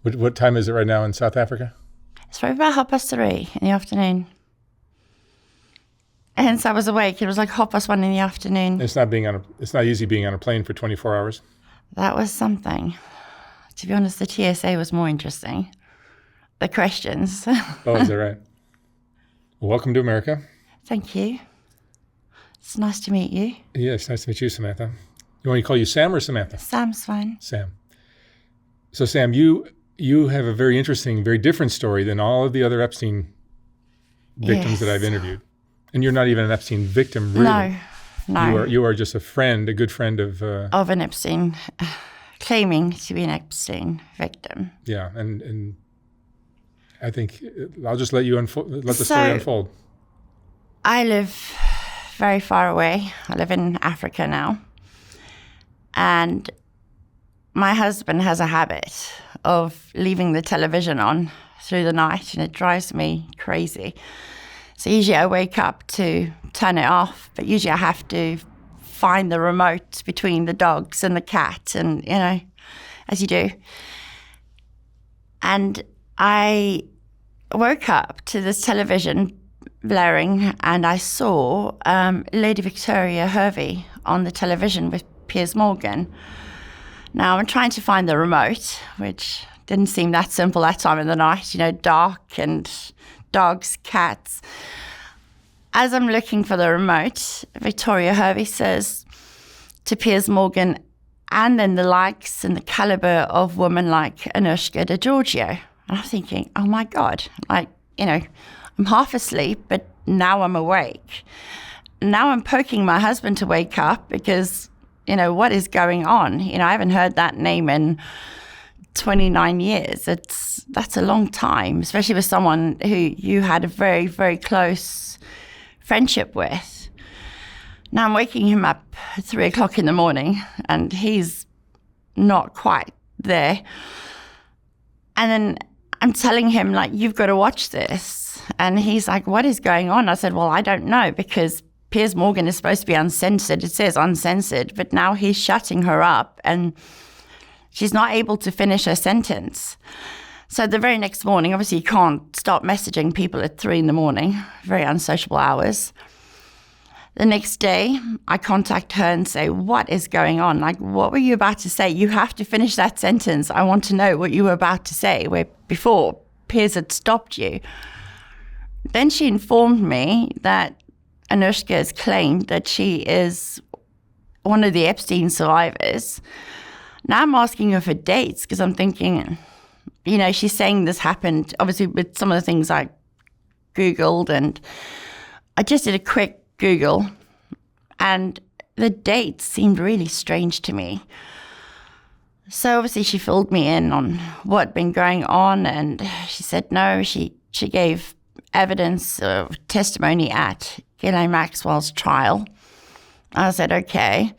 What time is it right now in South Africa? It's probably about 3:30 in the afternoon. Hence, I was awake. It was like 1:30 in the afternoon. It's not easy being on a plane for 24 hours. That was something. To be honest, the TSA was more interesting. The questions. Oh, is that right? Well, welcome to America. Thank you. It's nice to meet you. Yes, nice to meet you, Samantha. You want me to call you Sam or Samantha? Sam's fine. Sam. So, Sam, you have a very interesting, very different story than all of the other Epstein victims that I've interviewed. And you're not even an Epstein victim, really. No. You are just a good friend of an Epstein, claiming to be an Epstein victim. Yeah, and I think I'll just let the story unfold. I live very far away. I live in Africa now. And my husband has a habit of leaving the television on through the night, and it drives me crazy. So usually I wake up to turn it off, but usually I have to find the remote between the dogs and the cat, and, as you do. And I woke up to this television blaring, and I saw Lady Victoria Hervey on the television with Piers Morgan. Now I'm trying to find the remote, which didn't seem that simple that time of the night, dark and dogs, cats. As I'm looking for the remote, Victoria Hervey says to Piers Morgan, and then the likes and the caliber of women like Anushka de Giorgio. And I'm thinking, oh my God, I'm half asleep, but now I'm awake. Now I'm poking my husband to wake up because, what is going on? I haven't heard that name in 29 years. That's a long time, especially with someone who you had a very, very close friendship with. Now I'm waking him up at 3:00 in the morning, and he's not quite there. And then I'm telling him, you've got to watch this. And he's like, what is going on? I said, well, I don't know, because Piers Morgan is supposed to be uncensored. It says uncensored, but now he's shutting her up, and she's not able to finish her sentence. So the very next morning, obviously you can't start messaging people at 3 a.m, very unsociable hours. The next day, I contact her and say, what is going on? What were you about to say? You have to finish that sentence. I want to know what you were about to say, where before Piers had stopped you. Then she informed me that Anushka has claimed that she is one of the Epstein survivors. Now I'm asking her for dates because I'm thinking, she's saying this happened, obviously, with some of the things I Googled, and I just did a quick Google, and the dates seemed really strange to me. So obviously she filled me in on what had been going on, and she said no, she gave evidence of testimony at Ghislaine Maxwell's trial. I said, okay.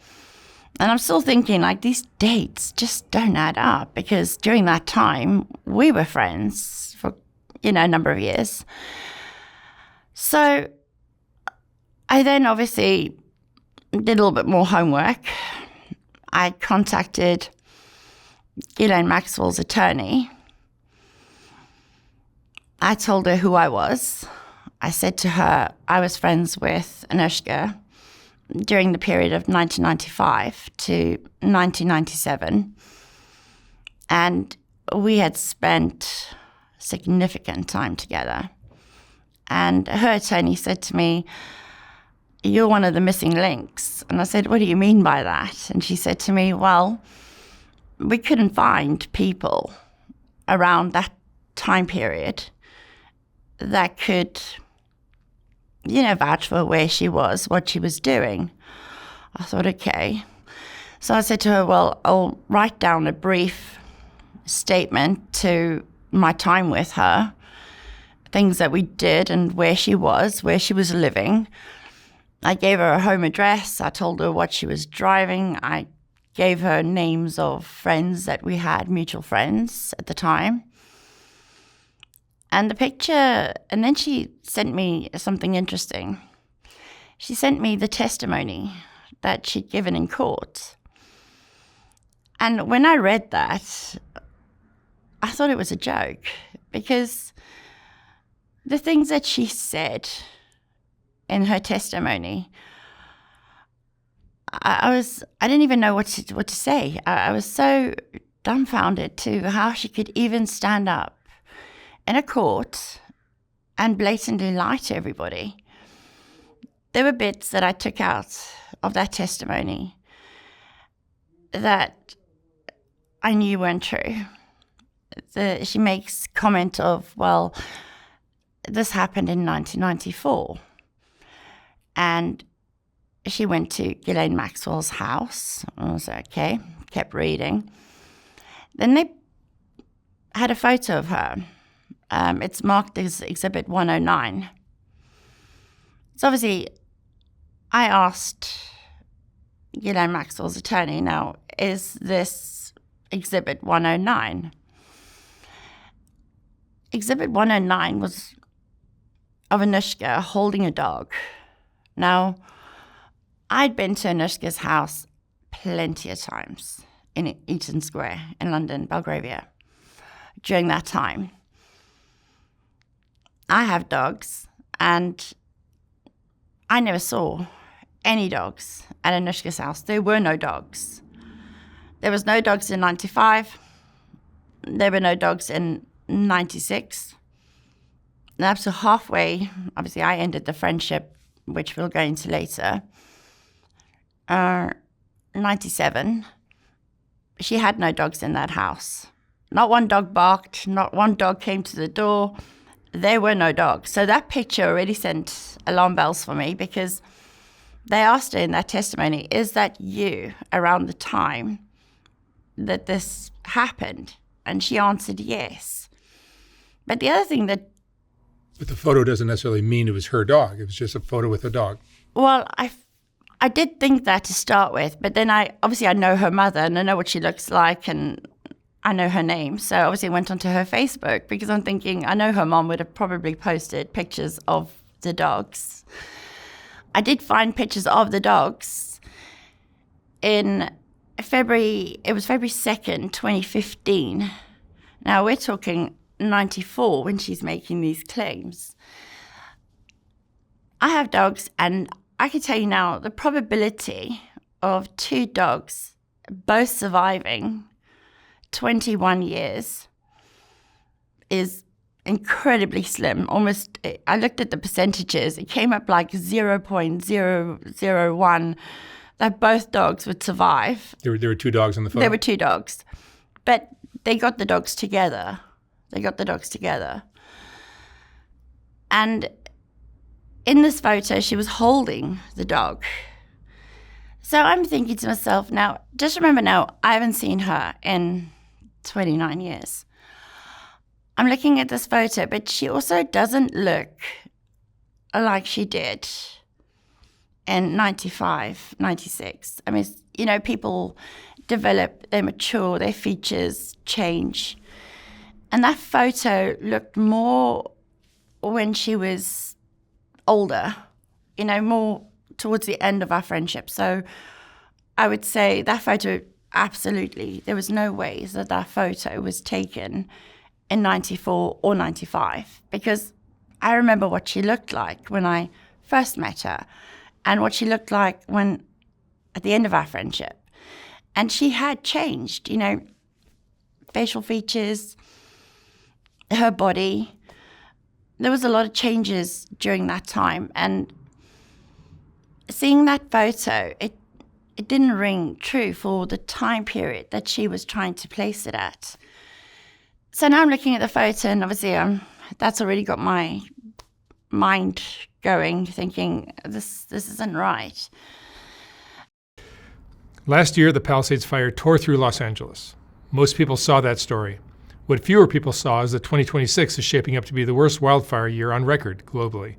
And I'm still thinking, these dates just don't add up, because during that time, we were friends for, a number of years. So I then obviously did a little bit more homework. I contacted Ghislaine Maxwell's attorney. I told her who I was. I said to her I was friends with Anushka during the period of 1995 to 1997. And we had spent significant time together. And her attorney said to me, you're one of the missing links. And I said, what do you mean by that? And she said to me, well, we couldn't find people around that time period that could, vouch for where she was, what she was doing. I thought, okay. So I said to her, well, I'll write down a brief statement to my time with her, things that we did and where she was living. I gave her a home address. I told her what she was driving. I gave her names of friends that we had, mutual friends at the time. And the picture, and then she sent me something interesting. She sent me the testimony that she'd given in court. And when I read that, I thought it was a joke, because the things that she said in her testimony, I didn't even know what to say. I was so dumbfounded to how she could even stand up in a court and blatantly lie to everybody. There were bits that I took out of that testimony that I knew weren't true. She makes comment of, well, this happened in 1994. And she went to Ghislaine Maxwell's house. I was okay, kept reading. Then they had a photo of her. It's marked as Exhibit 109. So obviously, I asked Ghislaine Maxwell's attorney, now, is this Exhibit 109? Exhibit 109 was of Anushka holding a dog. Now, I'd been to Anushka's house plenty of times in Eaton Square in London, Belgravia, during that time. I have dogs, and I never saw any dogs at Anushka's house. There were no dogs. There was no dogs in 95. There were no dogs in 96. And up to halfway, obviously I ended the friendship, which we'll go into later. 97, she had no dogs in that house. Not one dog barked, not one dog came to the door. There were no dogs. So that picture already sent alarm bells for me, because they asked her in that testimony, is that you around the time that this happened? And she answered yes. But the other thing that... But the photo doesn't necessarily mean it was her dog. It was just a photo with a dog. Well, I did think that to start with, but then I know her mother and I know what she looks like and I know her name. So obviously I went onto her Facebook, because I'm thinking I know her mom would have probably posted pictures of the dogs. I did find pictures of the dogs in February. It was February 2nd, 2015. Now we're talking 94 when she's making these claims. I have dogs, and I can tell you now, the probability of two dogs both surviving 21 years is incredibly slim. Almost, I looked at the percentages, it came up like 0.001 that both dogs would survive. There were two dogs in the photo? There were two dogs. But they got the dogs together. And in this photo, she was holding the dog. So I'm thinking to myself, now, just remember now, I haven't seen her in 29 years. I'm looking at this photo, but she also doesn't look like she did in 95, 96. I mean, you know, people develop, they mature, their features change. And that photo looked more when she was older, you know, more towards the end of our friendship. So I would say that photo, absolutely, there was no way that photo was taken in 94 or 95, because I remember what she looked like when I first met her and what she looked like when at the end of our friendship. And she had changed, you know, facial features, her body. There was a lot of changes during that time. And seeing that photo, it didn't ring true for the time period that she was trying to place it at. So now I'm looking at the photo, and obviously that's already got my mind going, thinking this isn't right. Last year, the Palisades fire tore through Los Angeles. Most people saw that story. What fewer people saw is that 2026 is shaping up to be the worst wildfire year on record globally.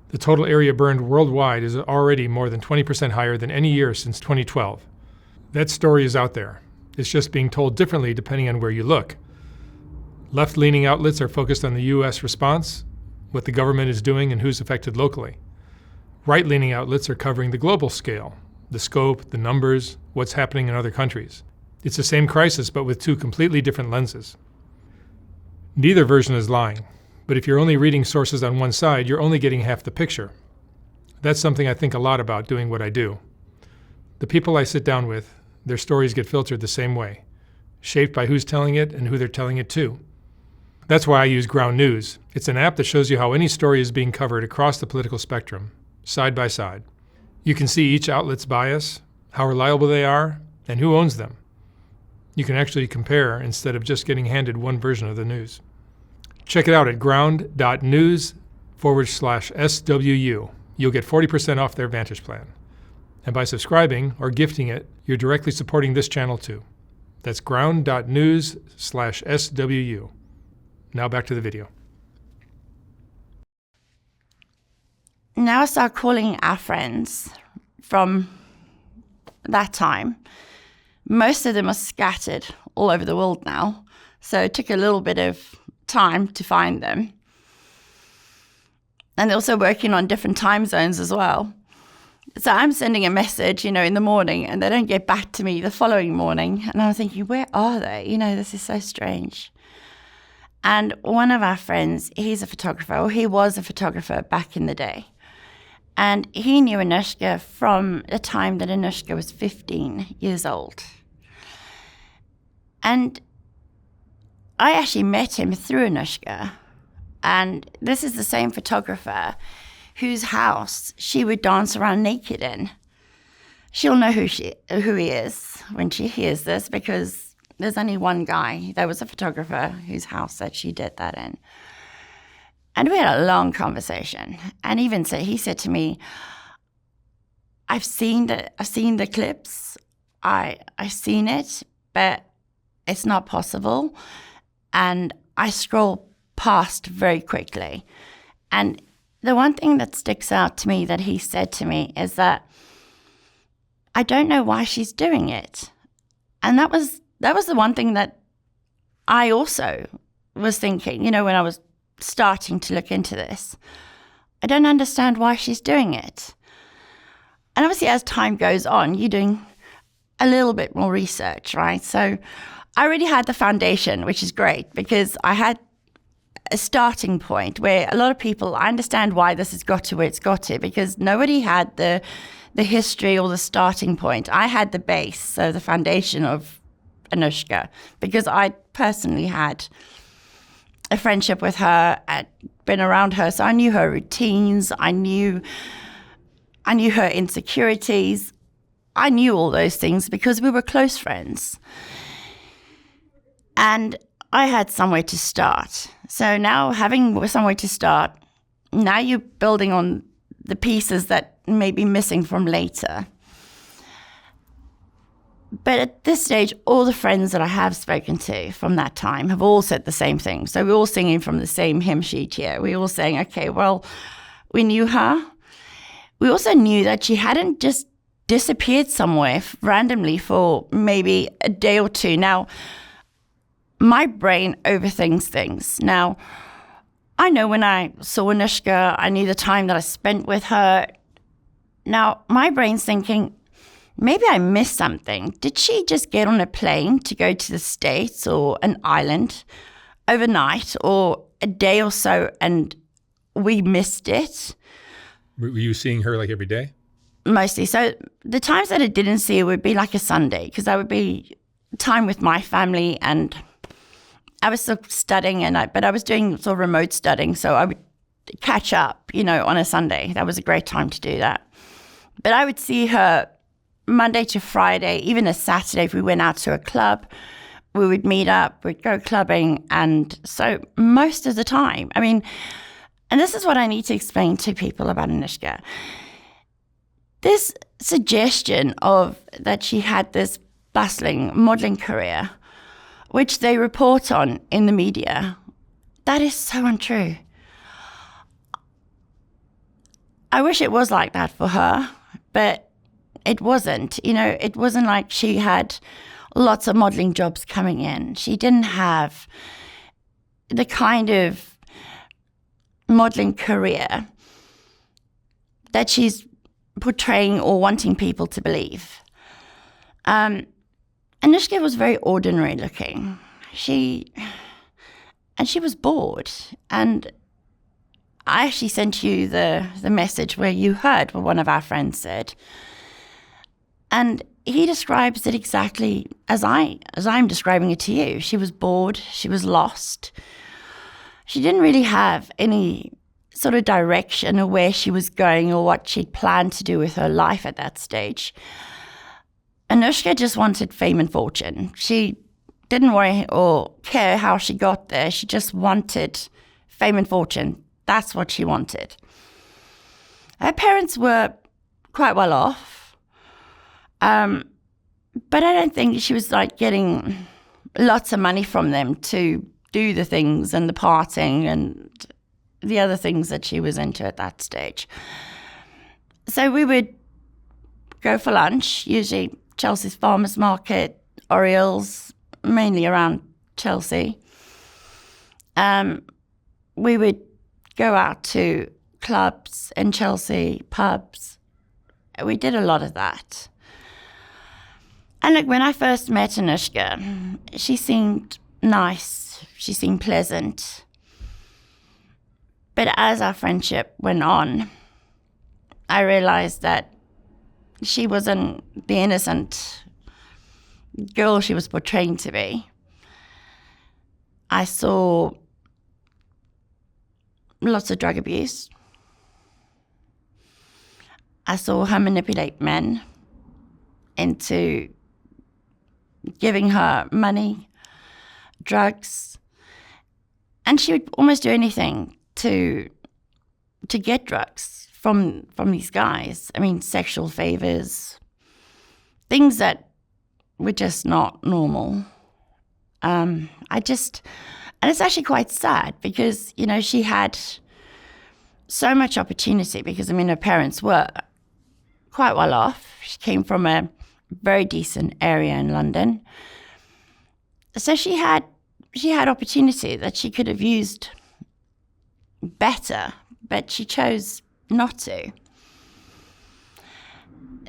The total area burned worldwide is already more than 20% higher than any year since 2012. That story is out there. It's just being told differently depending on where you look. Left-leaning outlets are focused on the U.S. response, what the government is doing, and who's affected locally. Right-leaning outlets are covering the global scale, the scope, the numbers, what's happening in other countries. It's the same crisis, but with two completely different lenses. Neither version is lying, but if you're only reading sources on one side, you're only getting half the picture. That's something I think a lot about doing what I do. The people I sit down with, their stories get filtered the same way, shaped by who's telling it and who they're telling it to. That's why I use Ground News. It's an app that shows you how any story is being covered across the political spectrum, side by side. You can see each outlet's bias, how reliable they are, and who owns them. You can actually compare instead of just getting handed one version of the news. Check it out at ground.news/SWU. You'll get 40% off their Vantage plan. And by subscribing or gifting it, you're directly supporting this channel too. That's ground.news/SWU. Now back to the video. Now I start calling our friends from that time. Most of them are scattered all over the world now, so it took a little bit of time to find them. And they're also working on different time zones as well. So I'm sending a message, in the morning, and they don't get back to me the following morning. And I'm thinking, where are they? This is so strange. And one of our friends, he's a photographer, or he was a photographer back in the day. And he knew Anushka from the time that Anushka was 15 years old. And I actually met him through Anushka. And this is the same photographer whose house she would dance around naked in. She'll know who he is when she hears this, because there's only one guy that was a photographer whose house that she did that in. And we had a long conversation. And even he said to me, I've seen the clips. I've seen it, but it's not possible. And I scroll past very quickly. And the one thing that sticks out to me that he said to me is that I don't know why she's doing it. And that was the one thing that I also was thinking, when I was starting to look into this. I don't understand why she's doing it. And obviously as time goes on, you're doing a little bit more research, right? So I already had the foundation, which is great, because I had a starting point where a lot of people, I understand why this has got to where it's got to, because nobody had the history or the starting point. I had the base, so the foundation of Anushka, because I personally had a friendship with her, I'd been around her, so I knew her routines, I knew her insecurities, I knew all those things because we were close friends. And I had somewhere to start. So now having somewhere to start, now you're building on the pieces that may be missing from later. But at this stage, all the friends that I have spoken to from that time have all said the same thing. So we're all singing from the same hymn sheet here. We're all saying, okay, well, we knew her. We also knew that she hadn't just disappeared somewhere randomly for maybe a day or two. Now, my brain overthinks things. Now, I know when I saw Anushka, I knew the time that I spent with her. Now, my brain's thinking, maybe I missed something. Did she just get on a plane to go to the States or an island overnight or a day or so and we missed it? Were you seeing her like every day? Mostly. So the times that I didn't see her would be like a Sunday, because that would be time with my family, and I was still studying, but I was doing sort of remote studying, so I would catch up, on a Sunday. That was a great time to do that. But I would see her Monday to Friday, even a Saturday. If we went out to a club, we would meet up, we'd go clubbing. And so most of the time, and this is what I need to explain to people about Anushka. This suggestion of that she had this bustling modeling career, which they report on in the media, that is so untrue. I wish it was like that for her, but it wasn't. It wasn't like she had lots of modeling jobs coming in. She didn't have the kind of modeling career that she's portraying or wanting people to believe. Anushka was very ordinary looking. And she was bored. And I actually sent you the message where you heard what one of our friends said. And he describes it exactly as I'm describing it to you. She was bored. She was lost. She didn't really have any sort of direction or where she was going or what she'd planned to do with her life at that stage. Anushka just wanted fame and fortune. She didn't worry or care how she got there. She just wanted fame and fortune. That's what she wanted. Her parents were quite well off. But I don't think she was like getting lots of money from them to do the things and the partying and the other things that she was into at that stage. So we would go for lunch, usually Chelsea's Farmers Market, Orioles, mainly around Chelsea. We would go out to clubs in Chelsea, pubs. We did a lot of that. And look, when I first met Anushka, she seemed nice. She seemed pleasant. But as our friendship went on, I realized that she wasn't the innocent girl she was portraying to be. I saw lots of drug abuse. I saw her manipulate men into giving her money, drugs, and she would almost do anything to get drugs from these guys. I mean, sexual favors, things that were just not normal. And it's actually quite sad because, you know, she had so much opportunity because, I mean, her parents were quite well off. She came from a very decent area in London. So she had opportunity that she could have used better, but she chose not to.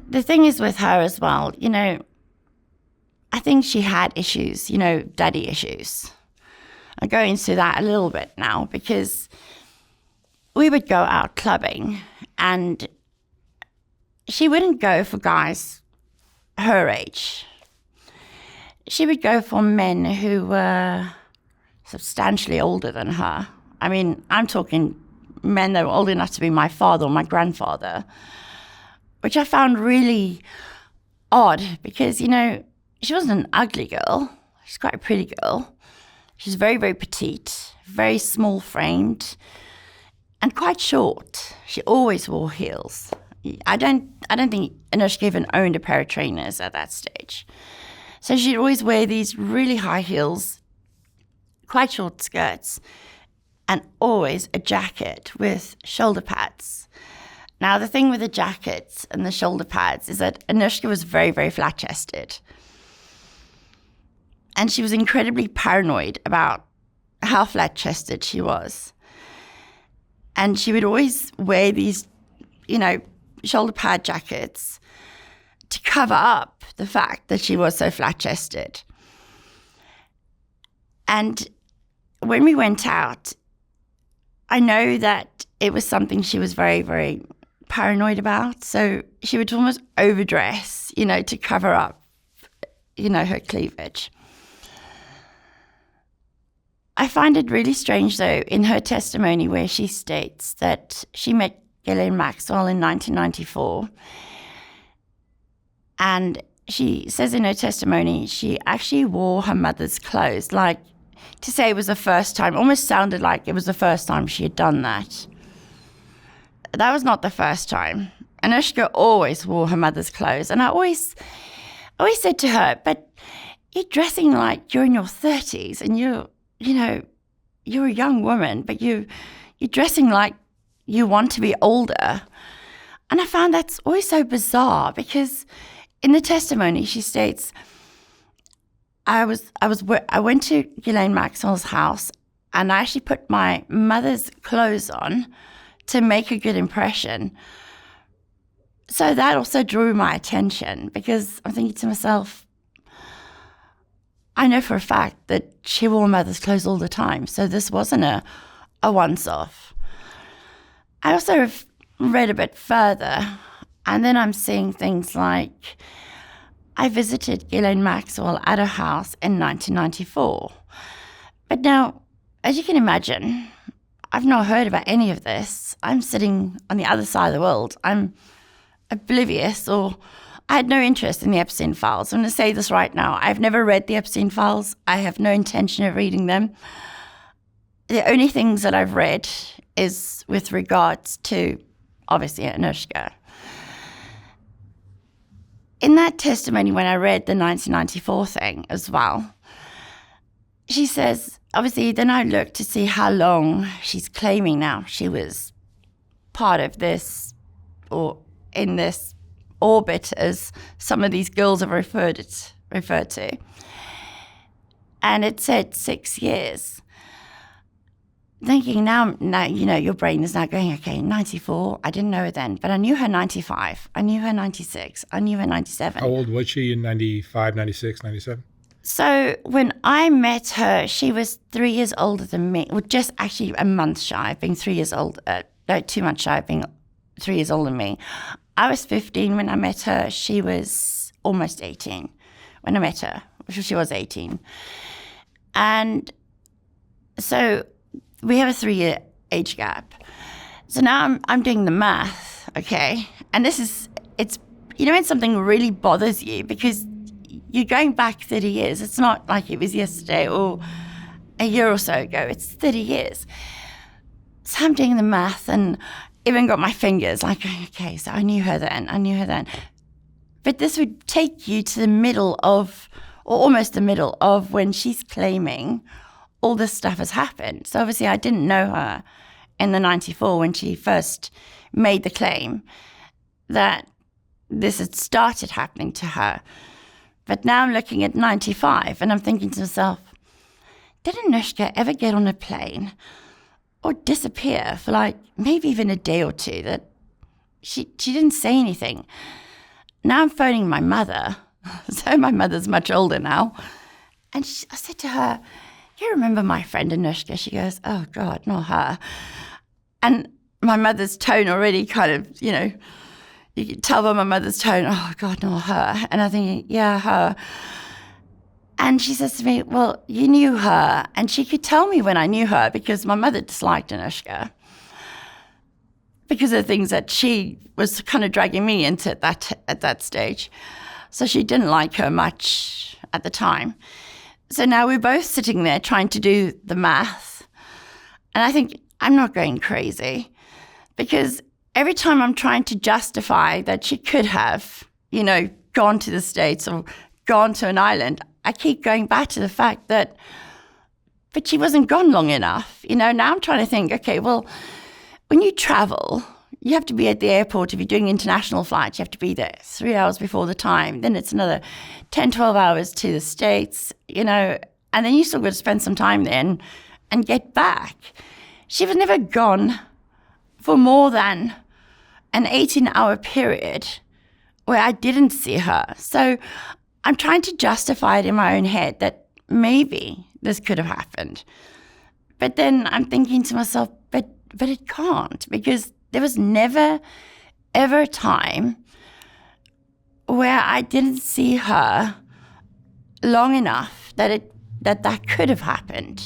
The thing is with her as well, you know, I think she had issues, you know, daddy issues. I'll go into that a little bit now because we would go out clubbing and she wouldn't go for guys her age. She would go for men who were substantially older than her. I mean, I'm talking men that were old enough to be my father or my grandfather, which I found really odd because, you know, she wasn't an ugly girl. She's quite a pretty girl. She's very, very petite, very small framed, and quite short. She always wore heels. I don't think Anushka even owned a pair of trainers at that stage. So she'd always wear these really high heels, quite short skirts, and always a jacket with shoulder pads. Now, the thing with the jackets and the shoulder pads is that Anushka was very, very flat-chested. And she was incredibly paranoid about how flat-chested she was. And she would always wear these, you know, shoulder pad jackets to cover up the fact that she was so flat-chested. And when we went out, I know that it was something she was very, very paranoid about. So she would almost overdress, you know, to cover up, you know, her cleavage. I find it really strange, though, in her testimony where she states that she met Ghislaine Maxwell in 1994. And she says in her testimony she actually wore her mother's clothes, like to say it was the first time, almost sounded like it was the first time she had done that. That was not the first time. Anushka always wore her mother's clothes. And I always said to her, but you're dressing like you're in your 30s and you're a young woman, but you're dressing like you want to be older. And I found that's always so bizarre because in the testimony she states, I went to Ghislaine Maxwell's house and I actually put my mother's clothes on to make a good impression. So that also drew my attention because I'm thinking to myself, I know for a fact that she wore mother's clothes all the time. So this wasn't a once-off. I also have read a bit further, and then I'm seeing things like I visited Ghislaine Maxwell at her house in 1994. But now, as you can imagine, I've not heard about any of this. I'm sitting on the other side of the world. I'm oblivious, or I had no interest in the Epstein files. I'm going to say this right now. I've never read the Epstein files. I have no intention of reading them. The only things that I've read is with regards to, obviously, Anushka. In that testimony, when I read the 1994 thing as well, she says, obviously, then I looked to see how long she's claiming now she was part of this, or in this orbit, as some of these girls have referred to. And it said 6 years. Thinking now, your brain is now going, okay, 94, I didn't know her then, but I knew her 95, I knew her 96, I knew her 97. How old was she in 95, 96, 97? So when I met her, she was 3 years older than me, well, just actually a month shy of being 3 years old, 2 months shy of being 3 years older than me. I was 15 when I met her. She was almost 18 when I met her. She was 18. And so we have a 3-year age gap. So now I'm doing the math, okay? And it's when something really bothers you, because you're going back 30 years. It's not like it was yesterday or a year or so ago. It's 30 years. So I'm doing the math and even got my fingers like, okay, so I knew her then. But this would take you to the middle of, or almost the middle of, when she's claiming all this stuff has happened. So obviously I didn't know her in the 94 when she first made the claim that this had started happening to her. But now I'm looking at 95 and I'm thinking to myself, did Anushka ever get on a plane or disappear for like maybe even a day or two that she didn't say anything? Now I'm phoning my mother. So my mother's much older now. And I said to her, you remember my friend Anushka? She goes, oh God, not her. And my mother's tone already kind of, you could tell by my mother's tone, oh God, not her. And I'm thinking, yeah, her. And she says to me, well, you knew her. And she could tell me when I knew her, because my mother disliked Anushka because of the things that she was kind of dragging me into at that stage. So she didn't like her much at the time. So now we're both sitting there trying to do the math. And I think I'm not going crazy, because every time I'm trying to justify that she could have, gone to the States or gone to an island, I keep going back to the fact that, but she wasn't gone long enough. Now I'm trying to think, okay, well, when you travel, you have to be at the airport. If you're doing international flights, you have to be there 3 hours before the time. Then it's another 10, 12 hours to the States, and then you still got to spend some time there and get back. She was never gone for more than an 18-hour period where I didn't see her. So I'm trying to justify it in my own head that maybe this could have happened. But then I'm thinking to myself, but it can't, because there was never, ever a time where I didn't see her long enough that could have happened,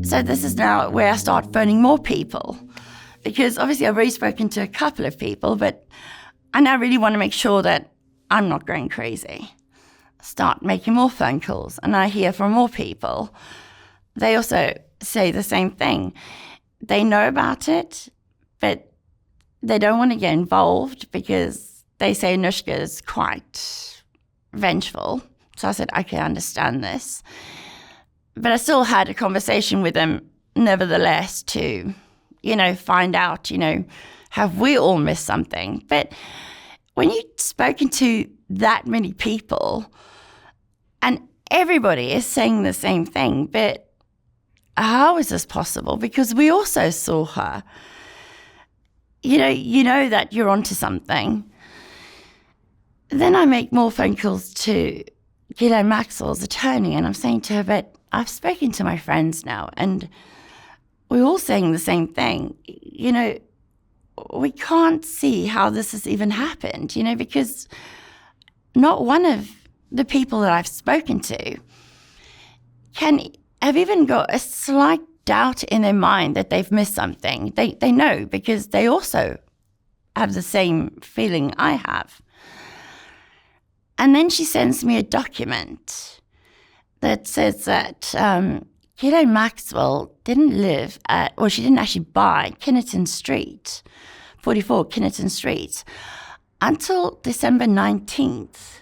So this is now where I start phoning more people, because obviously I've already spoken to a couple of people, but I now really want to make sure that I'm not going crazy. Start making more phone calls, and I hear from more people. They also say the same thing. They know about it, but they don't want to get involved because they say Anushka is quite vengeful. So I said, I can understand this. But I still had a conversation with them nevertheless to, find out, have we all missed something? But when you've spoken to that many people and everybody is saying the same thing, but how is this possible? Because we also saw her. You know that you're onto something. Then I make more phone calls to Ghislaine Maxwell's attorney, and I'm saying to her, but I've spoken to my friends now, and we're all saying the same thing. You know, we can't see how this has even happened, you know, because not one of the people that I've spoken to have even got a slight doubt in their mind that they've missed something. They know, because they also have the same feeling I have. And then she sends me a document that says that Ghislaine Maxwell didn't live she didn't actually buy Kinnerton Street, 44 Kinnerton Street, until December 19th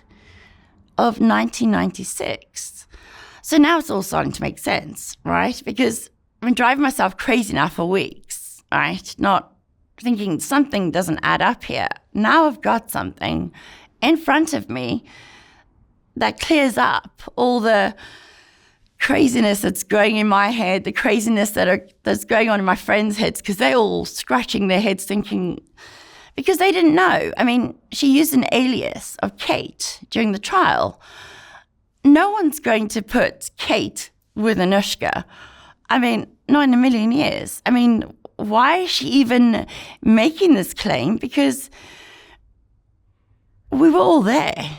of 1996. So now it's all starting to make sense, right? Because I've been driving myself crazy now for weeks, right? Not thinking something doesn't add up here. Now I've got something in front of me that clears up all the craziness that's going in my head, the craziness that's going on in my friends' heads, because they're all scratching their heads thinking, because they didn't know. I mean, she used an alias of Kate during the trial. No one's going to put Kate with Anushka. I mean, not in a million years. I mean, why is she even making this claim? Because we were all there.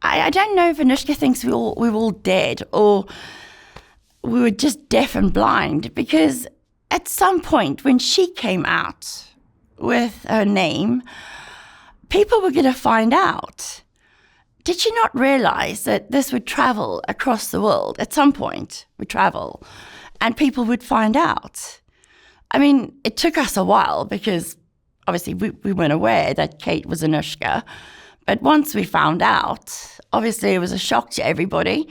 I don't know if Anushka thinks we were all dead, or we were just deaf and blind, because at some point when she came out with her name, people were going to find out. Did she not realize that this would travel across the world? At some point, would travel, and people would find out. I mean, it took us a while, because obviously we weren't aware that Kate was Anushka. But once we found out, obviously it was a shock to everybody.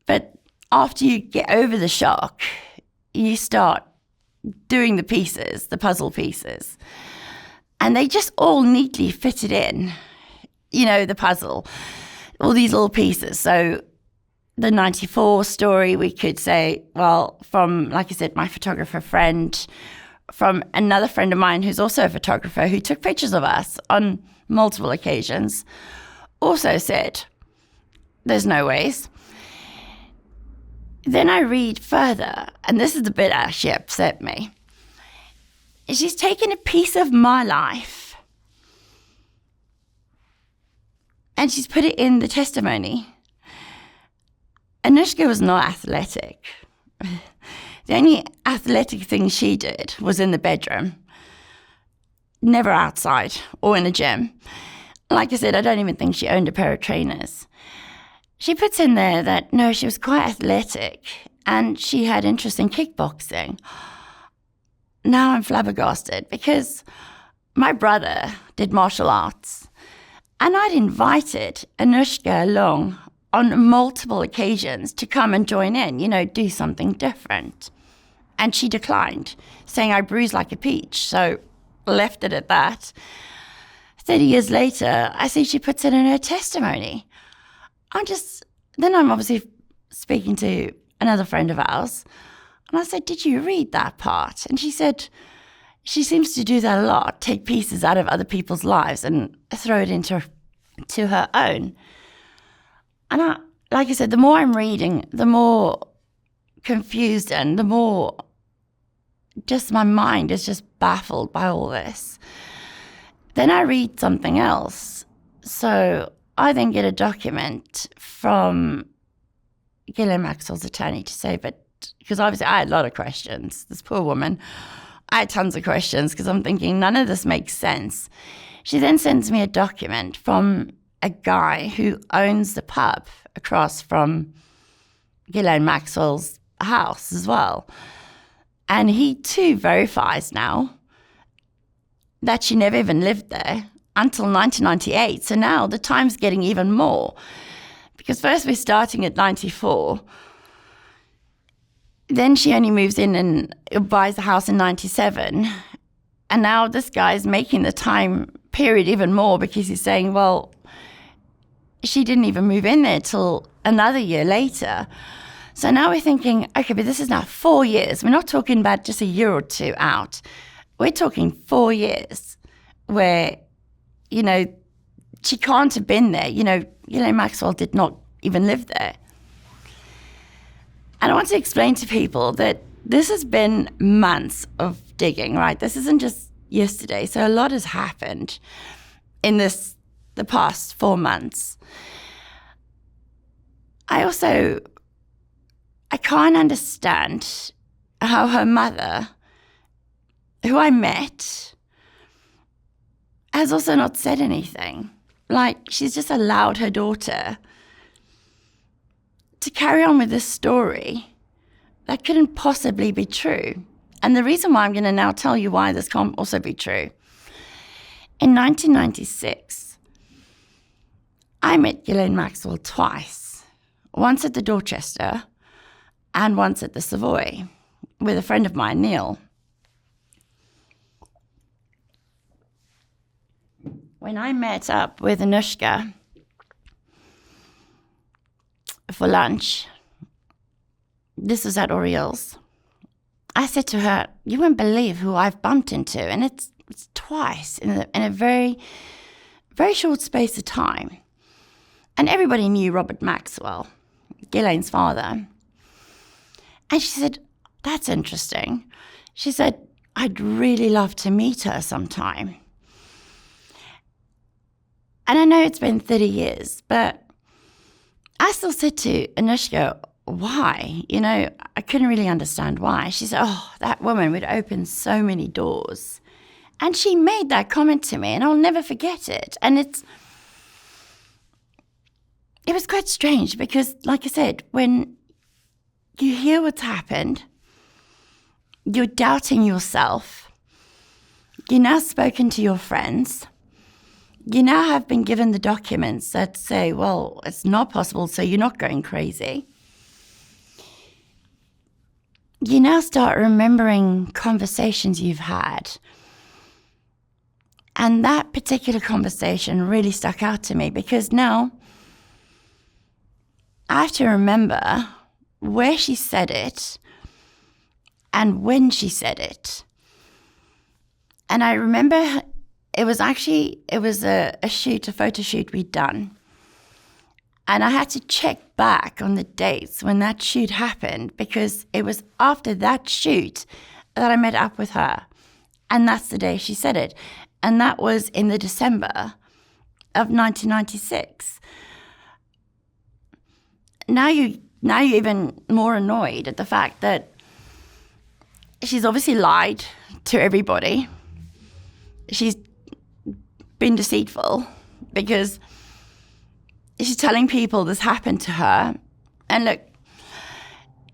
But after you get over the shock, you start doing the pieces, the puzzle pieces. And they just all neatly fitted in, you know, the puzzle, all these little pieces. So the 94 story, we could say, well, from, like I said, my photographer friend, from another friend of mine who's also a photographer who took pictures of us on multiple occasions, also said, there's no ways. Then I read further, and this is the bit that actually upset me. She's taken a piece of my life and she's put it in the testimony. Anushka was not athletic. The only athletic thing she did was in the bedroom, never outside or in a gym. Like I said, I don't even think she owned a pair of trainers. She puts in there that, no, she was quite athletic and she had interest in kickboxing. Now I'm flabbergasted, because my brother did martial arts and I'd invited Anushka along on multiple occasions to come and join in, you know, do something different. And she declined, saying I bruise like a peach. So left it at that. 30 years later, I see she puts it in her testimony. Then I'm obviously speaking to another friend of ours. And I said, did you read that part? And she said, she seems to do that a lot, take pieces out of other people's lives and throw it into her own. And like I said, the more I'm reading, the more confused and the more just my mind is just baffled by all this. Then I read something else. So I then get a document from Ghislaine Maxwell's attorney to say, but because obviously I had a lot of questions, this poor woman, I had tons of questions because I'm thinking none of this makes sense. She then sends me a document from a guy who owns the pub across from Ghislaine Maxwell's house as well. And he too verifies now that she never even lived there until 1998. So now the time's getting even more. Because first we're starting at 94. Then she only moves in and buys the house in 97. And now this guy's making the time period even more, because he's saying, well, she didn't even move in there till another year later. So now we're thinking, okay, but this is now 4 years. We're not talking about just a year or two out. We're talking 4 years where, you know, she can't have been there. You know, Maxwell did not even live there. And I want to explain to people that this has been months of digging, right? This isn't just yesterday. So a lot has happened in the past 4 months. I can't understand how her mother, who I met, has also not said anything. Like, she's just allowed her daughter to carry on with this story that couldn't possibly be true. And the reason why I'm going to now tell you why this can't also be true. In 1996, I met Ghislaine Maxwell twice. Once at the Dorchester and once at the Savoy with a friend of mine, Neil. When I met up with Anushka for lunch, this was at Orioles, I said to her, you won't believe who I've bumped into. And it's twice in a very, very short space of time. And everybody knew Robert Maxwell, Ghislaine's father. And she said, that's interesting. She said, I'd really love to meet her sometime. And I know it's been 30 years, but I still said to Anushka, why? You know, I couldn't really understand why. She said, oh, that woman would open so many doors. And she made that comment to me, and I'll never forget it. And it was quite strange because, like I said, when you hear what's happened, you're doubting yourself. You've now spoken to your friends. You now have been given the documents that say, well, it's not possible, so you're not going crazy. You now start remembering conversations you've had. And that particular conversation really stuck out to me because now I have to remember where she said it and when she said it. And I remember it was a photo shoot we'd done. And I had to check back on the dates when that shoot happened because it was after that shoot that I met up with her. And that's the day she said it. And that was in the December of 1996. Now you're even more annoyed at the fact that she's obviously lied to everybody. She's been deceitful because she's telling people this happened to her. And look,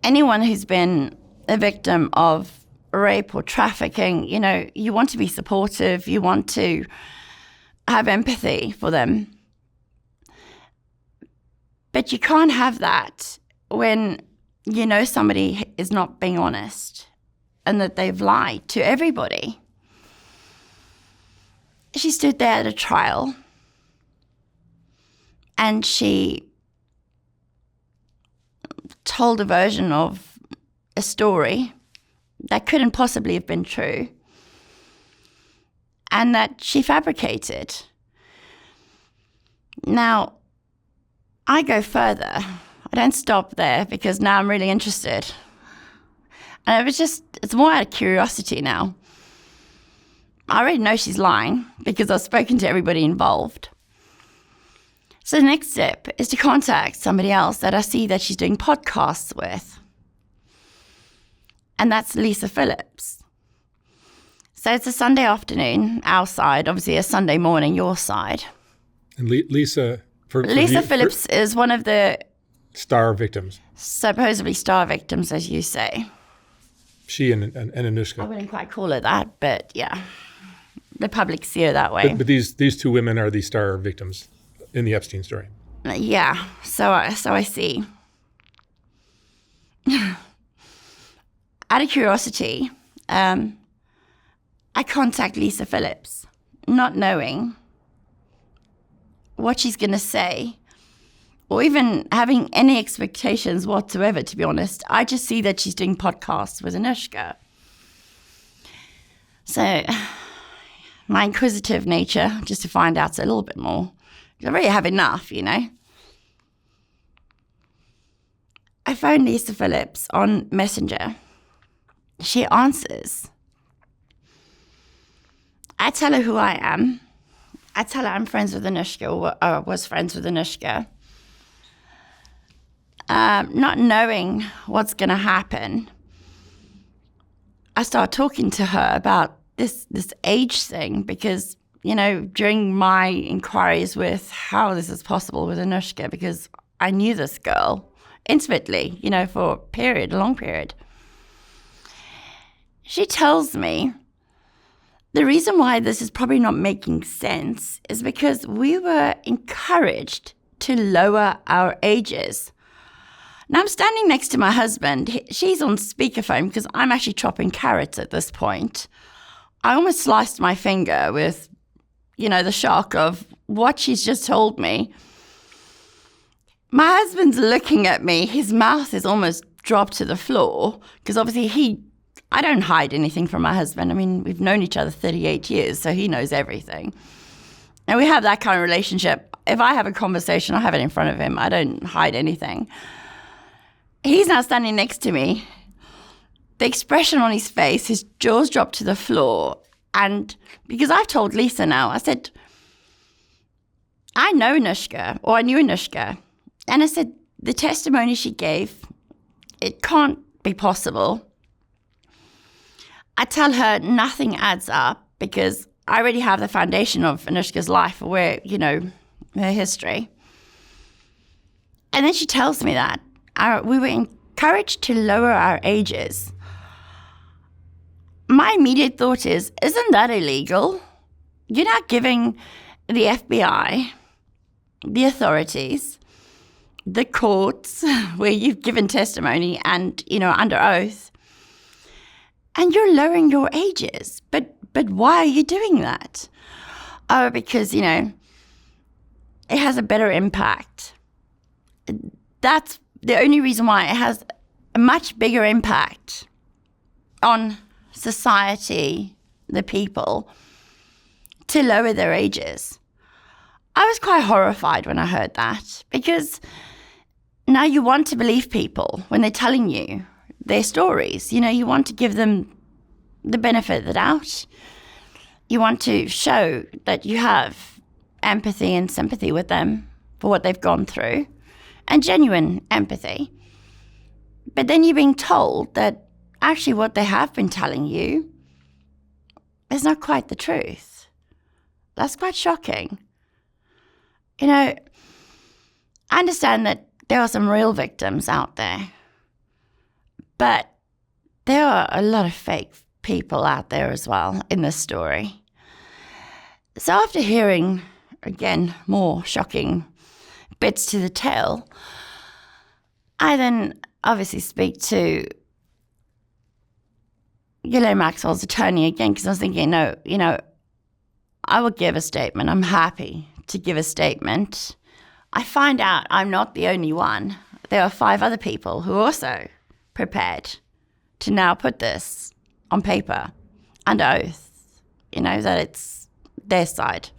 anyone who's been a victim of rape or trafficking, you know, you want to be supportive, you want to have empathy for them. But you can't have that when you know somebody is not being honest and that they've lied to everybody. She stood there at a trial and she told a version of a story that couldn't possibly have been true and that she fabricated. Now, I go further. I don't stop there because now I'm really interested. And it's more out of curiosity now. I already know she's lying because I've spoken to everybody involved. So the next step is to contact somebody else that I see that she's doing podcasts with. And that's Lisa Phillips. So it's a Sunday afternoon, our side, obviously a Sunday morning, your side. And Lisa Phillips is one of the star victims. Supposedly star victims, as you say. She and Anushka. I wouldn't quite call her that, but yeah. The public see her that way. But these two women are the star victims in the Epstein story. Yeah, so I see. Out of curiosity, I contact Lisa Phillips, not knowing what she's going to say or even having any expectations whatsoever, to be honest. I just see that she's doing podcasts with Anushka. So my inquisitive nature, just to find out a little bit more. I already have enough, you know. I phone Lisa Phillips on Messenger. She answers. I tell her who I am. I tell her I'm friends with Anushka, or was friends with Anushka. Not knowing what's going to happen, I start talking to her about this age thing because, during my inquiries with how this is possible with Anushka, because I knew this girl intimately, for a long period. She tells me the reason why this is probably not making sense is because we were encouraged to lower our ages. Now I'm standing next to my husband. She's on speakerphone because I'm actually chopping carrots at this point. I almost sliced my finger with, the shock of what she's just told me. My husband's looking at me. His mouth is almost dropped to the floor because obviously I don't hide anything from my husband. I mean, we've known each other 38 years, so he knows everything. And we have that kind of relationship. If I have a conversation, I have it in front of him. I don't hide anything. He's now standing next to me. The expression on his face, his jaws dropped to the floor. And because I've told Lisa now, I said, I know Anushka, or I knew Anushka. And I said, the testimony she gave, it can't be possible. I tell her nothing adds up because I already have the foundation of Anushka's life, where, her history. And then she tells me that we were encouraged to lower our ages. My immediate thought is, isn't that illegal? You're not giving the FBI, the authorities, the courts where you've given testimony and, under oath, and you're lowering your ages. But why are you doing that? Oh, because, it has a better impact. That's the only reason why it has a much bigger impact on society, the people, to lower their ages. I was quite horrified when I heard that because now you want to believe people when they're telling you their stories. You want to give them the benefit of the doubt. You want to show that you have empathy and sympathy with them for what they've gone through, and genuine empathy. But then you're being told that actually what they have been telling you is not quite the truth. That's quite shocking. I understand that there are some real victims out there, but there are a lot of fake people out there as well in this story. So after hearing, again, more shocking bits to the tale, I then obviously speak to Maxwell's attorney again because I was thinking, no, I will give a statement. I'm happy to give a statement. I find out I'm not the only one. There are 5 other people who are also prepared to now put this on paper under oath, that it's their side.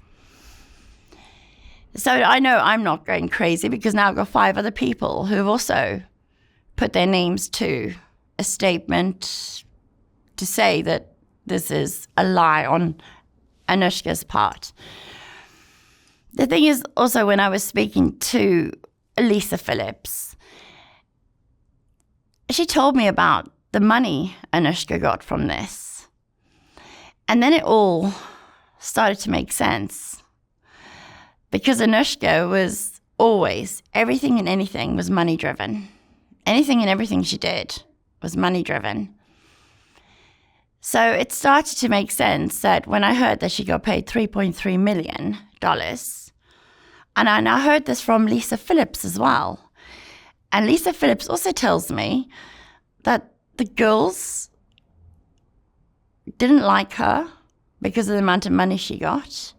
So I know I'm not going crazy because now I've got 5 other people who have also put their names to a statement to say that this is a lie on Anushka's part. The thing is also, when I was speaking to Lisa Phillips, she told me about the money Anushka got from this. And then it all started to make sense. Because Anushka was always, everything and anything was money driven. Anything and everything she did was money driven. So it started to make sense that when I heard that she got paid $3.3 million, and I now heard this from Lisa Phillips as well. And Lisa Phillips also tells me that the girls didn't like her because of the amount of money she got.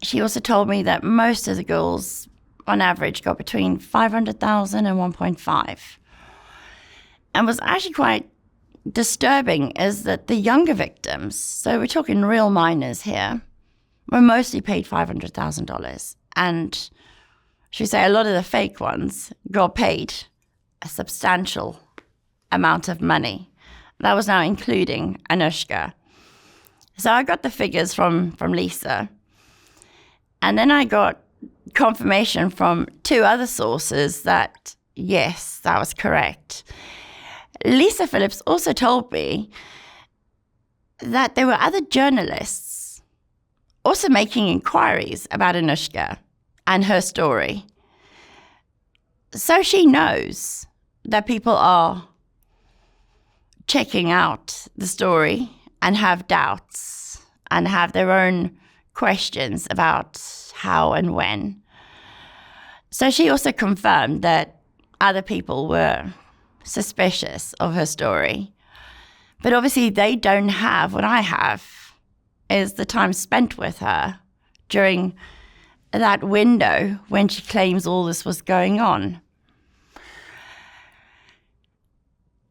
She also told me that most of the girls, on average, got between $500,000 and $1.5. And was actually quite disturbing is that the younger victims, so we're talking real minors here, were mostly paid $500,000. And should we say a lot of the fake ones got paid a substantial amount of money. That was now including Anushka. So I got the figures from Lisa. And then I got confirmation from 2 other sources that, yes, that was correct. Lisa Phillips also told me that there were other journalists also making inquiries about Anushka and her story. So she knows that people are checking out the story and have doubts and have their own questions about how and when. So she also confirmed that other people were suspicious of her story. But obviously they don't have what I have, is the time spent with her during that window when she claims all this was going on.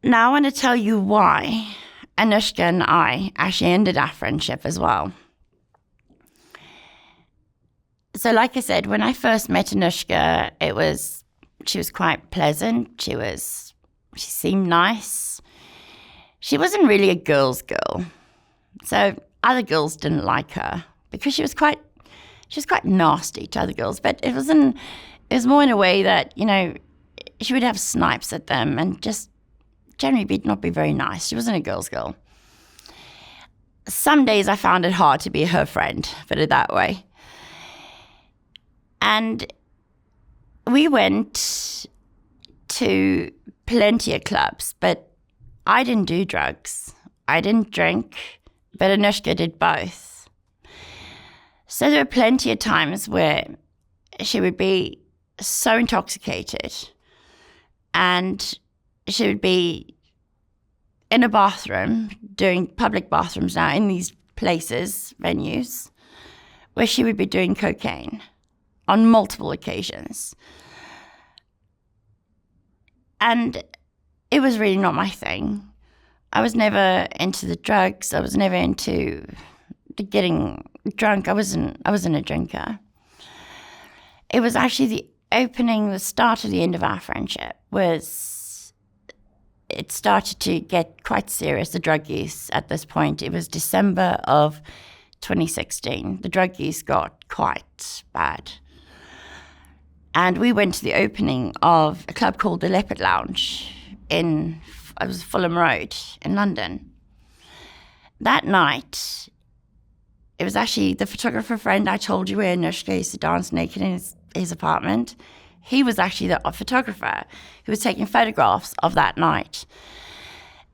Now I want to tell you why Anushka and I actually ended our friendship as well. So like I said, when I first met Anushka, she was quite pleasant. She seemed nice. She wasn't really a girl's girl. So other girls didn't like her because she was quite nasty to other girls. But it was more in a way that, she would have snipes at them and just generally not be very nice. She wasn't a girl's girl. Some days I found it hard to be her friend, put it that way. And we went to plenty of clubs, but I didn't do drugs. I didn't drink, but Anushka did both. So there were plenty of times where she would be so intoxicated and she would be in a bathroom, doing public bathrooms now in these places, venues, where she would be doing cocaine on multiple occasions. And it was really not my thing. I was never into the drugs. I was never into getting drunk. I wasn't a drinker. It was actually the start of the end of our friendship it started to get quite serious, the drug use at this point. It was December of 2016. The drug use got quite bad. And we went to the opening of a club called the Leopard Lounge it was Fulham Road in London. That night, it was actually the photographer friend I told you where Anushka used to dance naked in his apartment. He was actually the photographer who was taking photographs of that night.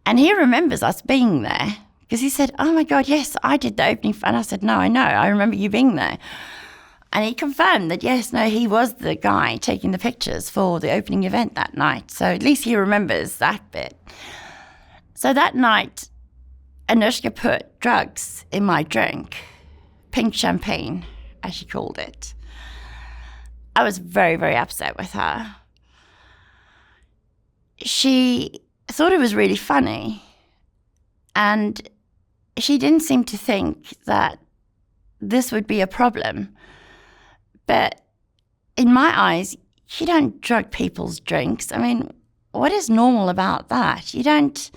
And he remembers us being there because he said, "Oh my God, yes, I did the opening." And I said, "No, I know. I remember you being there." And he confirmed that, yes, no, he was the guy taking the pictures for the opening event that night. So at least he remembers that bit. So that night, Anushka put drugs in my drink, pink champagne, as she called it. I was very, very upset with her. She thought it was really funny, and she didn't seem to think that this would be a problem. But in my eyes, you don't drug people's drinks. I mean, what is normal about that? You don't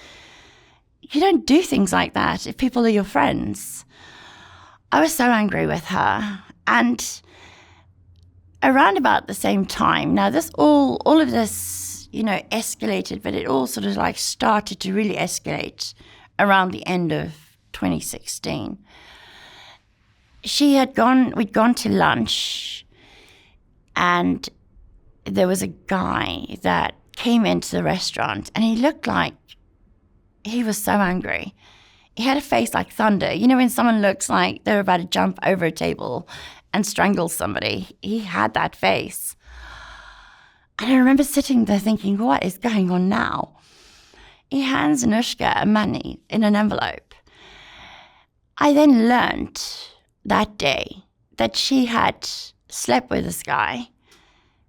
do things like that if people are your friends. I was so angry with her. And around about the same time, now this all of this, escalated, but it all sort of like started to really escalate around the end of 2016. We'd gone to lunch, and there was a guy that came into the restaurant, and he looked like he was so angry. He had a face like thunder. When someone looks like they're about to jump over a table and strangle somebody, he had that face. And I remember sitting there thinking, what is going on now? He hands Anushka money in an envelope. I then learned that day that she had slept with this guy.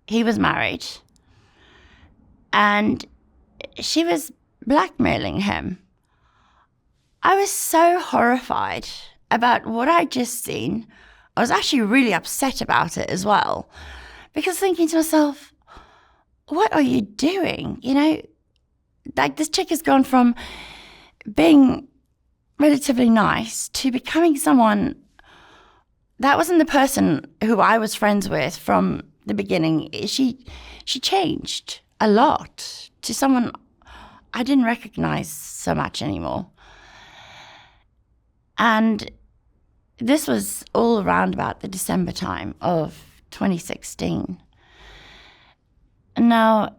He was married. And she was blackmailing him. I was so horrified about what I'd just seen. I was actually really upset about it as well, because thinking to myself, what are you doing? You know, like this chick has gone from being relatively nice to becoming someone that wasn't the person who I was friends with from the beginning. She changed a lot to someone I didn't recognize so much anymore. And this was all around about the December time of 2016. And now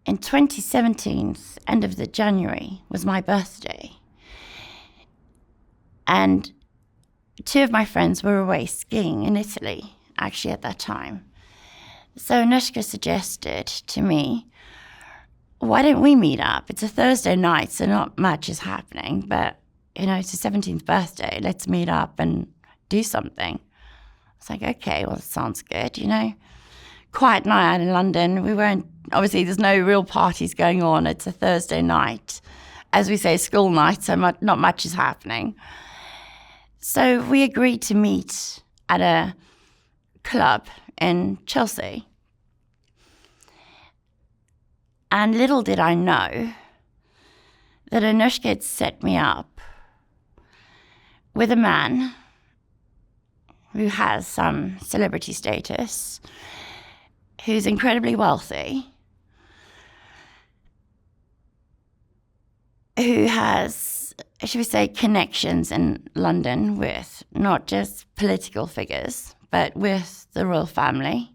in 2017, end of the January, was my birthday. And 2 of my friends were away skiing in Italy, actually, at that time. So Anushka suggested to me, why don't we meet up? It's a Thursday night, so not much is happening, but, you know, it's a 17th birthday. Let's meet up and do something. I was like, okay, well, it sounds good, you know. Quiet night out in London. We weren't, obviously, there's no real parties going on. It's a Thursday night. As we say, school night, so not much is happening. So we agreed to meet at a club in Chelsea. And little did I know that Anushka had set me up with a man who has some celebrity status, who's incredibly wealthy, who has, should we say, connections in London with not just political figures, but with the royal family.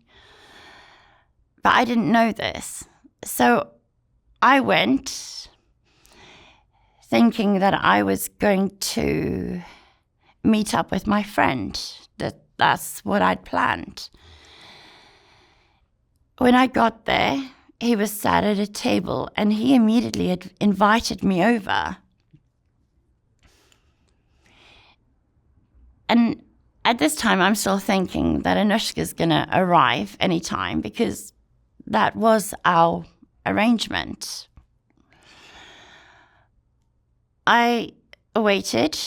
But I didn't know this. So I went thinking that I was going to meet up with my friend, that's what I'd planned. When I got there, he was sat at a table and he immediately had invited me over. And at this time, I'm still thinking that Anushka's going to arrive anytime because that was our arrangement. I waited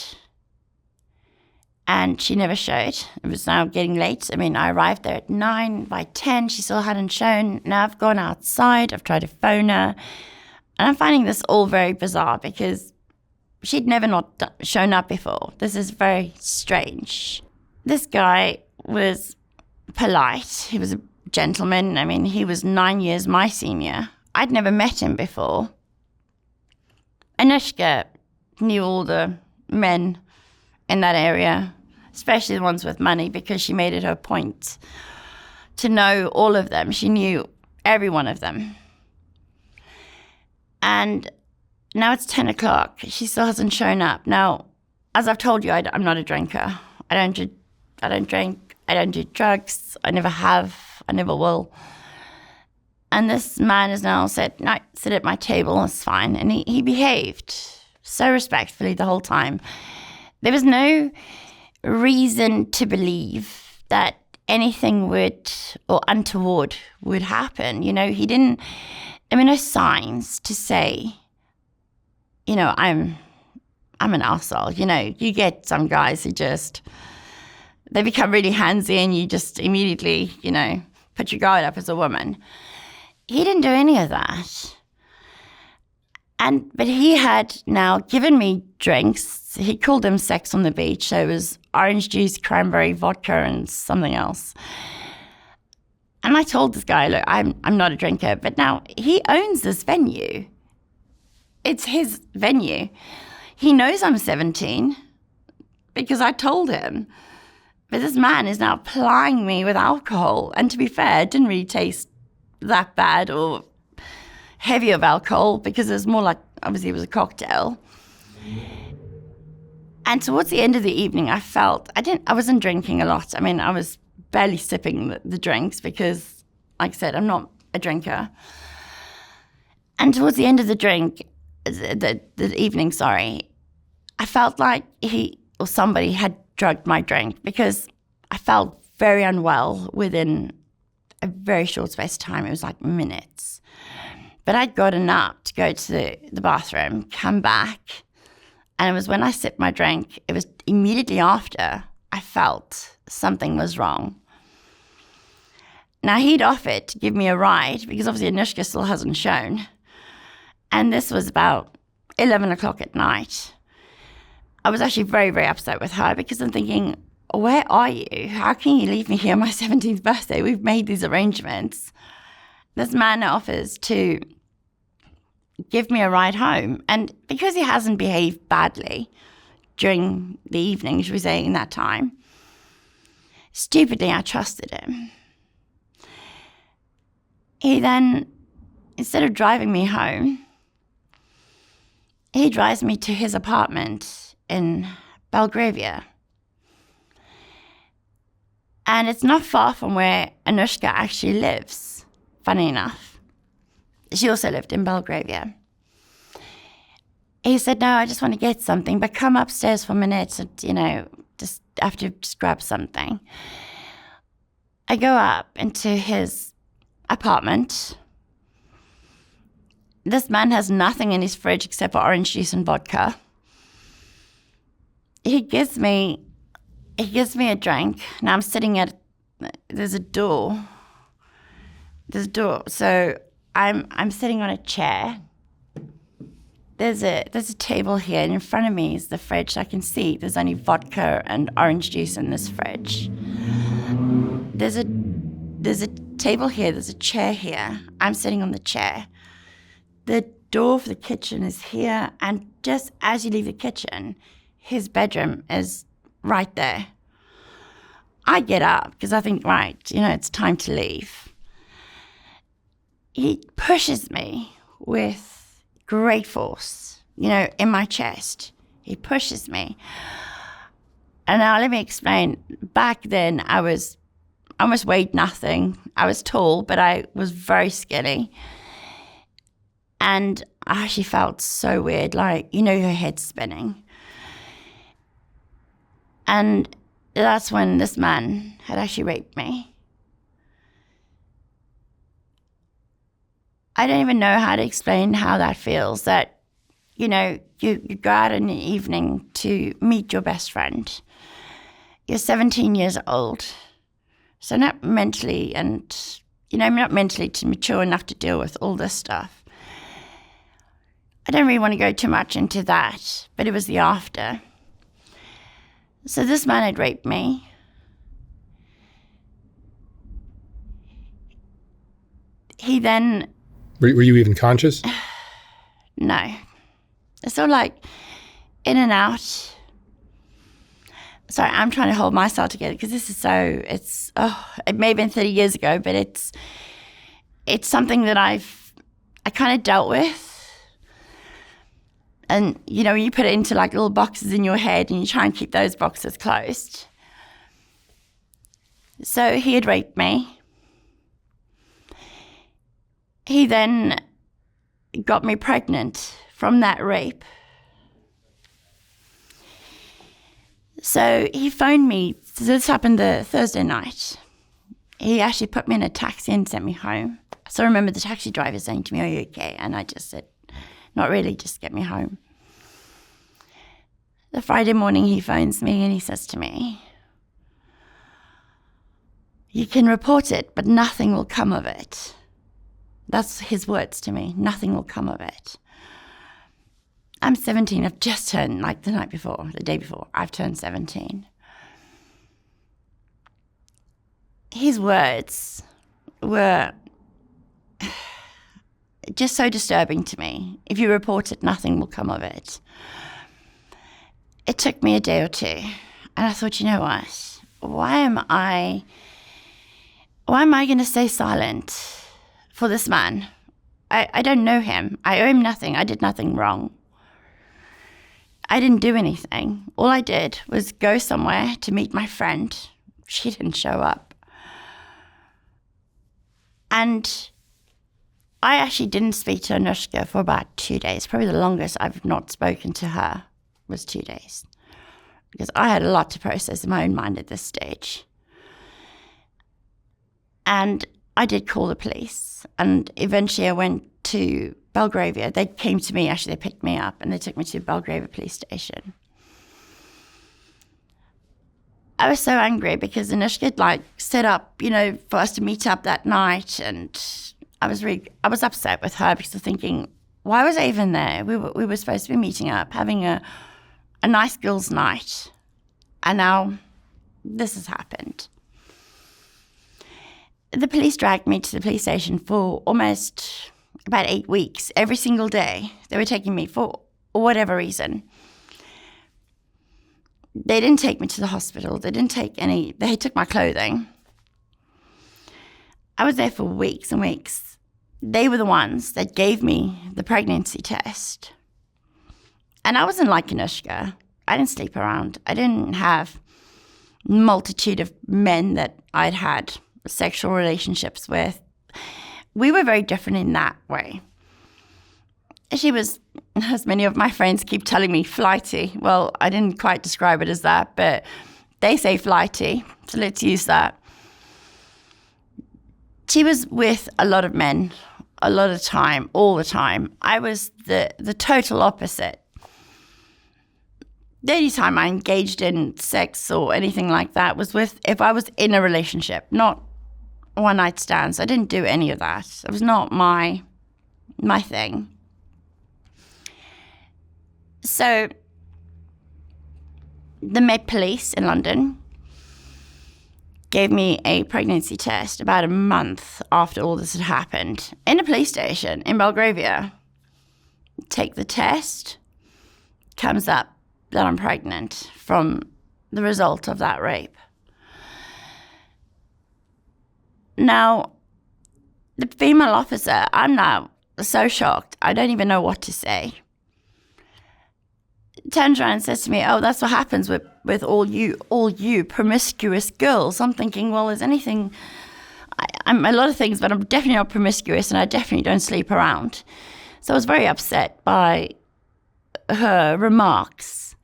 and she never showed. It was now getting late. I mean, I arrived there at 9. By 10, she still hadn't shown. Now I've gone outside. I've tried to phone her. And I'm finding this all very bizarre because she'd never not shown up before. This is very strange. This guy was polite. He was a gentleman. I mean, he was 9 years my senior. I'd never met him before. Anushka knew all the men in that area, especially the ones with money, because she made it her point to know all of them. She knew every one of them. And now it's 10 o'clock. She still hasn't shown up. Now, as I've told you, I'm not a drinker. I don't drink. I don't do drugs. I never have. I never will. And this man has now said, no, sit at my table. It's fine. And he behaved so respectfully the whole time. There was no reason to believe that anything would, or untoward would happen. You know, he didn't, there were no signs to say, you know, I'm an arsehole. You know, you get some guys who just, they become really handsy and you just immediately, you know, put your guard up as a woman. He didn't do any of that. But he had now given me drinks. He called them sex on the beach. So it was orange juice, cranberry, vodka, and something else. And I told this guy, look, I'm not a drinker, but now he owns this venue. It's his venue. He knows I'm 17 because I told him. But this man is now plying me with alcohol. And to be fair, it didn't really taste that bad or heavy of alcohol because it was more like, obviously it was a cocktail. And towards the end of the evening, I wasn't drinking a lot. I mean, I was barely sipping the drinks because, like I said, I'm not a drinker. And towards the end of the evening, I felt like he or somebody had drugged my drink because I felt very unwell within a very short space of time. It was like minutes. But I'd gotten up to go to the bathroom, come back, and it was when I sipped my drink, it was immediately after I felt something was wrong. Now, he'd offered to give me a ride because obviously Anushka still hasn't shown. And this was about 11 o'clock at night. I was actually very, very upset with her because I'm thinking, where are you? How can you leave me here on my 17th birthday? We've made these arrangements. This man offers to give me a ride home. And because he hasn't behaved badly during the evening, should we say, in that time, stupidly, I trusted him. He then, instead of driving me home, he drives me to his apartment in Belgravia. And it's not far from where Anushka actually lives, funny enough. She also lived in Belgravia. He said, no, I just want to get something, but come upstairs for a minute, and, just have to just grab something. I go up into his apartment. This man has nothing in his fridge except for orange juice and vodka. He gives me a drink. Now I'm sitting there's a door. So I'm sitting on a chair. There's a table here, and in front of me is the fridge. I can see there's only vodka and orange juice in this fridge. There's a table here, there's a chair here. I'm sitting on the chair. The door for the kitchen is here, and just as you leave the kitchen, his bedroom is right there. I get up because I think, right, it's time to leave. He pushes me with great force, in my chest. He pushes me. And now let me explain. Back then, I almost weighed nothing. I was tall, but I was very skinny. And I actually felt so weird, like, your head's spinning. And that's when this man had actually raped me. I don't even know how to explain how that feels, that, you go out in the evening to meet your best friend. You're 17 years old. So not mentally not mentally mature enough to deal with all this stuff. I don't really want to go too much into that, but it was the after. So this man had raped me. He then... Were you even conscious? No. It's sort of like in and out. Sorry, I'm trying to hold myself together because this is it may have been 30 years ago, but it's something that I kind of dealt with. And, you put it into like little boxes in your head and you try and keep those boxes closed. So he had raped me. He then got me pregnant from that rape. So he phoned me. So this happened the Thursday night. He actually put me in a taxi and sent me home. So I remember the taxi driver saying to me, "Are you okay?" And I just said, "Not really, just get me home." The Friday morning he phones me and he says to me, "You can report it, but nothing will come of it." That's his words to me. Nothing will come of it. I'm 17. I've just turned, like the day before, I've turned 17. His words were just so disturbing to me. If you report it, nothing will come of it. It took me a day or two. And I thought, you know what? Why am I going to stay silent for this man? I don't know him. I owe him nothing. I did nothing wrong. I didn't do anything. All I did was go somewhere to meet my friend. She didn't show up. And I actually didn't speak to Anushka for about 2 days. Probably the longest I've not spoken to her was 2 days. Because I had a lot to process in my own mind at this stage. And I did call the police. And eventually I went to Belgravia. They came to me, actually, they picked me up and they took me to Belgravia police station. I was so angry because Anushka like set up, for us to meet up that night, and I was upset with her because I'm thinking, why was I even there? We were supposed to be meeting up, having a nice girls' night, and now this has happened. The police dragged me to the police station for almost about 8 weeks. Every single day, they were taking me for whatever reason. They didn't take me to the hospital. They took my clothing. I was there for weeks and weeks. They were the ones that gave me the pregnancy test. And I wasn't like Anushka. I didn't sleep around. I didn't have a multitude of men that I'd had sexual relationships with. We were very different in that way. She was, as many of my friends keep telling me, flighty. Well, I didn't quite describe it as that, but they say flighty, so let's use that. She was with a lot of men, a lot of time, all the time. I was the total opposite. The only time I engaged in sex or anything like that was if I was in a relationship, not one-night stands. I didn't do any of that. It was not my thing. So the Met Police in London gave me a pregnancy test about a month after all this had happened in a police station in Belgravia. Take the test, comes up that I'm pregnant from the result of that rape. Now, the female officer, I'm now so shocked, I don't even know what to say. Turns around and says to me, "Oh, that's what happens with all you promiscuous girls." I'm thinking, well, is anything... I'm a lot of things, but I'm definitely not promiscuous, and I definitely don't sleep around. So I was very upset by her remarks.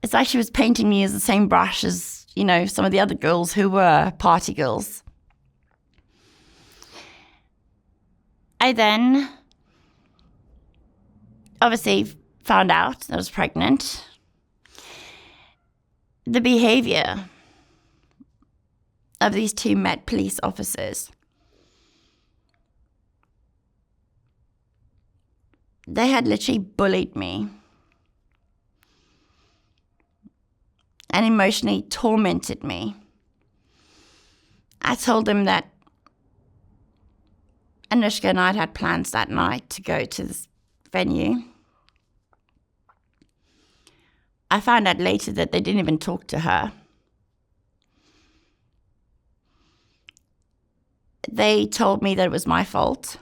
It's like she was painting me as the same brush as, some of the other girls who were party girls. I then obviously found out that I was pregnant. The behavior of these two Met police officers, they had literally bullied me and emotionally tormented me. I told them that Anushka and I had plans that night to go to this venue. I found out later that they didn't even talk to her. They told me that it was my fault.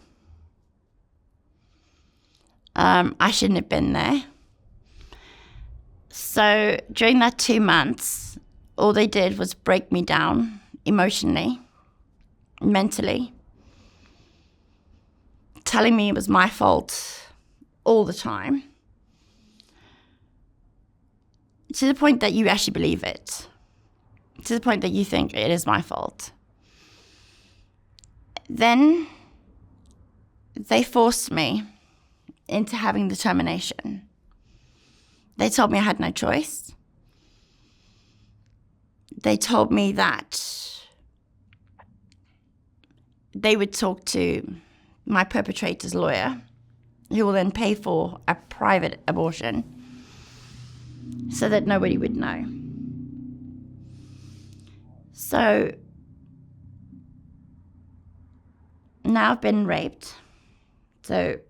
I shouldn't have been there. So during that 2 months, all they did was break me down emotionally, mentally, telling me it was my fault all the time, to the point that you actually believe it, to the point that you think it is my fault. Then they forced me into having the termination. They told me I had no choice. They told me that they would talk to my perpetrator's lawyer, who will then pay for a private abortion so that nobody would know. So now I've been raped, so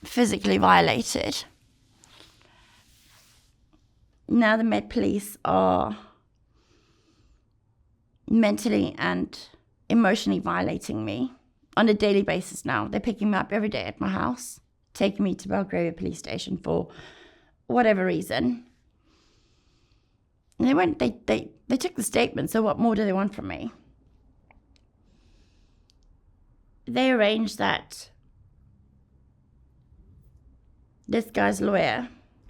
physically violated. Now the Met Police are mentally and emotionally violating me on a daily basis now. They're picking me up every day at my house, taking me to Belgravia Police Station for whatever reason. And they took the statement, so what more do they want from me? They arranged that this guy's lawyer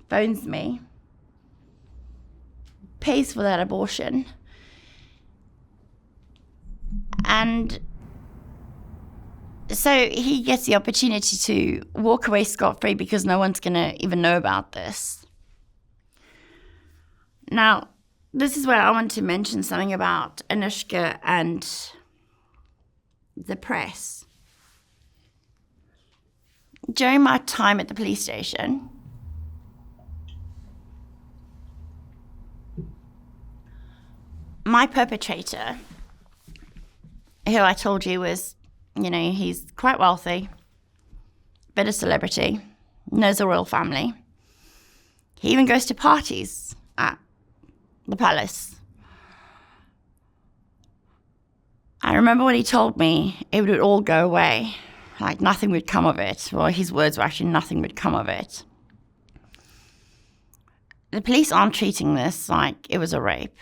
phones me, pays for that abortion, and so he gets the opportunity to walk away scot-free because no one's going to even know about this. Now, this is where I want to mention something about Anushka and the press. During my time at the police station, my perpetrator, who I told you was, he's quite wealthy, bit of celebrity, knows the royal family. He even goes to parties at the palace. I remember when he told me it would all go away, like nothing would come of it. Well, his words were actually nothing would come of it. The police aren't treating this like it was a rape.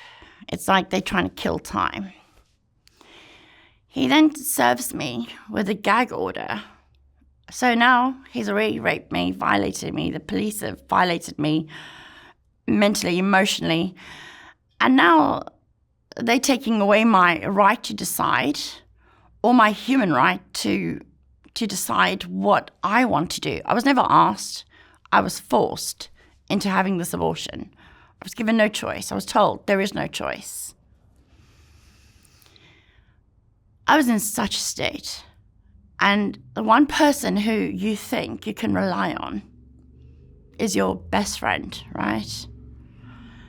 It's like they're trying to kill time. He then serves me with a gag order. So now he's already raped me, violated me. The police have violated me mentally, emotionally. And now they're taking away my right to decide, or my human right to decide what I want to do. I was never asked. I was forced into having this abortion. I was given no choice. I was told there is no choice. I was in such a state. And the one person who you think you can rely on is your best friend, right?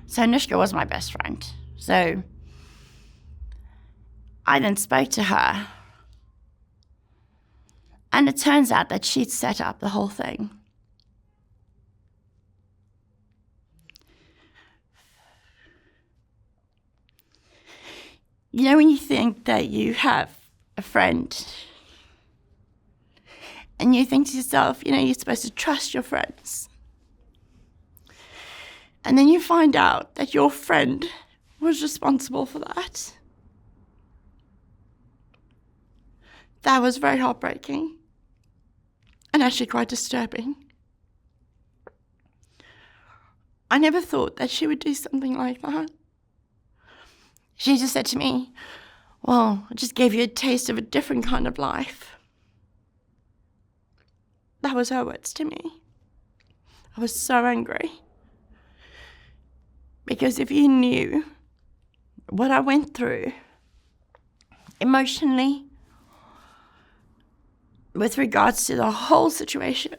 So Anushka was my best friend. So I then spoke to her. And it turns out that she'd set up the whole thing. When you think that you have a friend and you think to yourself, you're supposed to trust your friends. And then you find out that your friend was responsible for that. That was very heartbreaking and actually quite disturbing. I never thought that she would do something like that. She just said to me, well, I just gave you a taste of a different kind of life. That was her words to me. I was so angry. Because if you knew what I went through emotionally with regards to the whole situation,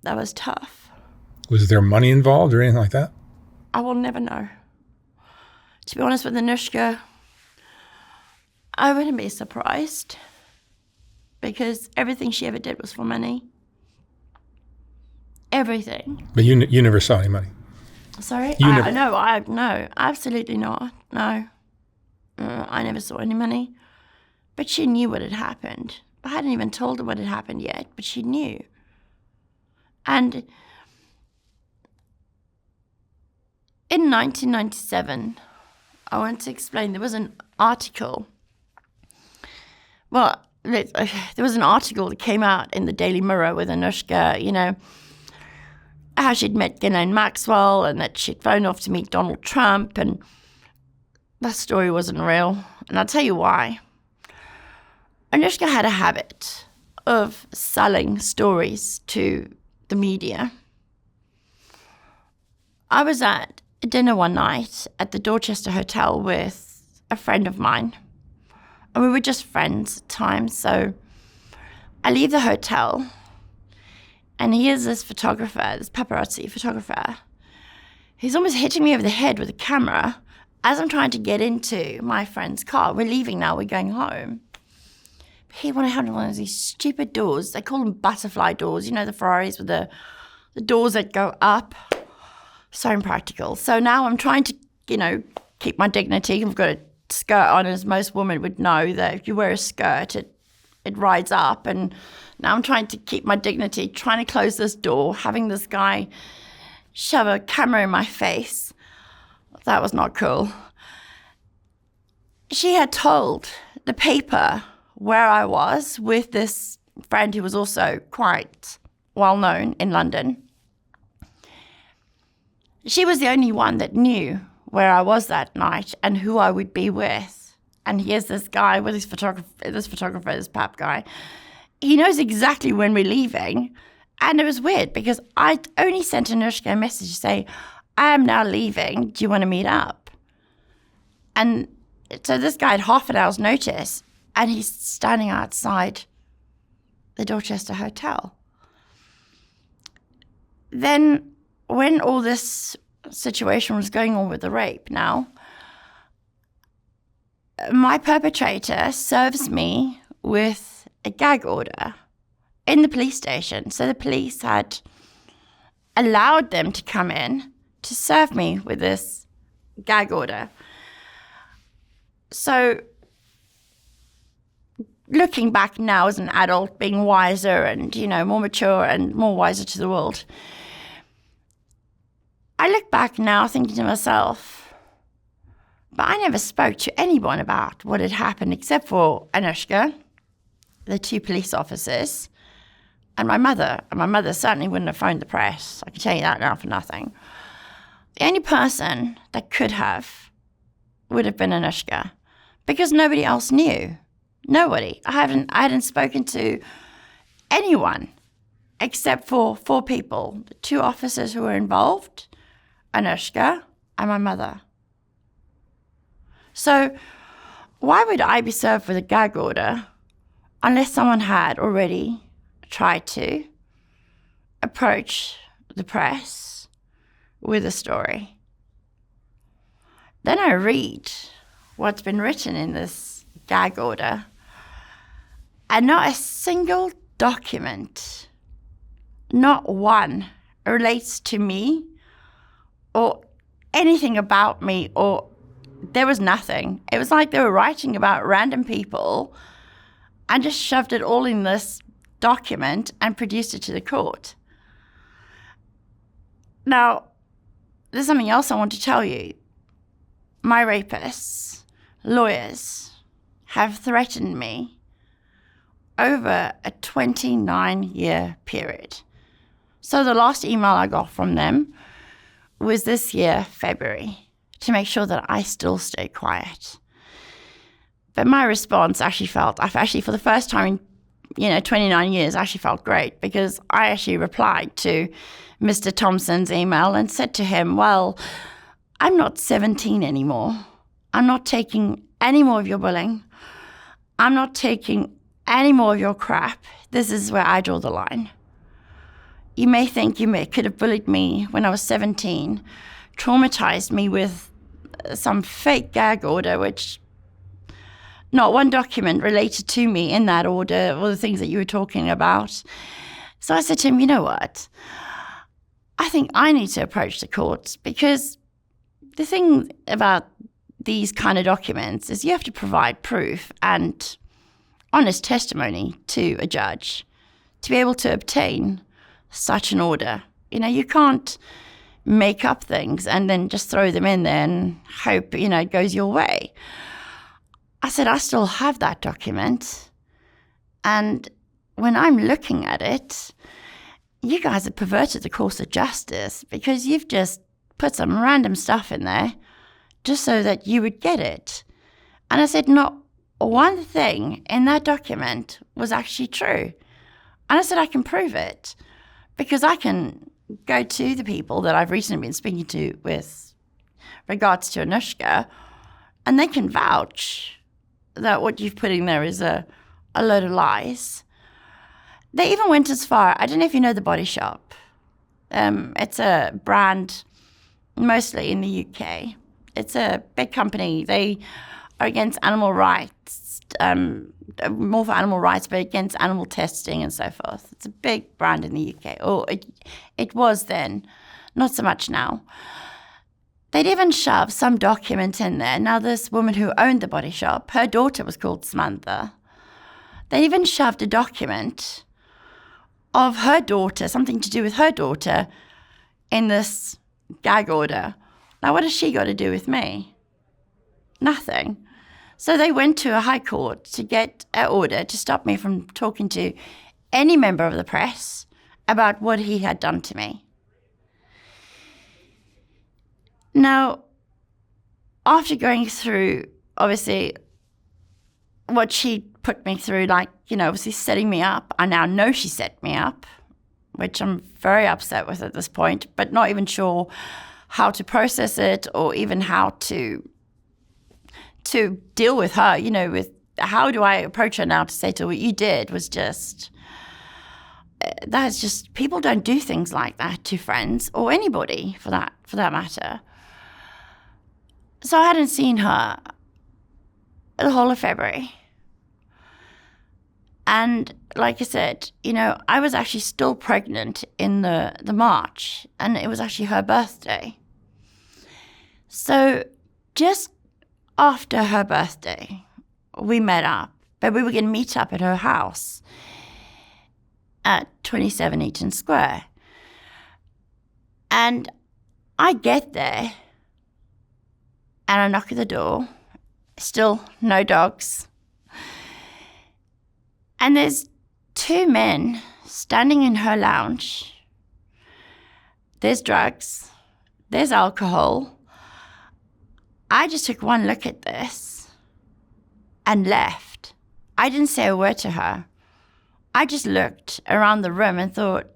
that was tough. Was there money involved or anything like that? I will never know. To be honest with Anushka, I wouldn't be surprised because everything she ever did was for money. Everything. But you never saw any money? Sorry? Never... No, absolutely not. No. I never saw any money. But she knew what had happened. I hadn't even told her what had happened yet, but she knew. And in 1997, I want to explain, there was an article. Well, there was an article that came out in the Daily Mirror with Anushka, how she'd met Ghislaine Maxwell and that she'd phoned off to meet Donald Trump, and that story wasn't real. And I'll tell you why. Anushka had a habit of selling stories to the media. I was at dinner one night at the Dorchester Hotel with a friend of mine. And we were just friends at times, so I leave the hotel and here's this photographer, this paparazzi photographer. He's almost hitting me over the head with a camera as I'm trying to get into my friend's car. We're leaving now, we're going home. He wanted to have one of these stupid doors. They call them butterfly doors, the Ferraris with the doors that go up. So impractical. So now I'm trying to, keep my dignity. I've got a skirt on, as most women would know that if you wear a skirt, it rides up. And now I'm trying to keep my dignity, trying to close this door, having this guy shove a camera in my face. That was not cool. She had told the paper where I was with this friend who was also quite well known in London. She was the only one that knew where I was that night and who I would be with. And here's this guy with this photographer, this pap guy. He knows exactly when we're leaving. And it was weird because I only sent Anushka a message to say, I am now leaving. Do you want to meet up? And so this guy had half an hour's notice, and he's standing outside the Dorchester Hotel. Then when all this situation was going on with the rape now, my perpetrator serves me with a gag order in the police station. So the police had allowed them to come in to serve me with this gag order. So looking back now as an adult, being wiser and, more mature and more wiser to the world, I look back now thinking to myself, but I never spoke to anyone about what had happened except for Anushka, the 2 police officers, and my mother. And my mother certainly wouldn't have phoned the press. I can tell you that now for nothing. The only person that could have would have been Anushka, because nobody else knew. Nobody. I hadn't spoken to anyone except for 4 people, the 2 officers who were involved, Anushka, and my mother. So why would I be served with a gag order unless someone had already tried to approach the press with a story? Then I read what's been written in this gag order, and not a single document, not one, relates to me or anything about me, or there was nothing. It was like they were writing about random people and just shoved it all in this document and produced it to the court. Now, there's something else I want to tell you. My rapists, lawyers, have threatened me over a 29-year period. So the last email I got from them was this year, February, to make sure that I still stay quiet. But my response I've actually for the first time in 29 years, actually felt great, because I actually replied to Mr. Thompson's email and said to him, well, I'm not 17 anymore. I'm not taking any more of your bullying. I'm not taking any more of your crap. This is where I draw the line. You may think could have bullied me when I was 17, traumatized me with some fake gag order, which not one document related to me in that order, or the things that you were talking about. So I said to him, you know what? I think I need to approach the courts, because the thing about these kind of documents is you have to provide proof and honest testimony to a judge to be able to obtain such an order. You can't make up things and then just throw them in there and hope, it goes your way. I said, I still have that document. And when I'm looking at it, you guys have perverted the course of justice, because you've just put some random stuff in there just so that you would get it. And I said, not one thing in that document was actually true. And I said, I can prove it, because I can go to the people that I've recently been speaking to with regards to Anushka, and they can vouch that what you've put in there is a load of lies. They even went as far, I don't know if you know The Body Shop. It's a brand mostly in the UK. It's a big company. They are against animal rights, more for animal rights, but against animal testing and so forth. It's a big brand in the UK, or it was then, not so much now. They'd even shove some document in there. Now, this woman who owned The Body Shop, her daughter was called Samantha. They even shoved a document of her daughter, something to do with her daughter, in this gag order. Now, what has she got to do with me? Nothing. So they went to a high court to get an order to stop me from talking to any member of the press about what he had done to me. Now, after going through, obviously, what she put me through, obviously setting me up, I now know she set me up, which I'm very upset with at this point, but not even sure how to process it or even how to deal with her, with how do I approach her now to say to her, what you did was just, that's just, people don't do things like that to friends or anybody for that matter. So I hadn't seen her the whole of February. And like I said, I was actually still pregnant in the March, and it was actually her birthday. So just after her birthday, we met up, but we were going to meet up at her house at 27 Eaton Square. And I get there, and I knock at the door. Still no dogs. And there's two men standing in her lounge. There's drugs. There's alcohol. I just took one look at this and left. I didn't say a word to her. I just looked around the room and thought,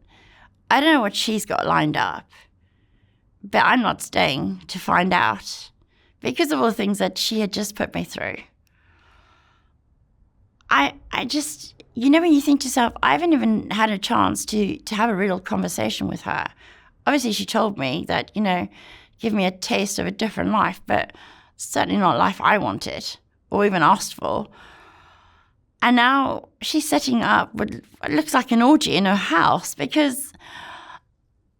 I don't know what she's got lined up, but I'm not staying to find out because of all the things that she had just put me through. I just, when you think to yourself, I haven't even had a chance to have a real conversation with her. Obviously, she told me that, give me a taste of a different life, but certainly not a life I wanted or even asked for. And now she's setting up what looks like an orgy in her house because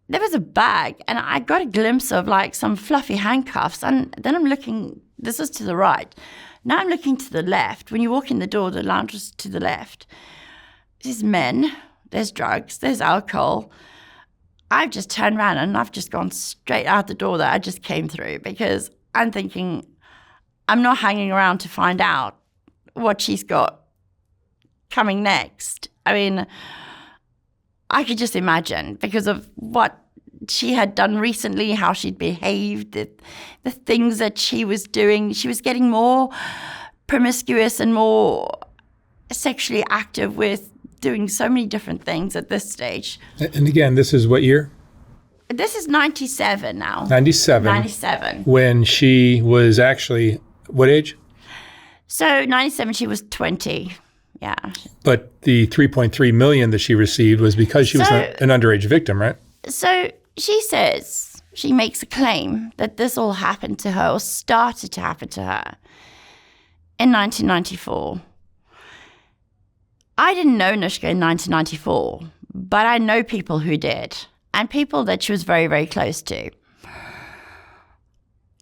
there was a bag and I got a glimpse of like some fluffy handcuffs. And then I'm looking, this is to the right. Now I'm looking to the left. When you walk in the door, the lounge is to the left. There's men, there's drugs, there's alcohol. I've just turned around and I've just gone straight out the door that I just came through because I'm thinking I'm not hanging around to find out what she's got coming next. I mean, I could just imagine because of what she had done recently, how she'd behaved, the things that she was doing. She was getting more promiscuous and more sexually active with doing so many different things at this stage. And again, this is what year? This is 97 now. 97. 97. When she was actually, what age? So 97, she was 20. Yeah. But the $3.3 million that she received was because she was an underage victim, right? So she says, she makes a claim that this all happened to her or started to happen to her in 1994. I didn't know Nushka in 1994, but I know people who did and people that she was very, very close to.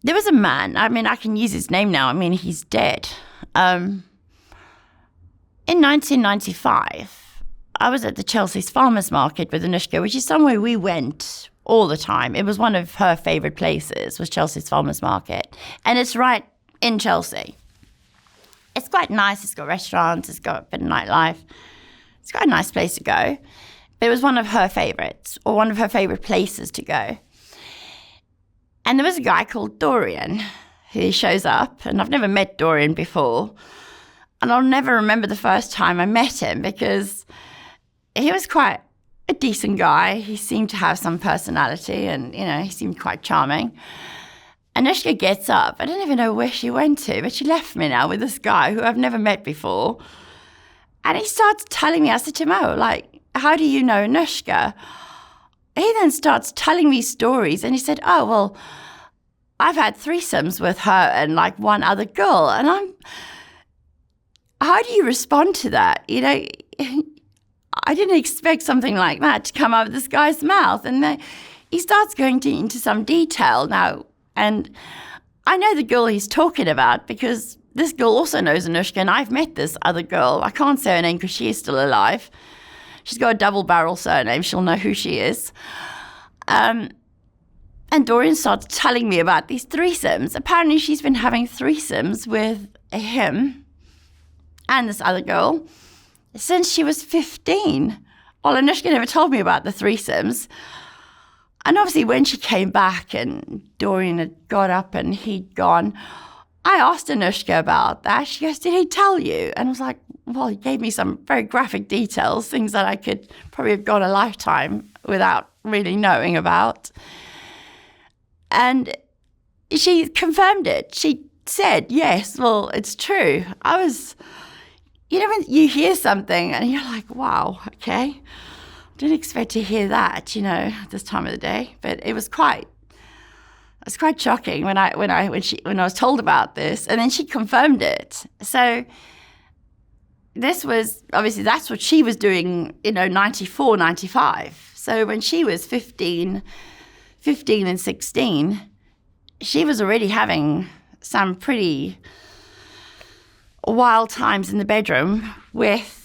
There was a man, I mean, I can use his name now. I mean, he's dead. In 1995, I was at the Chelsea's Farmers Market with Anushka, which is somewhere we went all the time. It was one of her favorite places, was Chelsea's Farmers Market. And it's right in Chelsea. It's quite nice. It's got restaurants. It's got a bit of nightlife. It's quite a nice place to go. But it was one of her favorites, or one of her favorite places to go. And there was a guy called Dorian who shows up. And I've never met Dorian before. And I'll never remember the first time I met him because he was quite a decent guy. He seemed to have some personality and, he seemed quite charming. Anushka gets up. I don't even know where she went to, but she left me now with this guy who I've never met before. And he starts telling me, I said to him, how do you know Anushka? He then starts telling me stories and he said, oh, well, I've had threesomes with her and like one other girl. And how do you respond to that? I didn't expect something like that to come out of this guy's mouth. And then he starts going into some detail now. And I know the girl he's talking about because this girl also knows Anushka, and I've met this other girl. I can't say her name because she is still alive. She's got a double-barrel surname. She'll know who she is. And Dorian starts telling me about these threesomes. Apparently she's been having threesomes with him and this other girl since she was 15. Well, Anushka never told me about the threesomes. And obviously when she came back and Dorian had got up and he'd gone, I asked Anushka about that. She goes, did he tell you? And I was like, well, he gave me some very graphic details, things that I could probably have gone a lifetime without really knowing about. And she confirmed it. She said, yes, well, it's true. I was, when you hear something and you're like, wow, okay. Didn't expect to hear that, at this time of the day. But it was quite shocking when I was told about this, and then she confirmed it. So this was, obviously, that's what she was doing, 94, 95. So when she was 15 and 16, she was already having some pretty wild times in the bedroom with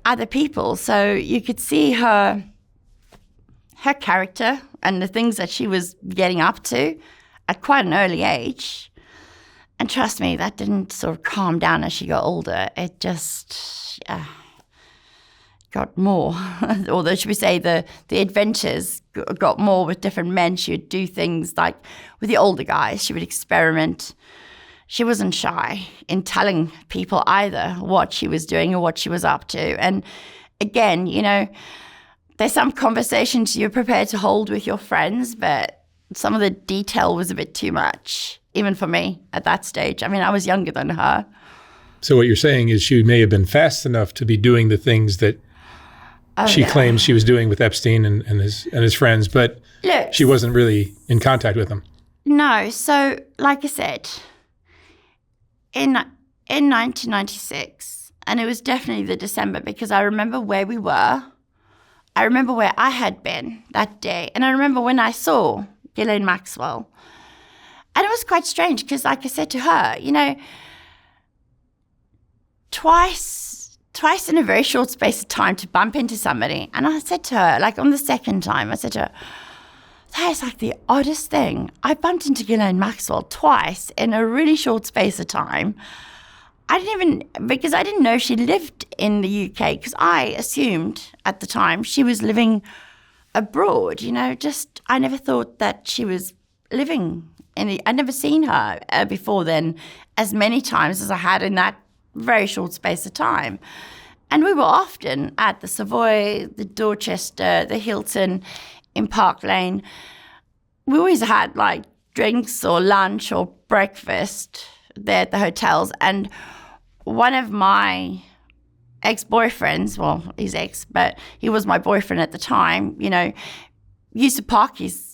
other people. So you could see her character and the things that she was getting up to at quite an early age. And trust me, that didn't sort of calm down as she got older. It just got more. Or should we say the adventures got more with different men. She would do things like with the older guys. She would experiment. She wasn't shy in telling people either what she was doing or what she was up to. And again, there's some conversations you're prepared to hold with your friends, but some of the detail was a bit too much, even for me at that stage. I mean, I was younger than her. So what you're saying is she may have been fast enough to be doing the things that she claims she was doing with Epstein and his friends, but look, she wasn't really in contact with them. No. So, like I said, in 1996, and it was definitely the December, because I remember where we were. I remember where I had been that day. And I remember when I saw Ghislaine Maxwell. And it was quite strange because, like I said to her, twice in a very short space of time to bump into somebody. And I said to her, like on the second time, I said to her, that is like the oddest thing. I bumped into Ghislaine Maxwell twice in a really short space of time. Because I didn't know she lived in the UK, because I assumed at the time she was living abroad, I never thought that she was living I'd never seen her before then as many times as I had in that very short space of time. And we were often at the Savoy, the Dorchester, the Hilton in Park Lane. We always had like drinks or lunch or breakfast there at the hotels. And one of my ex-boyfriends, well, he's ex, but he was my boyfriend at the time, used to park his,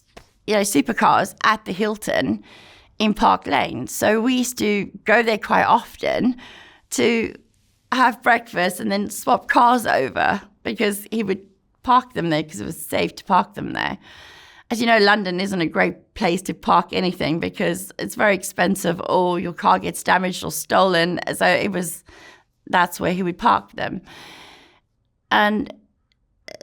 supercars at the Hilton in Park Lane. So we used to go there quite often to have breakfast and then swap cars over, because he would park them there because it was safe to park them there. As you know, London isn't a great place to park anything because it's very expensive, or your car gets damaged or stolen. So that's where he would park them. And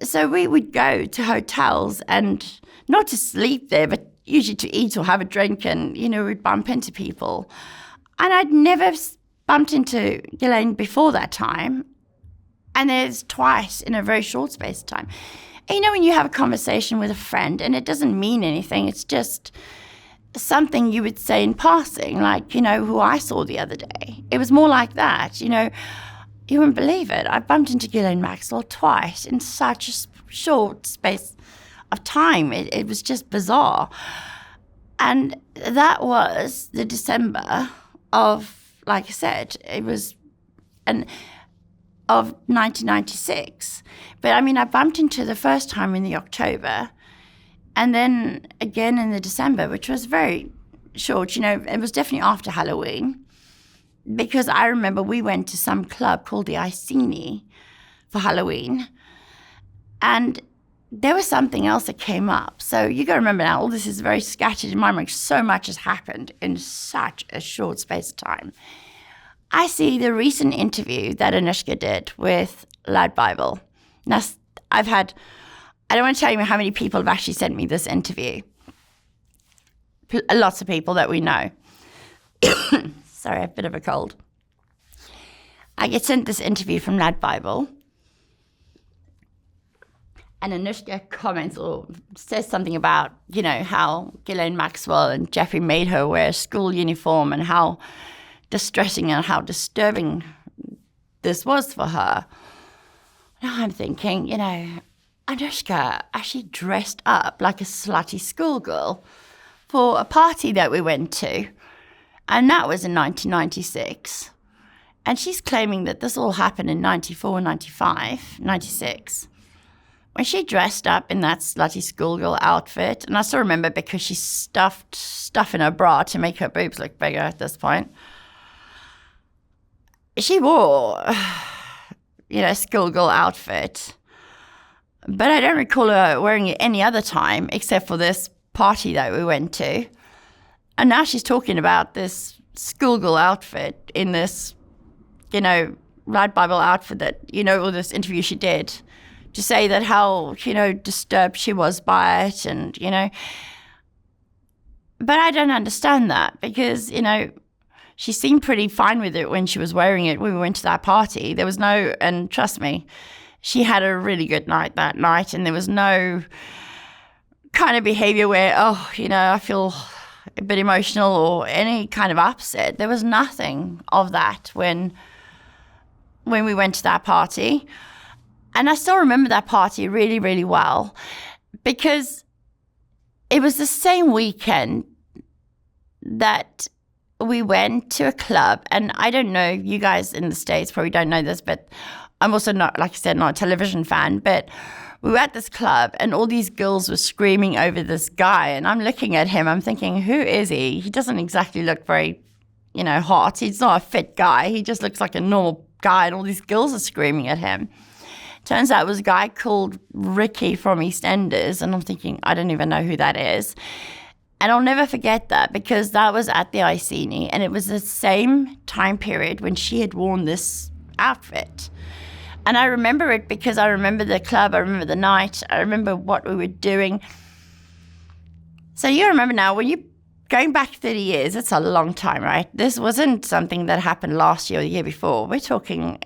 so we would go to hotels, and not to sleep there, but usually to eat or have a drink, and, we'd bump into people. And I'd never bumped into Ghislaine before that time. And there's twice in a very short space of time. And when you have a conversation with a friend and it doesn't mean anything, it's just something you would say in passing, like, who I saw the other day. It was more like that, you wouldn't believe it. I bumped into Ghislaine Maxwell twice in such a short space of time. It was just bizarre. And that was the December of, like I said, it was of 1996. But I bumped into the first time in the October, and then again in the December, which was very short. It was definitely after Halloween, because I remember we went to some club called the Iceni for Halloween, and there was something else that came up. So you got to remember now, all this is very scattered in my mind. So much has happened in such a short space of time. I see the recent interview that Anushka did with Loud Bible. Now, I don't want to tell you how many people have actually sent me this interview. Lots of people that we know. Sorry, I have a bit of a cold. I get sent this interview from Loud Bible, and Anushka comments or says something about, how Ghislaine Maxwell and Jeffrey made her wear a school uniform, and how distressing and how disturbing this was for her. Now I'm thinking, Anushka actually dressed up like a slutty schoolgirl for a party that we went to, and that was in 1996. And she's claiming that this all happened in 94, 95, 96. When she dressed up in that slutty schoolgirl outfit, and I still remember because she stuffed stuff in her bra to make her boobs look bigger at this point. She wore, schoolgirl outfit. But I don't recall her wearing it any other time except for this party that we went to. And now she's talking about this schoolgirl outfit in this, Rad Bible outfit that, all this interview she did to say that how, disturbed she was by it and, But I don't understand that because, she seemed pretty fine with it when she was wearing it when we went to that party. There was and trust me, she had a really good night that night, and there was no kind of behavior where, I feel a bit emotional or any kind of upset. There was nothing of that when we went to that party. And I still remember that party really, really well because it was the same weekend that we went to a club. And I don't know, you guys in the States probably don't know this, but I'm also not, like I said, not a television fan, but we were at this club and all these girls were screaming over this guy. And I'm looking at him, I'm thinking, who is he? He doesn't exactly look very, hot. He's not a fit guy. He just looks like a normal guy and all these girls are screaming at him. Turns out it was a guy called Ricky from EastEnders, and I'm thinking, I don't even know who that is. And I'll never forget that because that was at the Iceni, and it was the same time period when she had worn this outfit. And I remember it because I remember the club, I remember the night, I remember what we were doing. So you remember now, when you're going back 30 years, it's a long time, right? This wasn't something that happened last year or the year before. We're talking,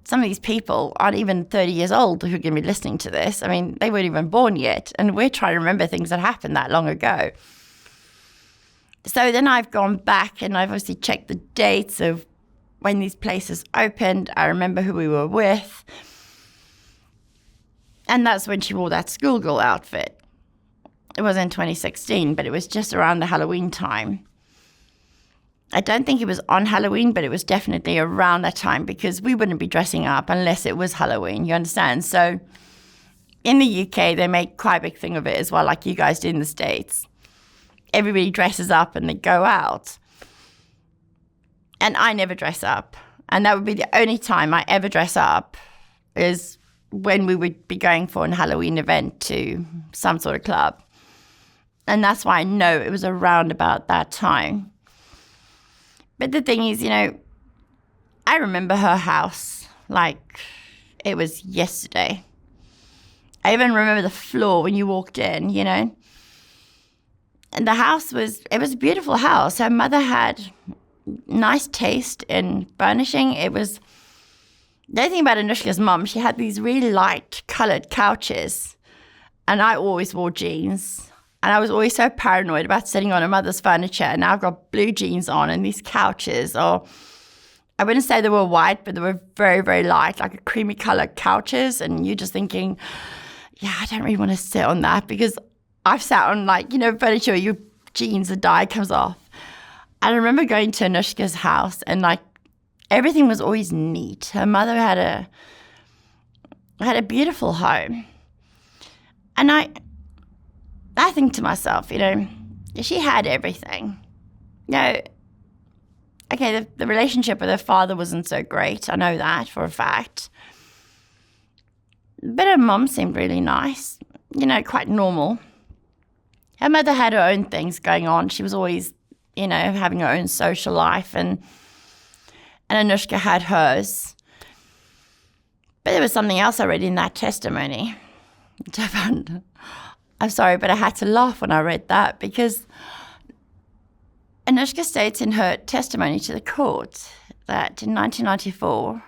some of these people aren't even 30 years old who are going to be listening to this. They weren't even born yet. And we're trying to remember things that happened that long ago. So then I've gone back and I've obviously checked the dates of when these places opened. I remember who we were with. And that's when she wore that schoolgirl outfit. It was in 2016, but it was just around the Halloween time. I don't think it was on Halloween, but it was definitely around that time because we wouldn't be dressing up unless it was Halloween, you understand? So in the UK, they make quite a big thing of it as well, like you guys do in the States. Everybody dresses up and they go out. And I never dress up. And that would be the only time I ever dress up is when we would be going for a Halloween event to some sort of club. And that's why I know it was around about that time. But the thing is, I remember her house like it was yesterday. I even remember the floor when you walked in, And the house it was a beautiful house. Her mother had nice taste in furnishing. It was, the only thing about Anushka's mum, she had these really light colored couches. And I always wore jeans. And I was always so paranoid about sitting on her mother's furniture. And now I've got blue jeans on and these couches, or I wouldn't say they were white, but they were very, very light, like a creamy color couches. And you're just thinking, yeah, I don't really want to sit on that because I've sat on furniture where your jeans, the dye comes off. I remember going to Anushka's house and everything was always neat. Her mother had a beautiful home. And I think to myself, she had everything. Okay, the relationship with her father wasn't so great. I know that for a fact. But her mum seemed really nice, quite normal. Her mother had her own things going on. She was always, having her own social life, and Anushka had hers. But there was something else I read in that testimony, which I found, I'm sorry, but I had to laugh when I read that because Anushka states in her testimony to the court that in 1994,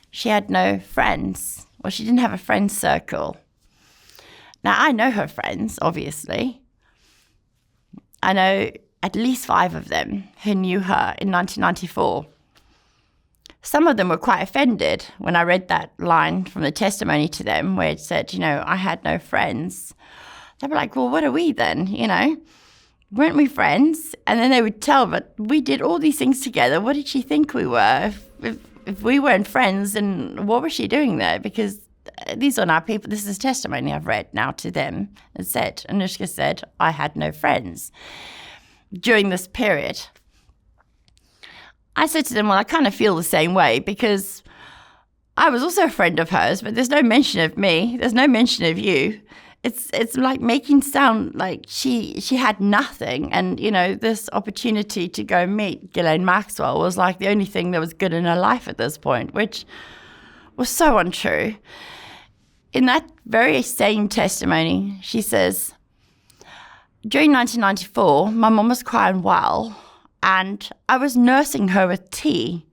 she had no friends. Well, she didn't have a friend circle. Now, I know her friends, obviously. I know at least 5 of them who knew her in 1994. Some of them were quite offended when I read that line from the testimony to them where it said, I had no friends. They'd be like, well, what are we then, Weren't we friends? And then they would tell, but we did all these things together. What did she think we were? If we weren't friends, then what was she doing there? Because these are now people, this is testimony I've read now to them. Anushka said, I had no friends during this period. I said to them, well, I kind of feel the same way because I was also a friend of hers, but there's no mention of me. There's no mention of you. It's like making sound like she had nothing. And, this opportunity to go meet Ghislaine Maxwell was like the only thing that was good in her life at this point, which was so untrue. In that very same testimony, she says, during 1994, my mom was quite unwell and I was nursing her with tea.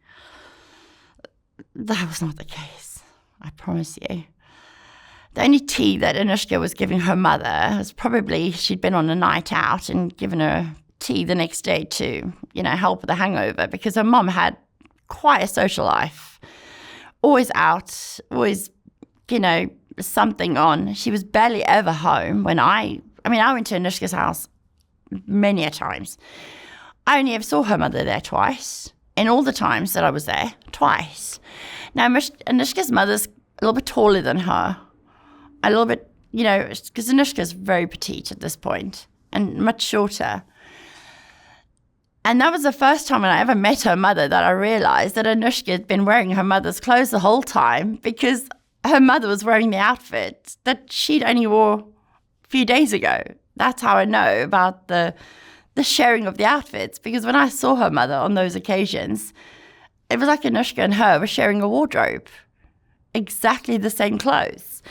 That was not the case, I promise you. The only tea that Anushka was giving her mother was probably she'd been on a night out and given her tea the next day to, help with the hangover because her mom had quite a social life. Always out, always, something on. She was barely ever home when I went to Anushka's house many a times. I only ever saw her mother there twice. And all the times that I was there, twice. Now, Anushka's mother's a little bit taller than her. A little bit, because Anushka's very petite at this point and much shorter. And that was the first time when I ever met her mother that I realized that Anushka had been wearing her mother's clothes the whole time because her mother was wearing the outfit that she'd only wore a few days ago. That's how I know about the sharing of the outfits, because when I saw her mother on those occasions, it was like Anushka and her were sharing a wardrobe, exactly the same clothes.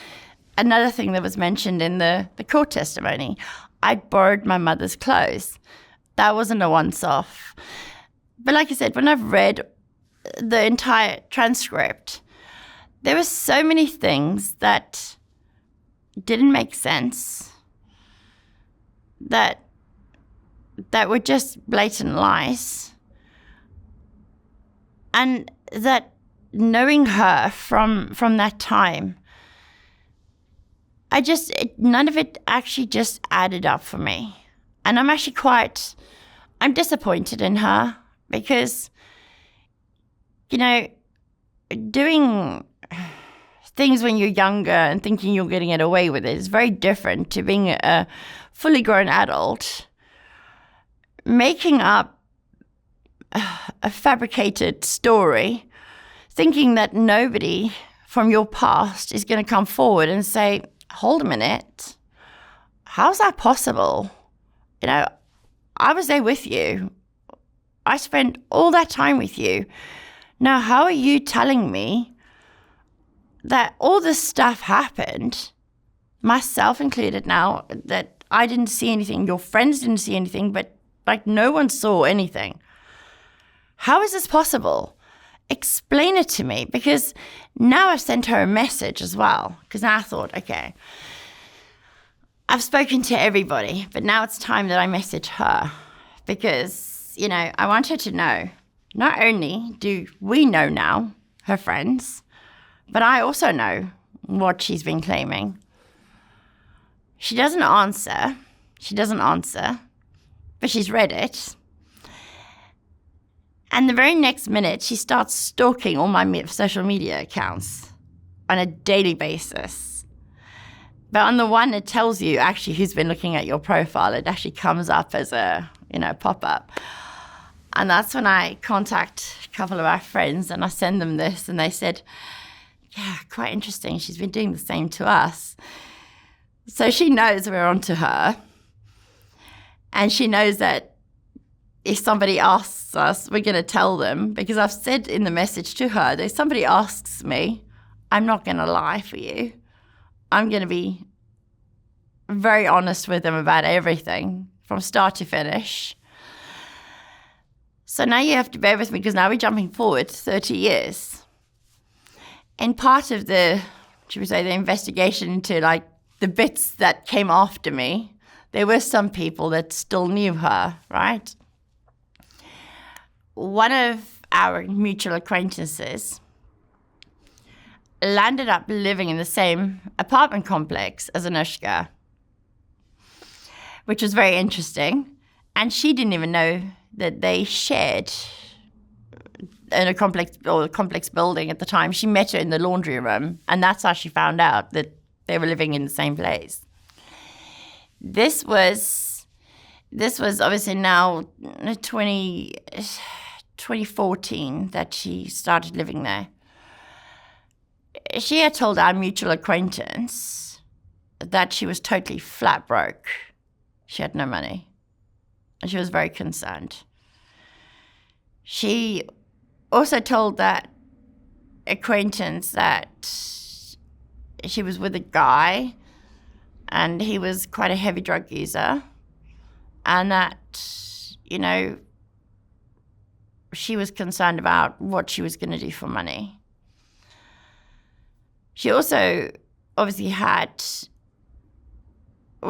Another thing that was mentioned in the court testimony, I'd borrowed my mother's clothes. That wasn't a once-off. But like I said, when I've read the entire transcript, there were so many things that didn't make sense, that were just blatant lies. And that knowing her from that time, none of it actually just added up for me. And I'm disappointed in her because, doing things when you're younger and thinking you're getting it away with it is very different to being a fully grown adult, making up a fabricated story, thinking that nobody from your past is going to come forward and say, hold a minute, how's that possible? I was there with you. I spent all that time with you. Now, how are you telling me that all this stuff happened, myself included now, that I didn't see anything, your friends didn't see anything, but no one saw anything? How is this possible? Explain it to me, because now I've sent her a message as well, because now I thought, okay, I've spoken to everybody, but now it's time that I message her, because, I want her to know, not only do we know now, her friends, but I also know what she's been claiming. She doesn't answer, but she's read it. And the very next minute, she starts stalking all my social media accounts on a daily basis. But on the one, it tells you actually who's been looking at your profile. It actually comes up as a, pop-up. And that's when I contact a couple of our friends and I send them this. And they said, yeah, quite interesting. She's been doing the same to us. So she knows we're onto her. And she knows that if somebody asks us, we're going to tell them, because I've said in the message to her that if somebody asks me, I'm not going to lie for you. I'm going to be very honest with them about everything from start to finish. So now you have to bear with me, because now we're jumping forward 30 years. And part of the investigation into the bits that came after me, there were some people that still knew her, right? One of our mutual acquaintances landed up living in the same apartment complex as Anushka. which was very interesting. And she didn't even know that they shared in a complex building at the time. She met her in the laundry room, and that's how she found out that they were living in the same place. This was obviously now 2014 that she started living there. She had told our mutual acquaintance that she was totally flat broke. She had no money. And she was very concerned. She also told that acquaintance that she was with a guy and he was quite a heavy drug user, and that, she was concerned about what she was going to do for money. She also obviously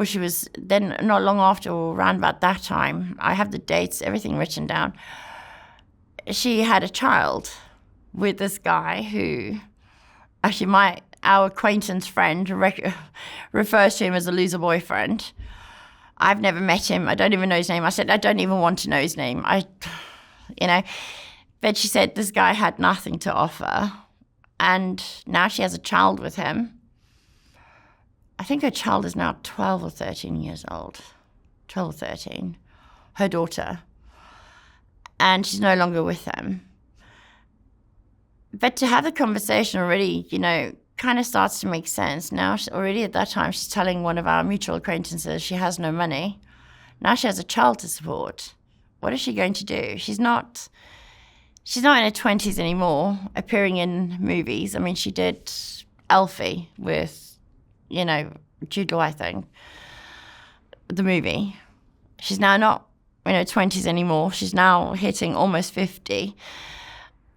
she was then not long after, or around about that time, I have the dates, everything written down, she had a child with this guy who, actually our acquaintance friend refers to him as a loser boyfriend. I've never met him. I don't even know his name. I said, I don't even want to know his name. But she said this guy had nothing to offer. And now she has a child with him. I think her child is now 12 or 13 years old. 12 or 13. Her daughter. And she's no longer with him. But to have the conversation already, kind of starts to make sense. Now, already at that time, she's telling one of our mutual acquaintances she has no money. Now she has a child to support. What is she going to do? She's not in her 20s anymore, appearing in movies. I mean, she did Elfie with, Jude Law, I think, the movie. She's now not in her 20s anymore. She's now hitting almost 50.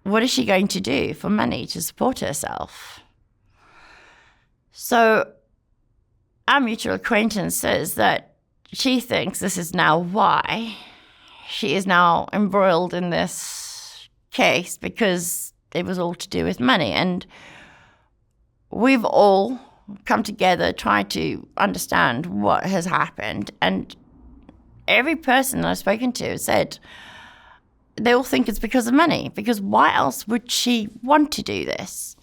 What is she going to do for money to support herself? So our mutual acquaintance says that she thinks this is now why she is now embroiled in this case, because it was all to do with money. And we've all come together, tried to understand what has happened. And every person I've spoken to said they all think it's because of money, because why else would she want to do this?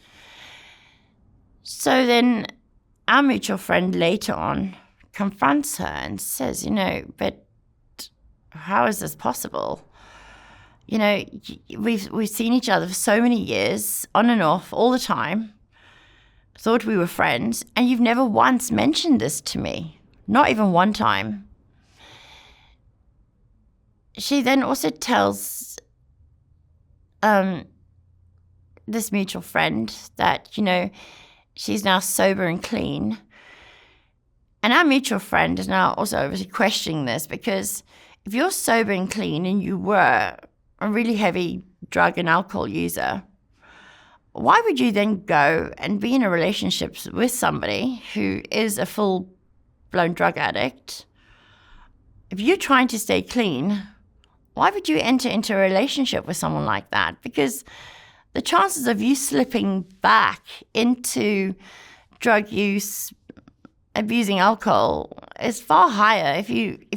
So then our mutual friend later on confronts her and says, but how is this possible? We've seen each other for so many years, on and off, all the time, thought we were friends, and you've never once mentioned this to me, not even one time. She then also tells this mutual friend that, she's now sober and clean. And our mutual friend is now also obviously questioning this, because if you're sober and clean and you were a really heavy drug and alcohol user, why would you then go and be in a relationship with somebody who is a full-blown drug addict? If you're trying to stay clean, why would you enter into a relationship with someone like that? Because the chances of you slipping back into drug use, abusing alcohol, is far higher if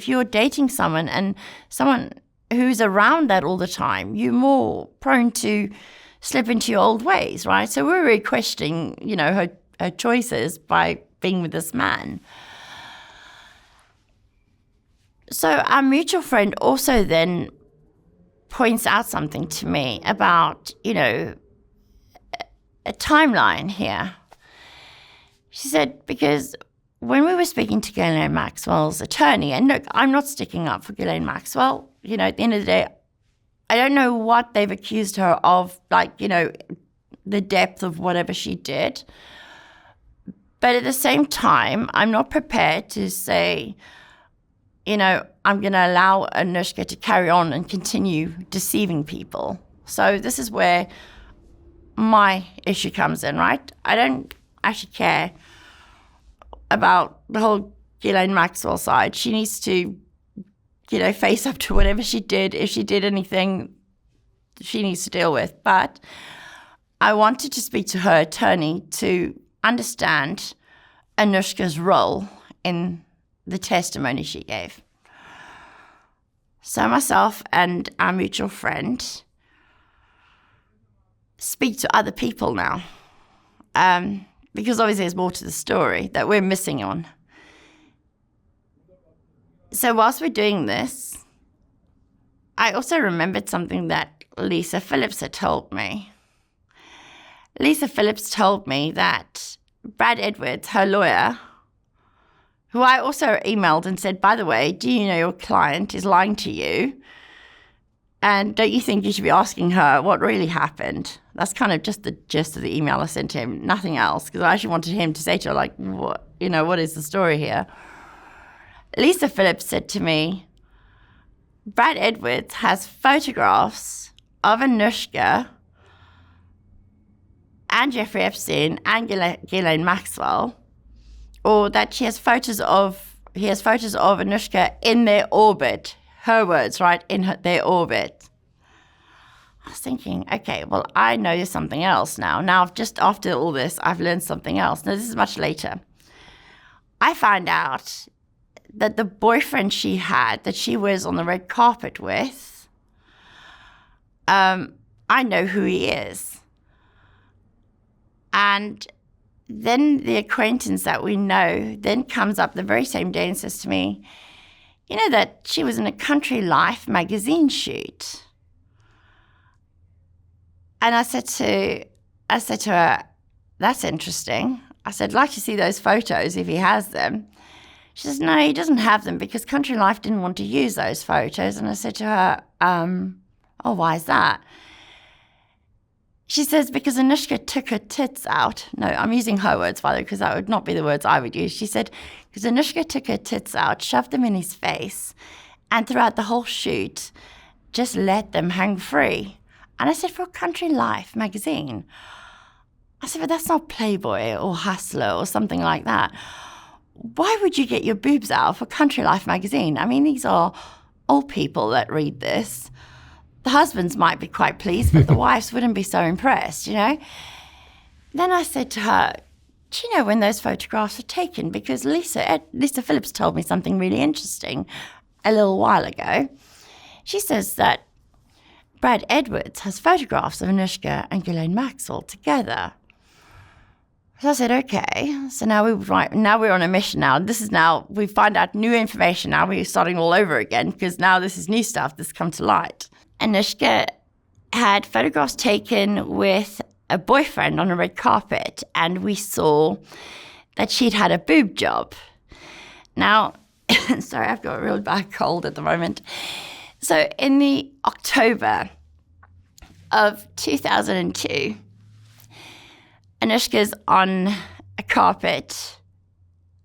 you're dating someone, and someone who's around that all the time, you're more prone to slip into your old ways, right? So we're really questioning, her choices by being with this man. So our mutual friend also then points out something to me about, a timeline here. She said, because when we were speaking to Ghislaine Maxwell's attorney, and look, I'm not sticking up for Ghislaine Maxwell, at the end of the day, I don't know what they've accused her of, the depth of whatever she did. But at the same time, I'm not prepared to say, I'm going to allow Anushka to carry on and continue deceiving people. So this is where my issue comes in, right? I don't actually care about the whole Ghislaine Maxwell side. She needs to, face up to whatever she did. If she did anything, she needs to deal with. But I wanted to speak to her attorney to understand Anushka's role in the testimony she gave. So myself and our mutual friend speak to other people now, because obviously there's more to the story that we're missing on. So whilst we're doing this, I also remembered something that Lisa Phillips had told me. Lisa Phillips told me that Brad Edwards, her lawyer, who I also emailed and said, by the way, do you know your client is lying to you? And don't you think you should be asking her what really happened? That's kind of just the gist of the email I sent him, nothing else, because I actually wanted him to say to her, like, what is the story here? Lisa Phillips said to me, Brad Edwards has photographs of Anushka and Jeffrey Epstein and Ghislaine Maxwell, or that he has photos of Anushka in their orbit. Her words, right, in their orbit. I was thinking, okay, well, I know something else now. Now, just after all this, I've learned something else. Now, this is much later. I found out that the boyfriend she had, that she was on the red carpet with, I know who he is. And then the acquaintance that we know then comes up the very same day and says to me, you know that she was in a Country Life magazine shoot. And I said to her, that's interesting. I said, I'd like to see those photos if he has them. She says, no, he doesn't have them because Country Life didn't want to use those photos. And I said to her, oh, why is that? She says, because Anushka took her tits out. No, I'm using her words, by the way, because that would not be the words I would use. She said, because Anushka took her tits out, shoved them in his face, and throughout the whole shoot, just let them hang free. And I said, for Country Life magazine. I said, but that's not Playboy or Hustler or something like that. Why would you get your boobs out for Country Life magazine? I mean, these are old people that read this. The husbands might be quite pleased, but the wives wouldn't be so impressed, you know? Then I said to her, do you know when those photographs were taken? Because Lisa Phillips told me something really interesting a little while ago. She says that Brad Edwards has photographs of Anushka and Ghislaine Maxwell together. So I said, okay. So now we're on a mission now. We find out new information now. We're starting all over again because now this is new stuff that's come to light. Anushka had photographs taken with a boyfriend on a red carpet, and we saw that she'd had a boob job. Now, sorry, I've got a real bad cold at the moment. So in the October of 2002, Anushka's on a carpet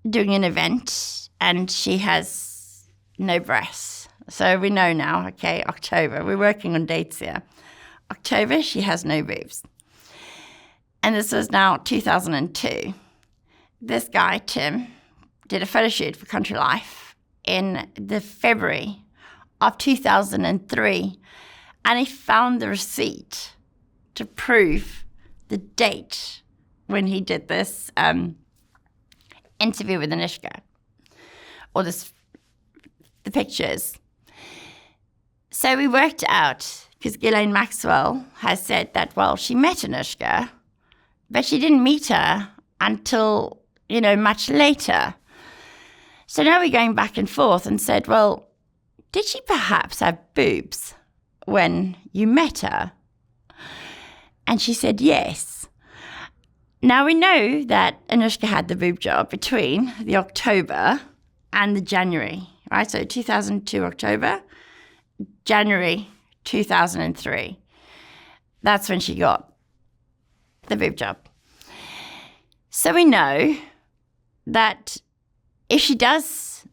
doing an event, and she has no breasts. So we know now, okay, October. We're working on dates here. October, she has no boobs. And this was now 2002. This guy, Tim, did a photo shoot for Country Life in the February of 2003. And he found the receipt to prove the date when he did this interview with Anushka, or the pictures. So we worked out, because Ghislaine Maxwell has said that, well, she met Anushka, but she didn't meet her until, much later. So now we're going back and forth and said, well, did she perhaps have boobs when you met her? And she said yes. Now we know that Anushka had the boob job between the October and the January, right? So 2002 October, January 2003. That's when she got the boob job. So we know that if she does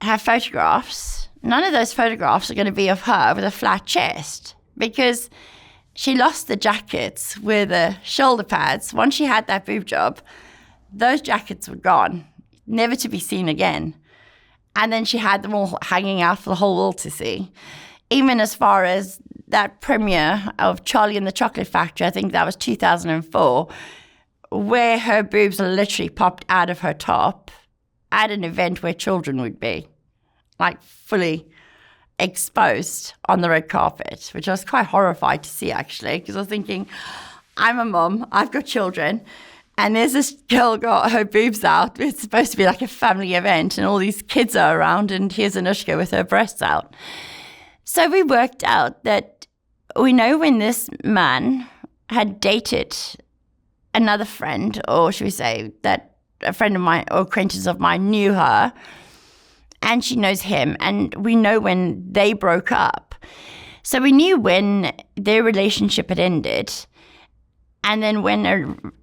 have photographs, none of those photographs are going to be of her with a flat chest, because she lost the jackets with the shoulder pads. Once she had that boob job, those jackets were gone, never to be seen again. And then she had them all hanging out for the whole world to see. Even as far as that premiere of Charlie and the Chocolate Factory, I think that was 2004, where her boobs literally popped out of her top. at an event where children would be, like fully exposed on the red carpet, which I was quite horrified to see, actually, because I was thinking, I'm a mom, I've got children, and there's this girl got her boobs out. It's supposed to be like a family event, and all these kids are around, and here's Anushka with her breasts out. So we worked out that we know when this man had dated another friend, or should we say that a friend of mine or acquaintance of mine knew her, and she knows him, and we know when they broke up. So we knew when their relationship had ended, and then when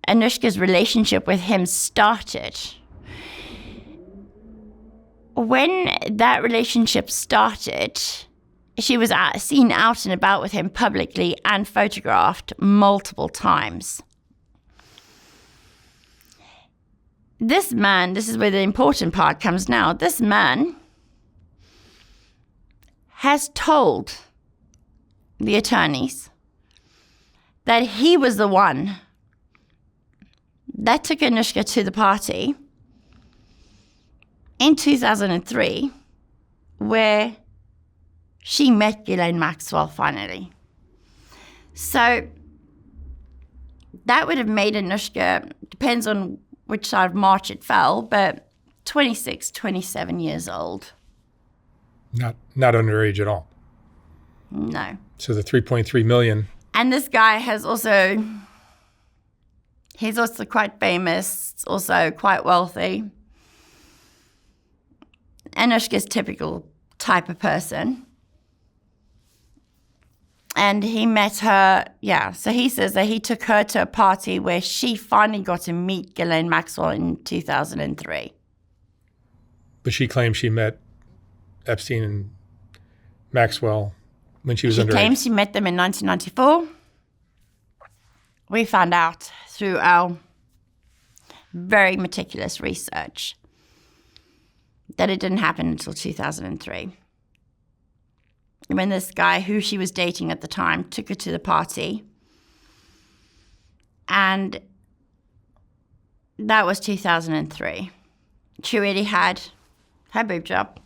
Anushka's relationship with him started. When that relationship started, she was seen out and about with him publicly and photographed multiple times. This man, this is where the important part comes now, this man has told the attorneys that he was the one that took Anushka to the party in 2003 where she met Ghislaine Maxwell finally. So that would have made Anushka, depends on which side of March it fell, but 26, 27 years old. Not underage at all. No. So the 3.3 million. And this guy he's also quite famous, also quite wealthy. Anushka's typical type of person. And he met her, so he says that he took her to a party where she finally got to meet Ghislaine Maxwell in 2003. But she claims she met Epstein and Maxwell when she was underage. She claims she met them in 1994. We found out through our very meticulous research that it didn't happen until 2003. When this guy who she was dating at the time took her to the party. And that was 2003. She already had her boob job.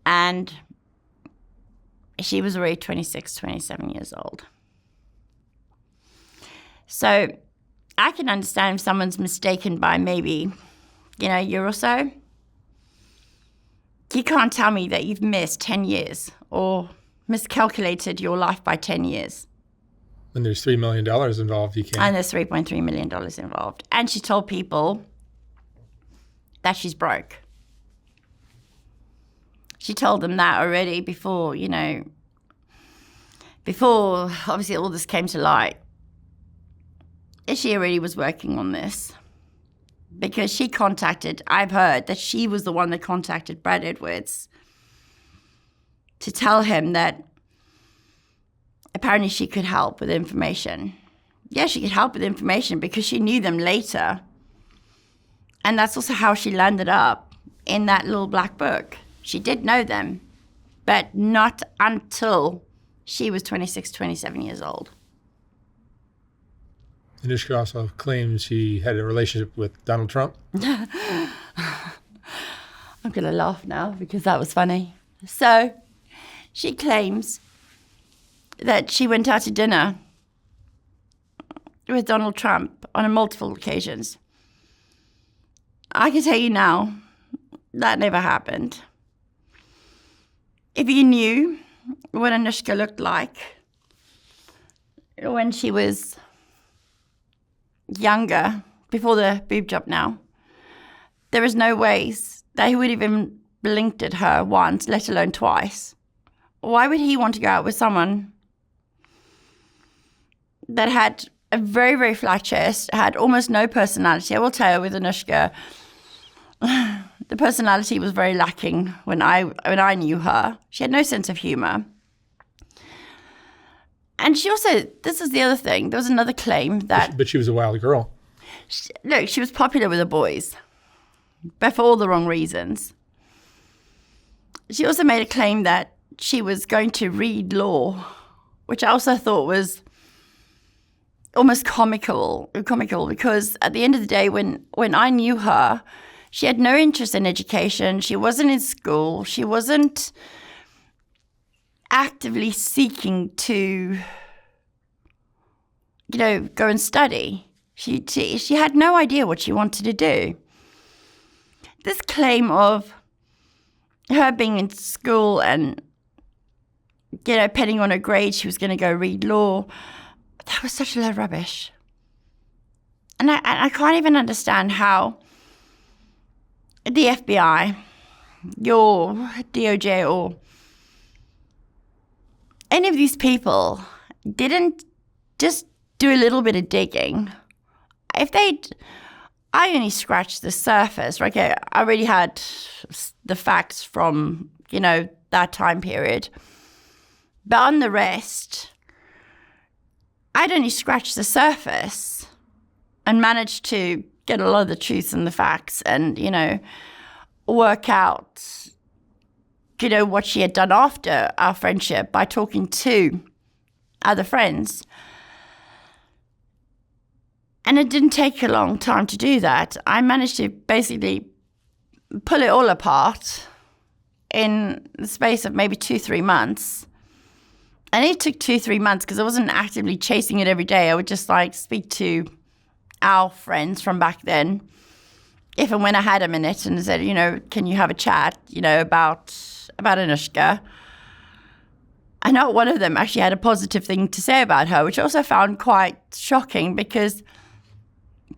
And she was already 26, 27 years old. So I can understand if someone's mistaken by maybe, a year or so. You can't tell me that you've missed 10 years or miscalculated your life by 10 years. When there's $3 million involved, you can't. And there's $3.3 million involved. And she told people that she's broke. She told them that already before obviously all this came to light. She already was working on this. Because I've heard that she was the one that contacted Brad Edwards to tell him that apparently she could help with information. Yeah, she could help with information because she knew them later. And that's also how she landed up in that little black book. She did know them, but not until she was 26, 27 years old. Anushka also claims she had a relationship with Donald Trump. I'm going to laugh now because that was funny. So she claims that she went out to dinner with Donald Trump on multiple occasions. I can tell you now, that never happened. If you knew what Anushka looked like when she was younger, before the boob job now, there is no ways that he would even blinked at her once, let alone twice. Why would he want to go out with someone that had a very, very flat chest, had almost no personality? I will tell you, with Anushka, the personality was very lacking when I knew her. She had no sense of humor. And she also, this is the other thing, there was another claim that... But she was a wild girl. She was popular with the boys, but for all the wrong reasons. She also made a claim that she was going to read law, which I also thought was almost comical because at the end of the day, when I knew her, she had no interest in education. She wasn't in school. She wasn't actively seeking to, go and study. She had no idea what she wanted to do. This claim of her being in school and, depending on her grade, she was going to go read law, that was such a load of rubbish. And I can't even understand how the FBI, your DOJ, or any of these people didn't just do a little bit of digging. I only scratched the surface. Okay, I already had the facts from, that time period. But on the rest, I'd only scratched the surface and managed to get a lot of the truth and the facts and, work out, what she had done after our friendship by talking to other friends. And it didn't take a long time to do that. I managed to basically pull it all apart in the space of maybe 2-3 months. And it took 2-3 months because I wasn't actively chasing it every day. I would just speak to our friends from back then, if and when I had a minute, and said, can you have a chat, about Anushka. And not one of them actually had a positive thing to say about her, which I also found quite shocking because,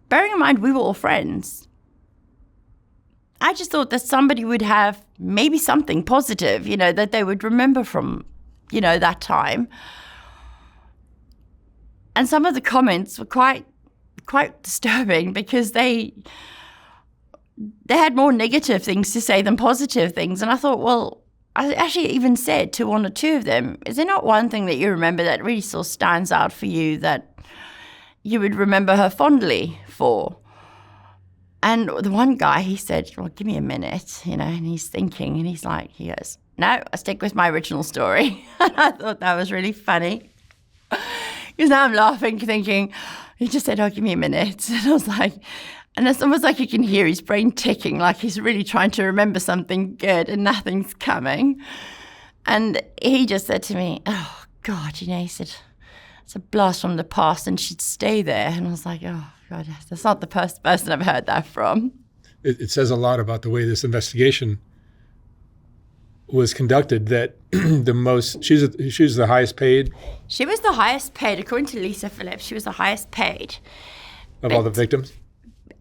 bearing in mind, we were all friends. I just thought that somebody would have maybe something positive, that they would remember from, that time. And some of the comments were quite disturbing because they had more negative things to say than positive things. And I thought, well, I actually even said to one or two of them, is there not one thing that you remember that really sort of stands out for you that you would remember her fondly for? And the one guy, he said, well, give me a minute, and he's thinking, and he goes, no, I stick with my original story. And I thought that was really funny. Because now I'm laughing, thinking, he just said, oh, give me a minute. And I was like, and it's almost like you can hear his brain ticking, like he's really trying to remember something good and nothing's coming. And he just said to me, oh, God, he said, it's a blast from the past and she'd stay there. And I was like, oh, God, that's not the first person I've heard that from. It says a lot about the way this investigation was conducted that she was the highest paid. She was the highest paid, according to Lisa Phillips. She was the highest paid. Of all the victims?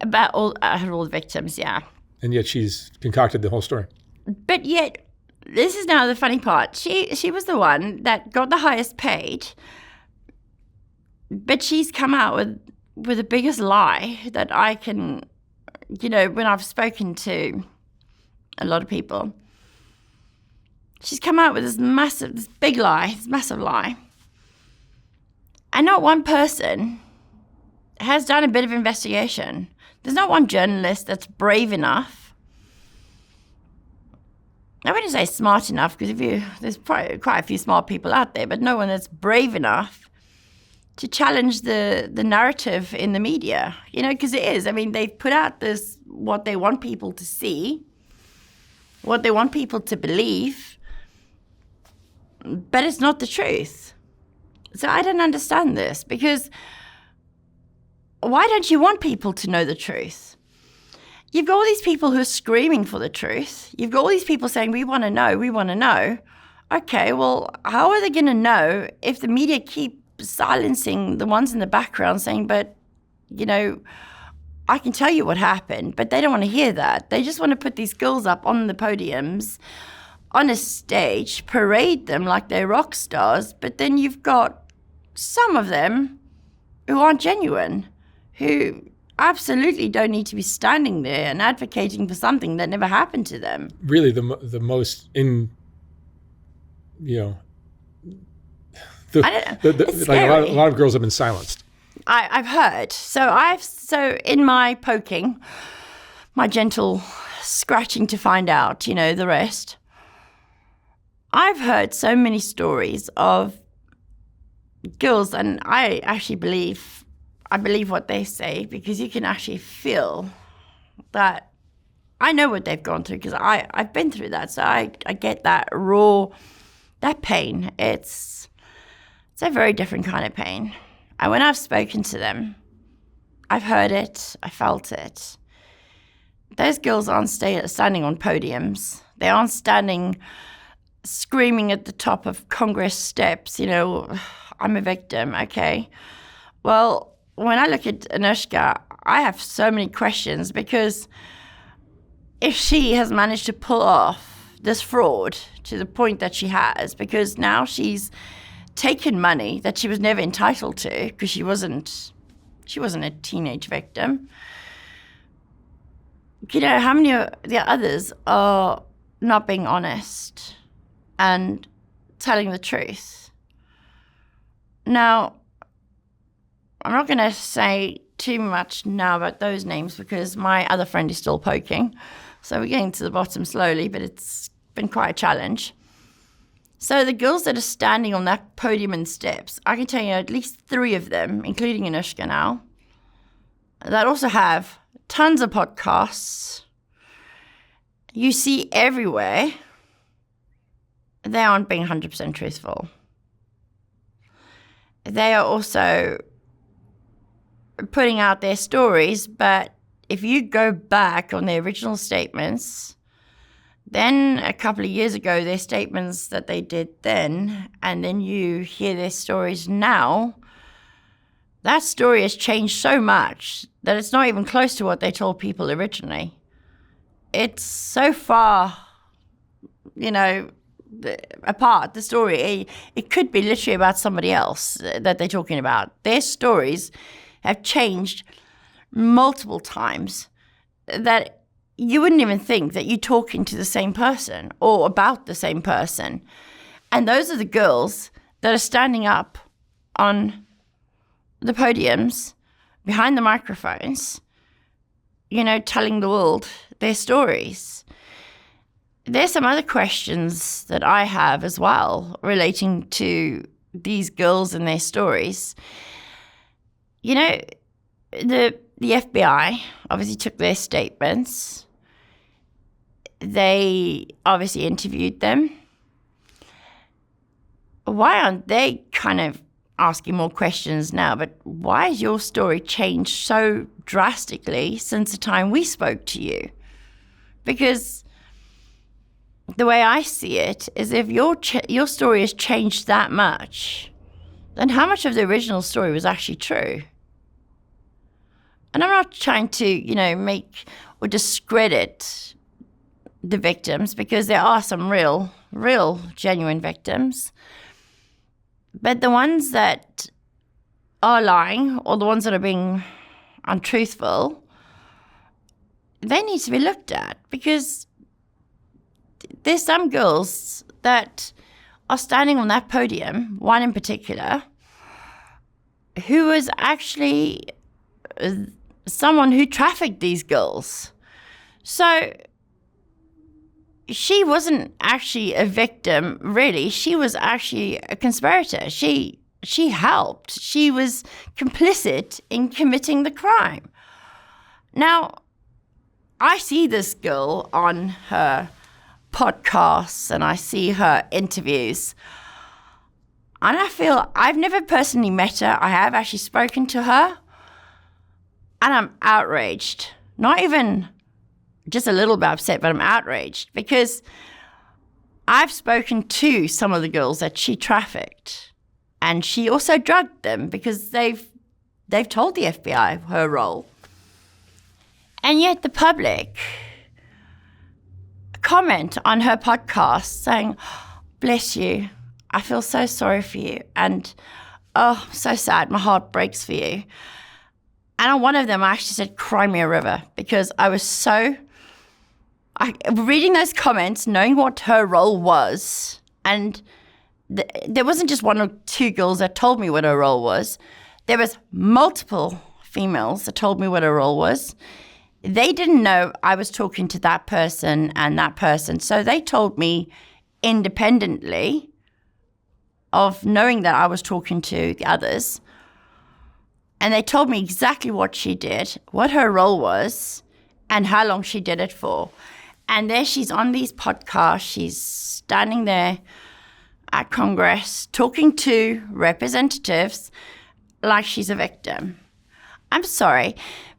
About all the victims, yeah. And yet she's concocted the whole story. But yet, this is now the funny part. She was the one that got the highest paid, but she's come out with the biggest lie that I can, when I've spoken to a lot of people, she's come out with this big lie, this massive lie. And not one person has done a bit of investigation. There's not one journalist that's brave enough. I wouldn't say smart enough, because there's probably quite a few smart people out there, but no one that's brave enough to challenge the narrative in the media, because it is. I mean, they've put out what they want people to see, what they want people to believe, but it's not the truth. So I don't understand this, because why don't you want people to know the truth? You've got all these people who are screaming for the truth. You've got all these people saying, we want to know, we want to know. Okay, well, how are they going to know if the media keep silencing the ones in the background saying, but, I can tell you what happened, but they don't want to hear that. They just want to put these girls up on the podiums, on a stage, parade them like they're rock stars, but then you've got some of them who aren't genuine, who absolutely don't need to be standing there and advocating for something that never happened to them. Really, the most in, It's like scary. a lot of girls have been silenced. I've heard. So in my poking, my gentle scratching to find out, the rest, I've heard so many stories of girls, and I actually believe I believe what they say, because you can actually feel that I know what they've gone through, because I've been through that. So I get that raw, that pain. It's a very different kind of pain. And when I've spoken to them, I've heard it, I felt it. Those girls aren't standing on podiums. They aren't standing screaming at the top of Congress steps, I'm a victim, okay. Well, when I look at Anushka, I have so many questions, because if she has managed to pull off this fraud to the point that she has, because now she's taken money that she was never entitled to, because she wasn't a teenage victim. How many of the others are not being honest and telling the truth? Now, I'm not going to say too much now about those names, because my other friend is still poking. So we're getting to the bottom slowly, but it's been quite a challenge. So the girls that are standing on that podium and steps, I can tell you at least 3 of them, including Anushka now, that also have tons of podcasts. You see everywhere. They aren't being 100% truthful. They are also putting out their stories, but if you go back on their original statements, then a couple of years ago, their statements that they did then, and then you hear their stories now, that story has changed so much that it's not even close to what they told people originally. It's so far, apart, the story. It could be literally about somebody else that they're talking about. Their stories have changed multiple times that you wouldn't even think that you're talking to the same person or about the same person. And those are the girls that are standing up on the podiums, behind the microphones, telling the world their stories. There's some other questions that I have as well relating to these girls and their stories. The FBI obviously took their statements. They obviously interviewed them. Why aren't they kind of asking more questions now? But why has your story changed so drastically since the time we spoke to you? Because the way I see it is, if your story has changed that much, then how much of the original story was actually true? And I'm not trying to, make or discredit the victims, because there are some real, genuine victims. But the ones that are lying, or the ones that are being untruthful, they need to be looked at, because there's some girls that are standing on that podium, one in particular, who was actually someone who trafficked these girls. So she wasn't actually a victim, really. She was actually a conspirator. She helped. She was complicit in committing the crime. Now, I see this girl on her podcasts and I see her interviews, and I feel, I've never personally met her. I have actually spoken to her, and I'm outraged. Not even just a little bit upset, but I'm outraged, because I've spoken to some of the girls that she trafficked, and she also drugged them, because they've told the FBI her role. And yet the public comment on her podcast saying, "Bless you, I feel so sorry for you, and oh, so sad, my heart breaks for you." And on one of them, I actually said, "Cry me a river," because I was reading those comments, knowing what her role was, and there wasn't just one or two girls that told me what her role was. There was multiple females that told me what her role was. They didn't know I was talking to that person and that person, so they told me independently of knowing that I was talking to the others. And they told me exactly what she did, what her role was, and how long she did it for. And there she's on these podcasts. She's standing there at Congress talking to representatives like she's a victim. I'm sorry,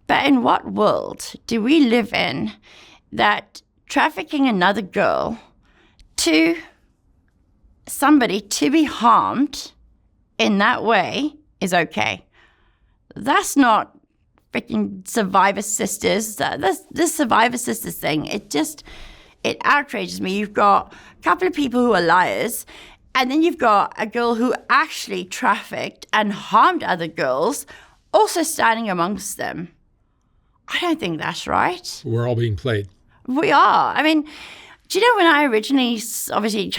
but in what world do we live in that trafficking another girl to somebody to be harmed in that way is okay? That's not freaking Survivor Sisters. This Survivor Sisters thing, it outrages me. You've got a couple of people who are liars, and then you've got a girl who actually trafficked and harmed other girls, also standing amongst them. I don't think that's right. We're all being played. We are. I mean, do you know when I originally, obviously,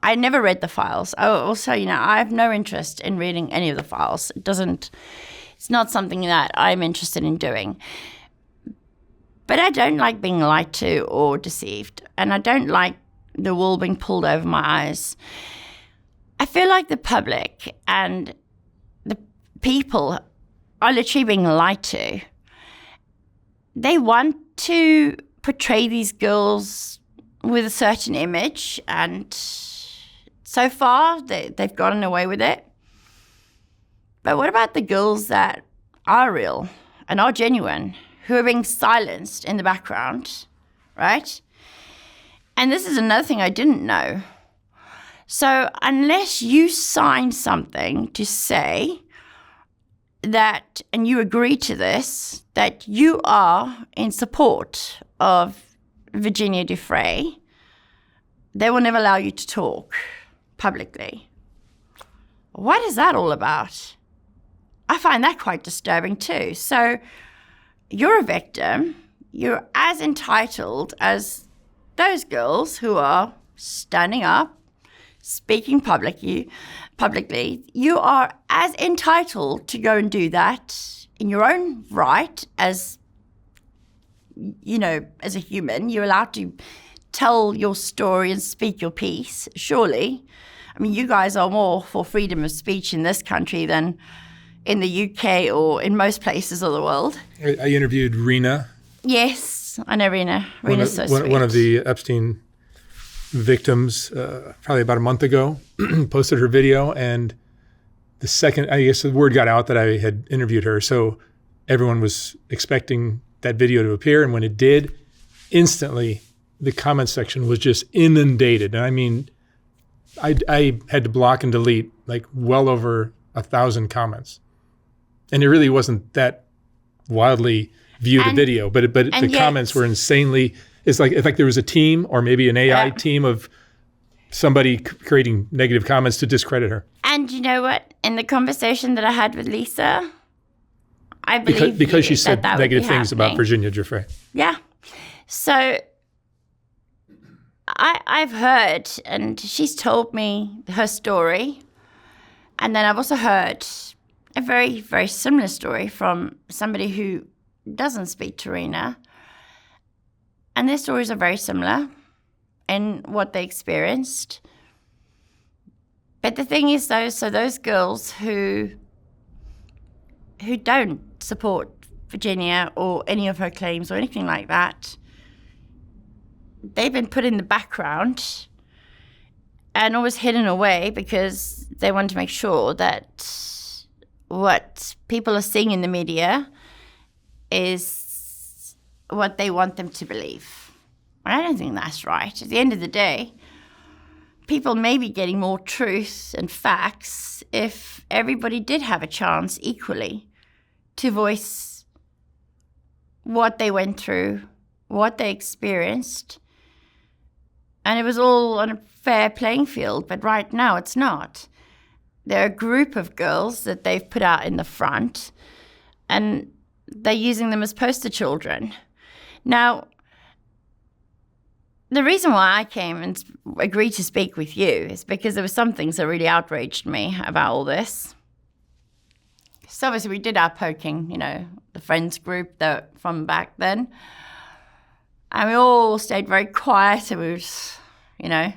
I never read the files. Also, I have no interest in reading any of the files. It's not something that I'm interested in doing. But I don't like being lied to or deceived. And I don't like the wool being pulled over my eyes. I feel like the public and the people are literally being lied to. They want to portray these girls with a certain image, and so far they've gotten away with it. But what about the girls that are real and are genuine, who are being silenced in the background, right? And this is another thing I didn't know. So unless you sign something to say that, and you agree to this, that you are in support of Virginia Giuffre, they will never allow you to talk publicly. What is that all about? I find that quite disturbing too. So you're a victim. You're as entitled as those girls who are standing up, speaking publicly. You are as entitled to go and do that in your own right as, as a human. You're allowed to tell your story and speak your piece, surely. I mean, you guys are more for freedom of speech in this country than in the UK or in most places of the world. I interviewed Rena. Yes, I know Rena. Rena's so sweet. One of the Epstein victims, probably about a month ago, posted her video, and the second, I guess the word got out that I had interviewed her, so everyone was expecting that video to appear, and when it did, instantly the comment section was just inundated. And I mean, I had to block and delete like well over 1,000 comments. And it really wasn't that wildly viewed a video, but the comments were insanely. It's like there was a team or maybe an AI team of somebody creating negative comments to discredit her. And you know what? In the conversation that I had with Lisa, I believe because she said negative things about Virginia Giuffre. Yeah. So I've heard, and she's told me her story, and then I've also heard a very, very similar story from somebody who doesn't speak to Rena. And their stories are very similar in what they experienced. But the thing is, though, so those girls who don't support Virginia or any of her claims or anything like that, they've been put in the background and always hidden away because they want to make sure that what people are seeing in the media is what they want them to believe. And I don't think that's right. At the end of the day, people may be getting more truth and facts if everybody did have a chance equally to voice what they went through, what they experienced. And it was all on a fair playing field, but right now it's not. There are a group of girls that they've put out in the front, and they're using them as poster children. Now, the reason why I came and agreed to speak with you is because there were some things that really outraged me about all this. So obviously we did our poking, the friends group from back then. And we all stayed very quiet, and we were,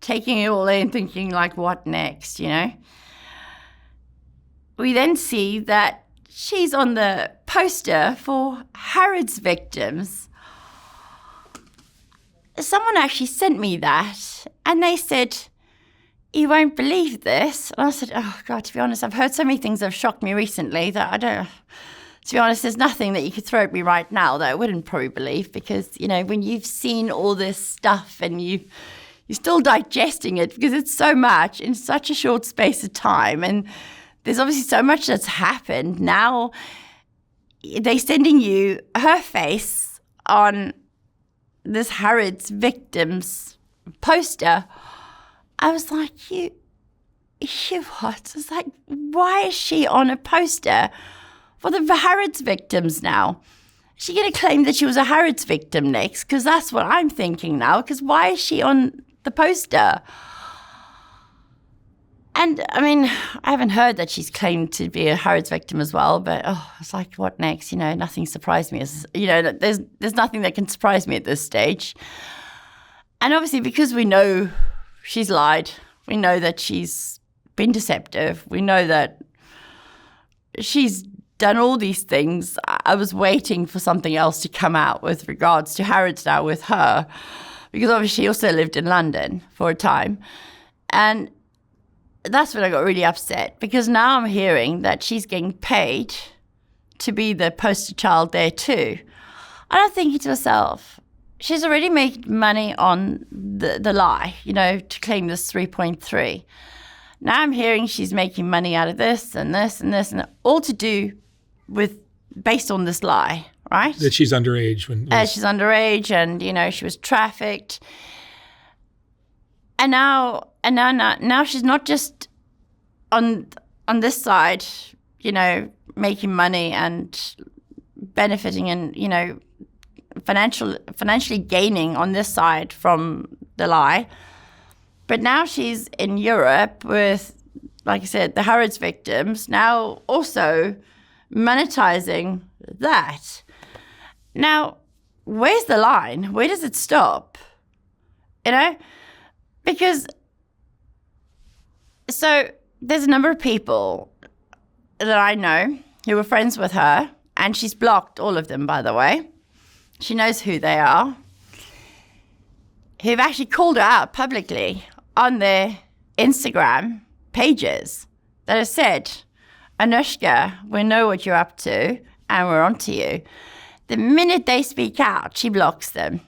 taking it all in, thinking like, what next, We then see that she's on the poster for Harrods victims. Someone actually sent me that, and they said, "You won't believe this." And I said, "Oh, God, to be honest, I've heard so many things that have shocked me recently that I don't, to be honest, there's nothing that you could throw at me right now that I wouldn't probably believe, because, you know, when you've seen all this stuff and you're still digesting it because it's so much in such a short space of time, and there's obviously so much that's happened. Now they're sending you her face on this Harrods victims poster." I was like, you what? I was like, why is she on a poster for the Harrods victims now? Is she going to claim that she was a Harrods victim next? Because that's what I'm thinking now. Because why is she on the poster? And, I mean, I haven't heard that she's claimed to be a Harrods victim as well, but, it's like, what next? You know, nothing surprised me. You know, there's nothing that can surprise me at this stage. And obviously, because we know she's lied, we know that she's been deceptive, we know that she's done all these things. I was waiting for something else to come out with regards to Harrods now with her, because obviously she also lived in London for a time. And that's when I got really upset, because now I'm hearing that she's getting paid to be the poster child there too. And I'm thinking to myself, she's already made money on the lie, you know, to claim this 3.3. Now I'm hearing she's making money out of this and this and this, and all to do with, based on this lie, right? That she's underage. She's underage, and, you know, she was trafficked. And now she's not just on this side, you know, making money and benefiting and, you know, financially gaining on this side from the lie, but now she's in Europe with, like I said, the Harrods victims, now also monetizing that. Now, where's the line? Where does it stop? You know? Because, so there's a number of people that I know who were friends with her, and she's blocked all of them, by the way. She knows who they are, who've actually called her out publicly on their Instagram pages that have said, "Anushka, we know what you're up to, and we're onto you." The minute they speak out, she blocks them.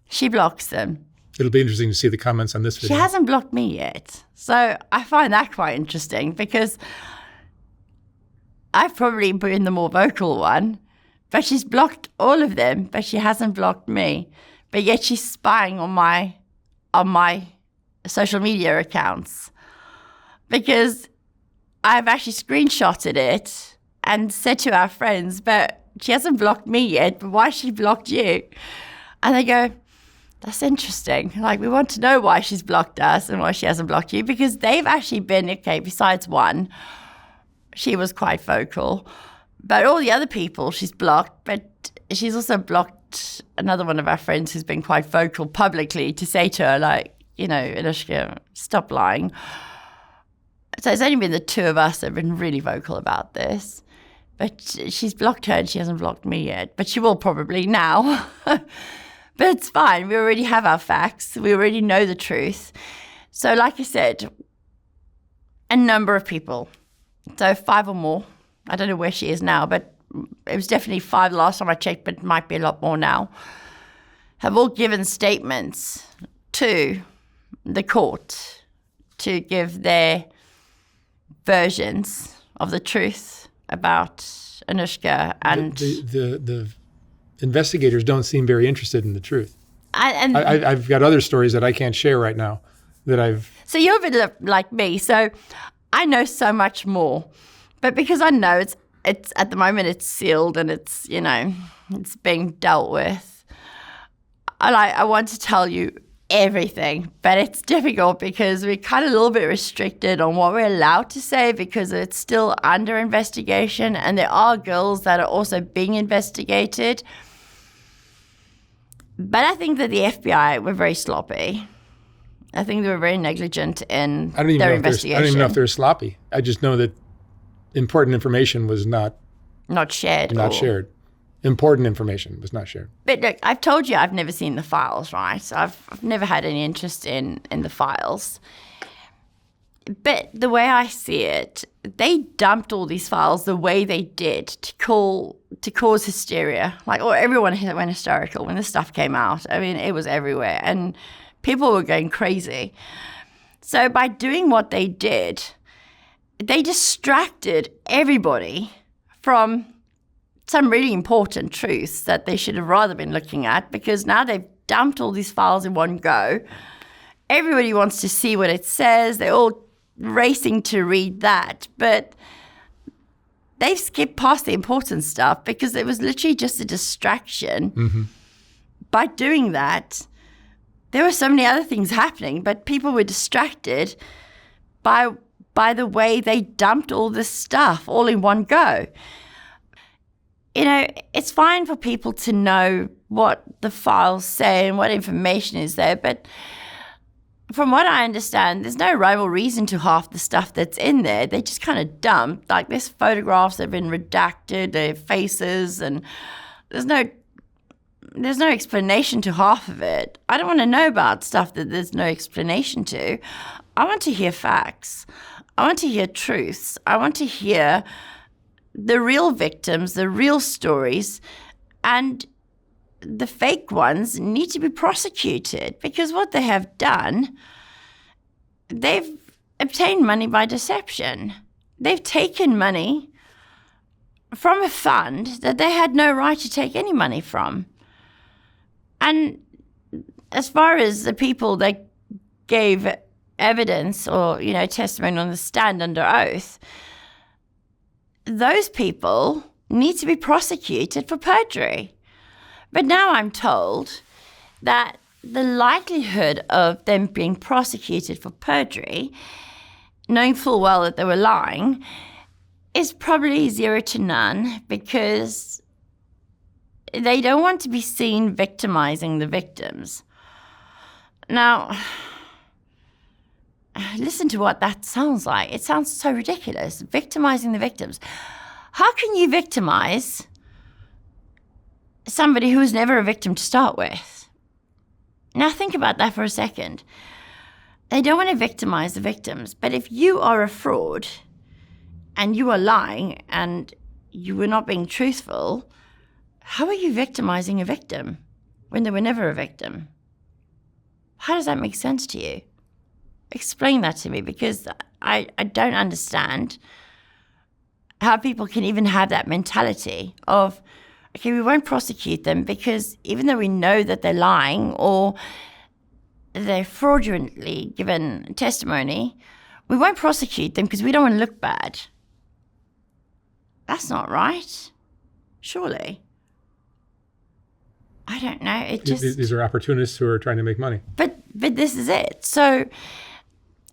She blocks them. It'll be interesting to see the comments on this video. She hasn't blocked me yet. So I find that quite interesting, because I've probably been the more vocal one, but she's blocked all of them, but she hasn't blocked me. But yet she's spying on my social media accounts, because I've actually screenshotted it and said to our friends, "But she hasn't blocked me yet, but why she blocked you?" And they go, "That's interesting. Like, we want to know why she's blocked us and why she hasn't blocked you," because they've actually been, okay, besides one, she was quite vocal, but all the other people she's blocked. But she's also blocked another one of our friends who's been quite vocal publicly to say to her, like, you know, "Anushka, stop lying." So it's only been the two of us that have been really vocal about this. But she's blocked her and she hasn't blocked me yet. But she will probably now. But it's fine. We already have our facts. We already know the truth. So like I said, a number of people, so 5 or more, I don't know where she is now, but it was definitely 5 the last time I checked, but it might be a lot more now, have all given statements to the court to give their versions of the truth about Anushka. And the investigators don't seem very interested in the truth. And I've got other stories that I can't share right now that I've... So you're a bit like me. So I know so much more. But because I know it's at the moment it's sealed and it's, you know, it's being dealt with, I want to tell you everything. But it's difficult because we're kind of a little bit restricted on what we're allowed to say because it's still under investigation. And there are girls that are also being investigated. But I think that the FBI were very sloppy. I think they were very negligent in their investigation. I don't even know if they're sloppy. I just know that important information was not shared. shared. Important information was not shared. But look, I've told you I've never seen the files, right? So I've never had any interest in the files. But the way I see it, they dumped all these files the way they did to cause hysteria. Like, everyone went hysterical when this stuff came out. I mean, it was everywhere, and people were going crazy. So by doing what they did, they distracted everybody from some really important truths that they should have rather been looking at, because now they've dumped all these files in one go. Everybody wants to see what it says. They're all racing to read that, but they've skipped past the important stuff because it was literally just a distraction. Mm-hmm. By doing that, there were so many other things happening, but people were distracted by the way they dumped all this stuff all in one go. You know, it's fine for people to know what the files say and what information is there, but from what I understand, there's no rhyme or reason to half the stuff that's in there. They just kind of dumped. Like, there's photographs that have been redacted, their faces, and there's no explanation to half of it. I don't want to know about stuff that there's no explanation to. I want to hear facts. I want to hear truths. I want to hear the real victims, the real stories, and the fake ones need to be prosecuted, because what they have done, they've obtained money by deception. They've taken money from a fund that they had no right to take any money from. And as far as the people that gave evidence or, testimony on the stand under oath, those people need to be prosecuted for perjury. But now I'm told that the likelihood of them being prosecuted for perjury, knowing full well that they were lying, is probably 0 to none, because they don't want to be seen victimizing the victims. Now, listen to what that sounds like. It sounds so ridiculous, victimizing the victims. How can you victimize somebody who was never a victim to start with? Now think about that for a second. They don't want to victimize the victims, but if you are a fraud and you are lying and you were not being truthful, how are you victimizing a victim when they were never a victim? How does that make sense to you? Explain that to me, because I don't understand how people can even have that mentality of, okay, we won't prosecute them because even though we know that they're lying or they're fraudulently given testimony, we won't prosecute them because we don't want to look bad. That's not right, surely. I don't know. These are opportunists who are trying to make money. But this is it. So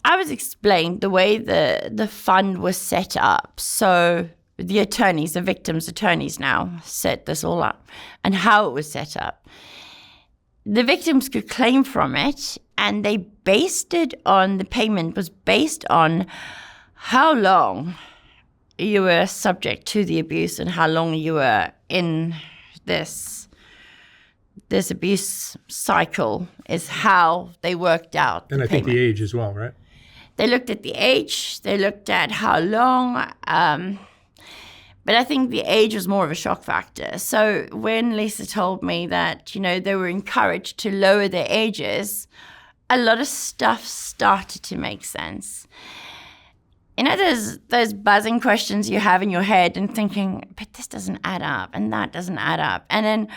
I was explained the way the fund was set up. So the attorneys, the victims' attorneys now set this all up, and how it was set up. The victims could claim from it, and they based it on, the payment was based on how long you were subject to the abuse and how long you were in this abuse cycle is how they worked out. And I think the age as well, right? They looked at the age, they looked at how long, but I think the age was more of a shock factor. So when Lisa told me that, they were encouraged to lower their ages, a lot of stuff started to make sense. There's those buzzing questions you have in your head and thinking, but this doesn't add up and that doesn't add up. And then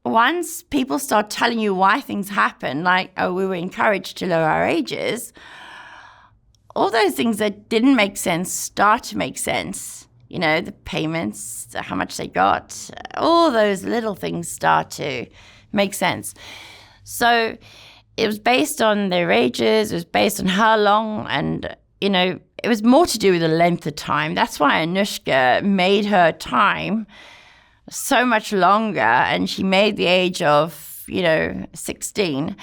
once people start telling you why things happen, like, oh, we were encouraged to lower our ages, all those things that didn't make sense start to make sense. The payments, how much they got, all those little things start to make sense. So it was based on their ages, it was based on how long, and, it was more to do with the length of time. That's why Anushka made her time so much longer, and she made the age of, 16.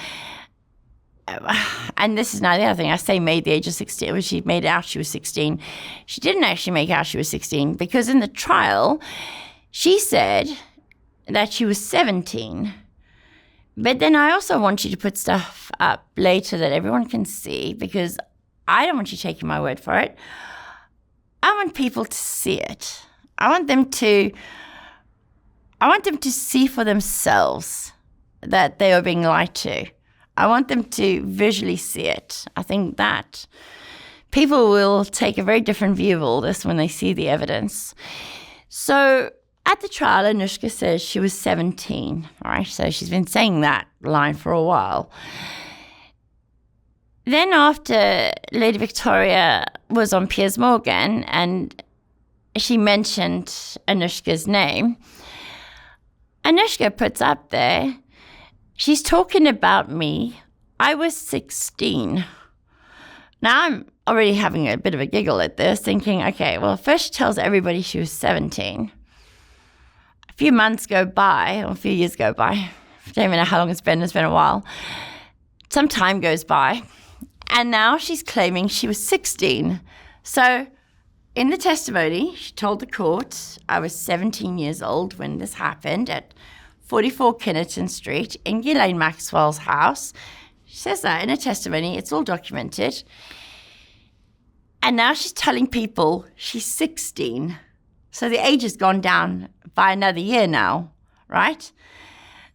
and this is now the other thing, I say made the age of 16, well, she made out she was 16. She didn't actually make out she was 16 because in the trial, she said that she was 17. But then I also want you to put stuff up later that everyone can see because I don't want you taking my word for it. I want people to see it. I want them to see for themselves that they are being lied to. I want them to visually see it. I think that people will take a very different view of all this when they see the evidence. So at the trial, Anushka says she was 17. All right, so she's been saying that line for a while. Then after Lady Victoria was on Piers Morgan and she mentioned Anushka's name, Anushka puts up there, she's talking about me. I was 16. Now I'm already having a bit of a giggle at this, thinking, okay, well, first she tells everybody she was 17. A few months go by, or a few years go by. I don't even know how long it's been a while. Some time goes by. And now she's claiming she was 16. So in the testimony, she told the court, I was 17 years old when this happened at 44 Kinnerton Street in Ghislaine Maxwell's house. She says that in her testimony. It's all documented. And now she's telling people she's 16. So the age has gone down by another year now, right?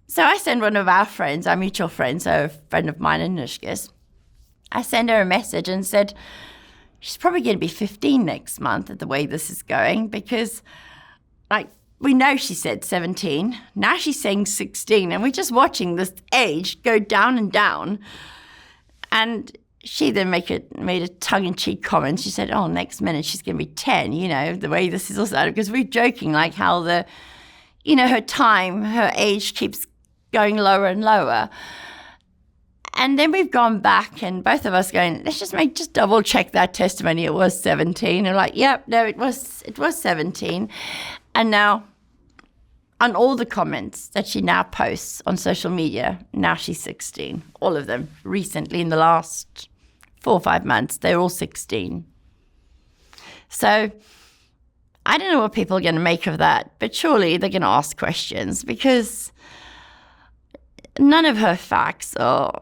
So I send one of our friends, our mutual friends, so a friend of mine, Anushka's, I sent her a message and said, she's probably going to be 15 next month at the way this is going because, like, we know she said 17. Now she's saying 16, and we're just watching this age go down and down. And she then made a tongue-in-cheek comment. She said, oh, next minute she's going to be 10, the way this is also, because we're joking, like how her age keeps going lower and lower. And then we've gone back and both of us going, let's just double check that testimony. It was 17. And like, yep, no, it was 17. And now on all the comments that she now posts on social media, now she's 16. All of them recently in the last 4 or 5 months, they're all 16. So I don't know what people are going to make of that, but surely they're going to ask questions because none of her facts are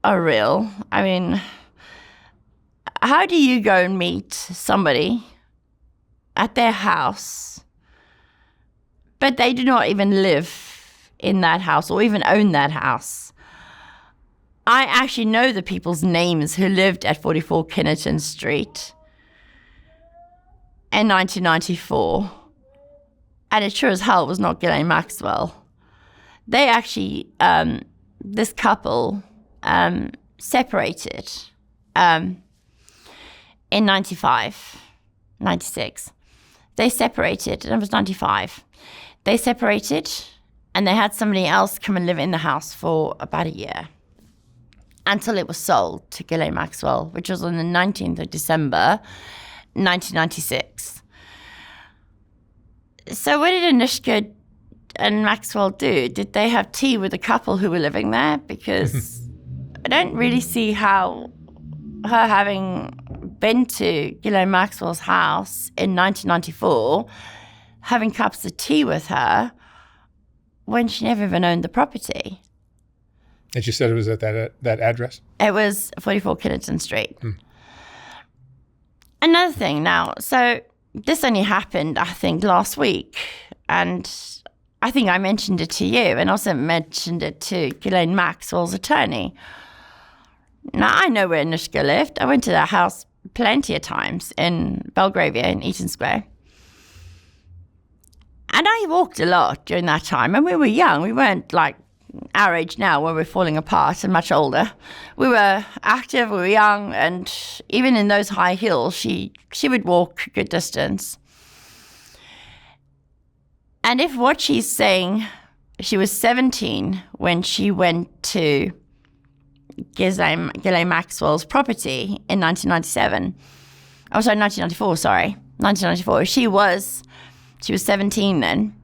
real. I mean, how do you go and meet somebody at their house, but they do not even live in that house or even own that house? I actually know the people's names who lived at 44 Kinnerton Street in 1994, and it sure as hell was not Ghislaine Maxwell. They actually, this couple, separated in 95, 96. They separated, and it was 95. They separated, and they had somebody else come and live in the house for about a year until it was sold to Ghislaine Maxwell, which was on the 19th of December, 1996. So what did Anushka and Maxwell do? Did they have tea with the couple who were living there? Because I don't really see how her having been to Ghislaine Maxwell's house in 1994, having cups of tea with her, when she never even owned the property. And she said it was at that address? It was 44 Kinnerton Street. Another thing now, so this only happened, I think, last week. And I think I mentioned it to you and also mentioned it to Ghislaine Maxwell's attorney. Now, I know where Anushka lived. I went to that house plenty of times in Belgravia in Eaton Square. And I walked a lot during that time. And we were young. We weren't like our age now where we're falling apart and much older. We were active, we were young, and even in those high heels, she would walk a good distance. And if what she's saying, she was 17 when she went to Ghislaine Maxwell's property in 1997. Oh, sorry, 1994, sorry. 1994. She was 17 then.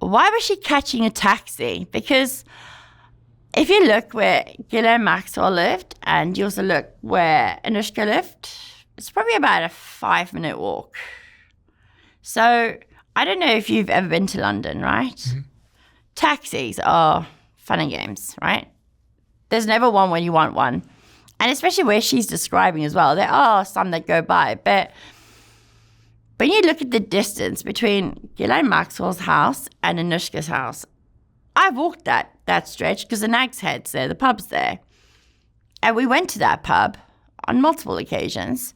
Why was she catching a taxi? Because if you look where Ghislaine Maxwell lived and you also look where Anushka lived, it's probably about a 5-minute walk. So I don't know if you've ever been to London, right? Mm-hmm. Taxis are fun and games, right? There's never one when you want one. And especially where she's describing as well, there are some that go by. But when you look at the distance between Ghislaine Maxwell's house and Anushka's house, I've walked that stretch because the Nag's Head's there, the pub's there. And we went to that pub on multiple occasions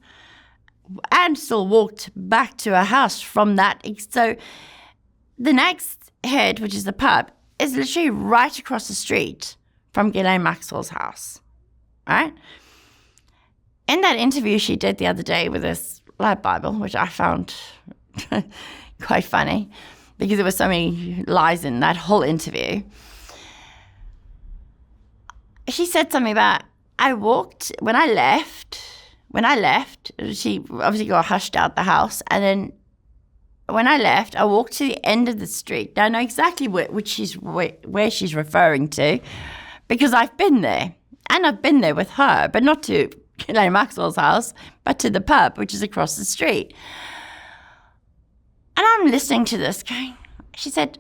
and still walked back to her house from that. So the Nag's Head, which is the pub, is literally right across the street from Ghislaine Maxwell's house, right? In that interview she did the other day with this Light Bible, which I found quite funny because there were so many lies in that whole interview. She said something about, when I left, she obviously got hushed out the house, and then when I left, I walked to the end of the street. Now I know exactly where she's referring to because I've been there, and I've been there with her, but not to Ghislaine Maxwell's house, but to the pub, which is across the street. And I'm listening to this going, she said,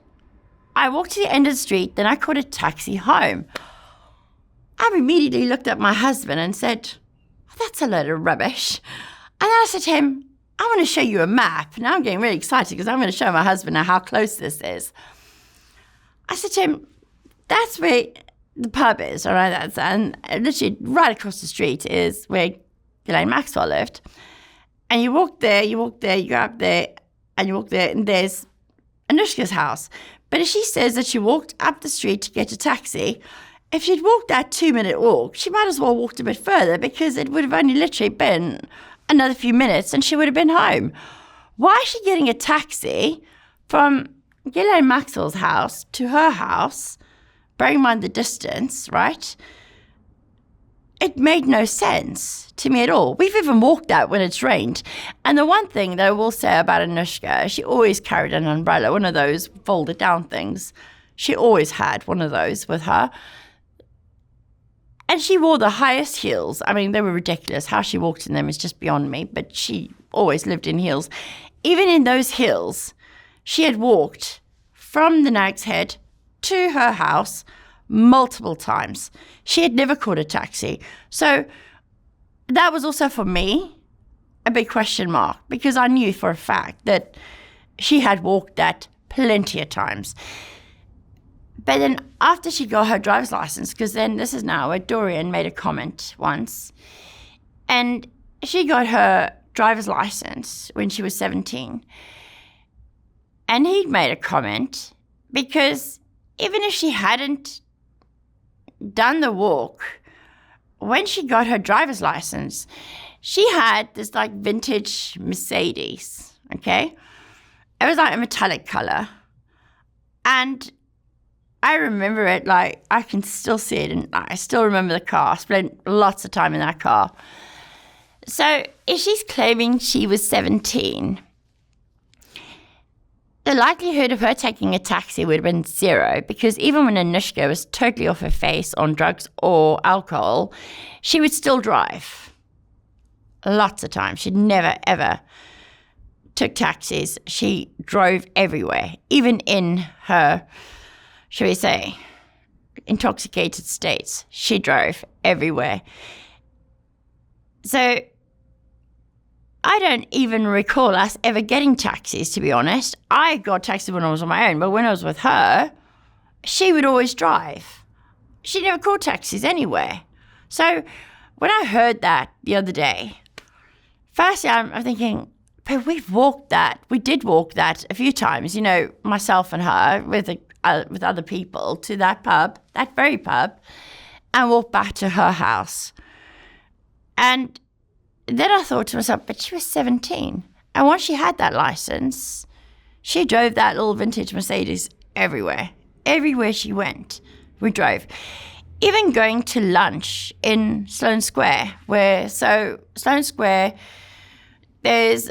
I walked to the end of the street, then I caught a taxi home. I immediately looked at my husband and said, that's a load of rubbish. And then I said to him, I want to show you a map. Now I'm getting really excited because I'm going to show my husband how close this is. I said to him, that's where the pub is, all right? And literally right across the street is where Ghislaine Maxwell lived. And you walk there, you go up there, and you walk there, and there's Anushka's house. But if she says that she walked up the street to get a taxi, if she'd walked that 2-minute walk, she might as well walked a bit further because it would have only literally been another few minutes and she would have been home. Why is she getting a taxi from Ghislaine Maxwell's house to her house, bearing in mind the distance, right? It made no sense to me at all. We've even walked out when it's rained. And the one thing that I will say about Anushka, she always carried an umbrella, one of those folded down things. She always had one of those with her. And she wore the highest heels. I mean, they were ridiculous. How she walked in them is just beyond me, but she always lived in heels. Even in those heels, she had walked from the Nag's Head to her house multiple times. She had never caught a taxi. So that was also for me a big question mark because I knew for a fact that she had walked that plenty of times. But then after she got her driver's license, because then this is now where Dorian made a comment once, and she got her driver's license when she was 17. And he'd made a comment because even if she hadn't done the walk, when she got her driver's license, she had this like vintage Mercedes, okay? It was like a metallic color. And I remember it, like, I can still see it, and I still remember the car. I spent lots of time in that car. So if she's claiming she was 17, the likelihood of her taking a taxi would have been zero, because even when Anushka was totally off her face on drugs or alcohol, she would still drive. Lots of times. She never, ever took taxis. She drove everywhere, even in her, shall we say, intoxicated states. She drove everywhere. So I don't even recall us ever getting taxis, to be honest. I got taxis when I was on my own, but when I was with her, she would always drive. She never called taxis anywhere. So when I heard that the other day, firstly I'm thinking, but we did walk that a few times, you know, myself and her with other people to that pub, that very pub, and walk back to her house. And then I thought to myself, but she was 17. And once she had that license, she drove that little vintage Mercedes everywhere. Everywhere she went, we drove. Even going to lunch in Sloane Square, Sloane Square, if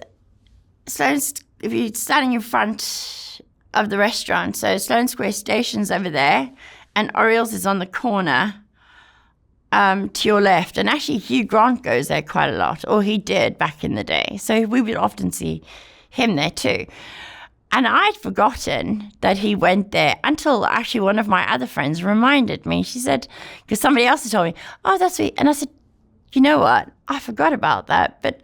you're standing in front of the restaurant, so Sloane Square Station's over there, and Oriel's is on the corner to your left. And actually, Hugh Grant goes there quite a lot, or he did back in the day. So we would often see him there too. And I'd forgotten that he went there until actually one of my other friends reminded me. She said, because somebody else had told me, oh, that's sweet. And I said, you know what? I forgot about that. But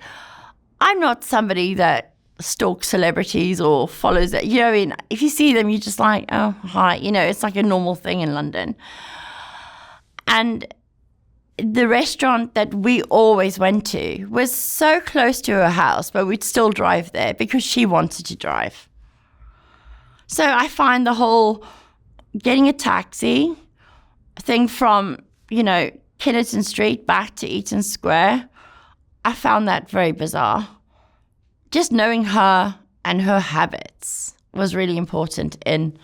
I'm not somebody that stalks celebrities or follows it. You know, I mean, if you see them, you're just like, oh, hi. You know, it's like a normal thing in London. And the restaurant that we always went to was so close to her house, but we'd still drive there because she wanted to drive. So I find the whole getting a taxi thing from, you know, Kennington Street back to Eaton Square, I found that very bizarre. Just knowing her and her habits was really important in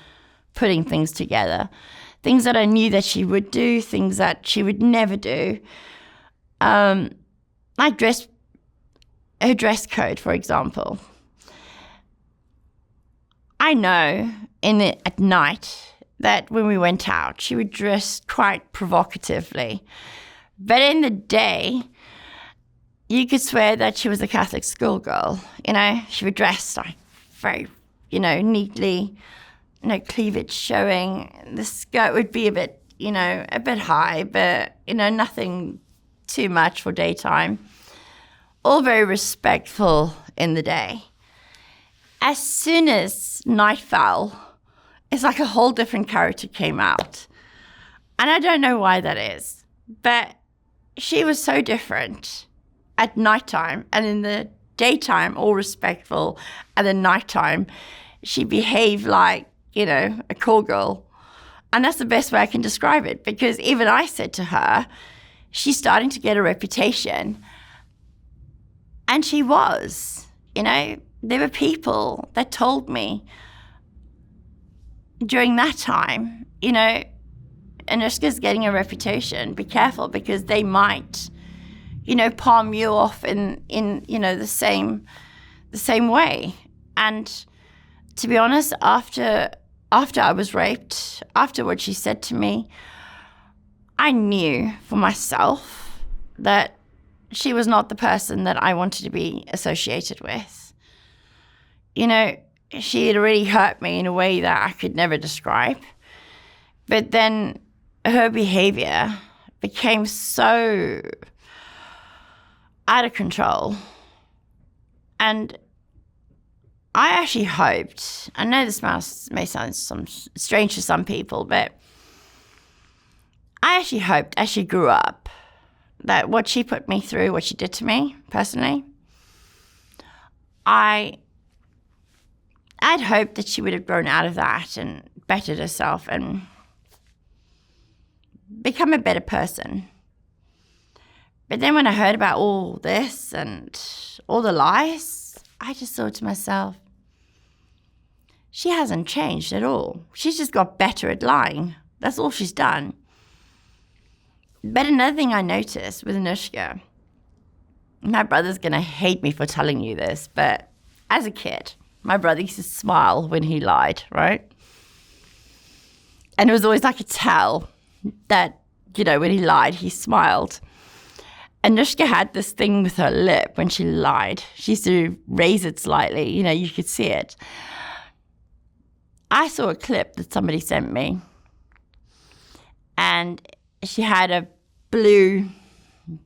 putting things together. Things that I knew that she would do, things that she would never do. Like her dress code, for example. I know at night that when we went out, she would dress quite provocatively. But in the day, you could swear that she was a Catholic schoolgirl. You know, she would dress like very, you know, neatly, you know, cleavage showing. The skirt would be a bit high, but, you know, nothing too much for daytime. All very respectful in the day. As soon as night fell, it's like a whole different character came out. And I don't know why that is, but she was so different at nighttime, and in the daytime, all respectful, and the nighttime, she behaved like, you know, a call girl. And that's the best way I can describe it, because even I said to her, she's starting to get a reputation. And she was, you know. There were people that told me during that time, you know, Anushka's getting a reputation. Be careful, because they might, you know, palm you off in you know, the same way. And to be honest, after I was raped, after what she said to me, I knew for myself that she was not the person that I wanted to be associated with. You know, she had already hurt me in a way that I could never describe. But then her behavior became so out of control. And I actually hoped, I know this may sound strange to some people, but I actually hoped as she grew up that what she put me through, what she did to me personally, I'd hoped that she would have grown out of that and bettered herself and become a better person. But then when I heard about all this and all the lies, I just thought to myself, she hasn't changed at all. She's just got better at lying. That's all she's done. But another thing I noticed with Anushka, my brother's going to hate me for telling you this, but as a kid, my brother used to smile when he lied, right? And it was always like a tell that, you know, when he lied, he smiled. Anushka had this thing with her lip when she lied. She used to raise it slightly, you know, you could see it. I saw a clip that somebody sent me, and she had a blue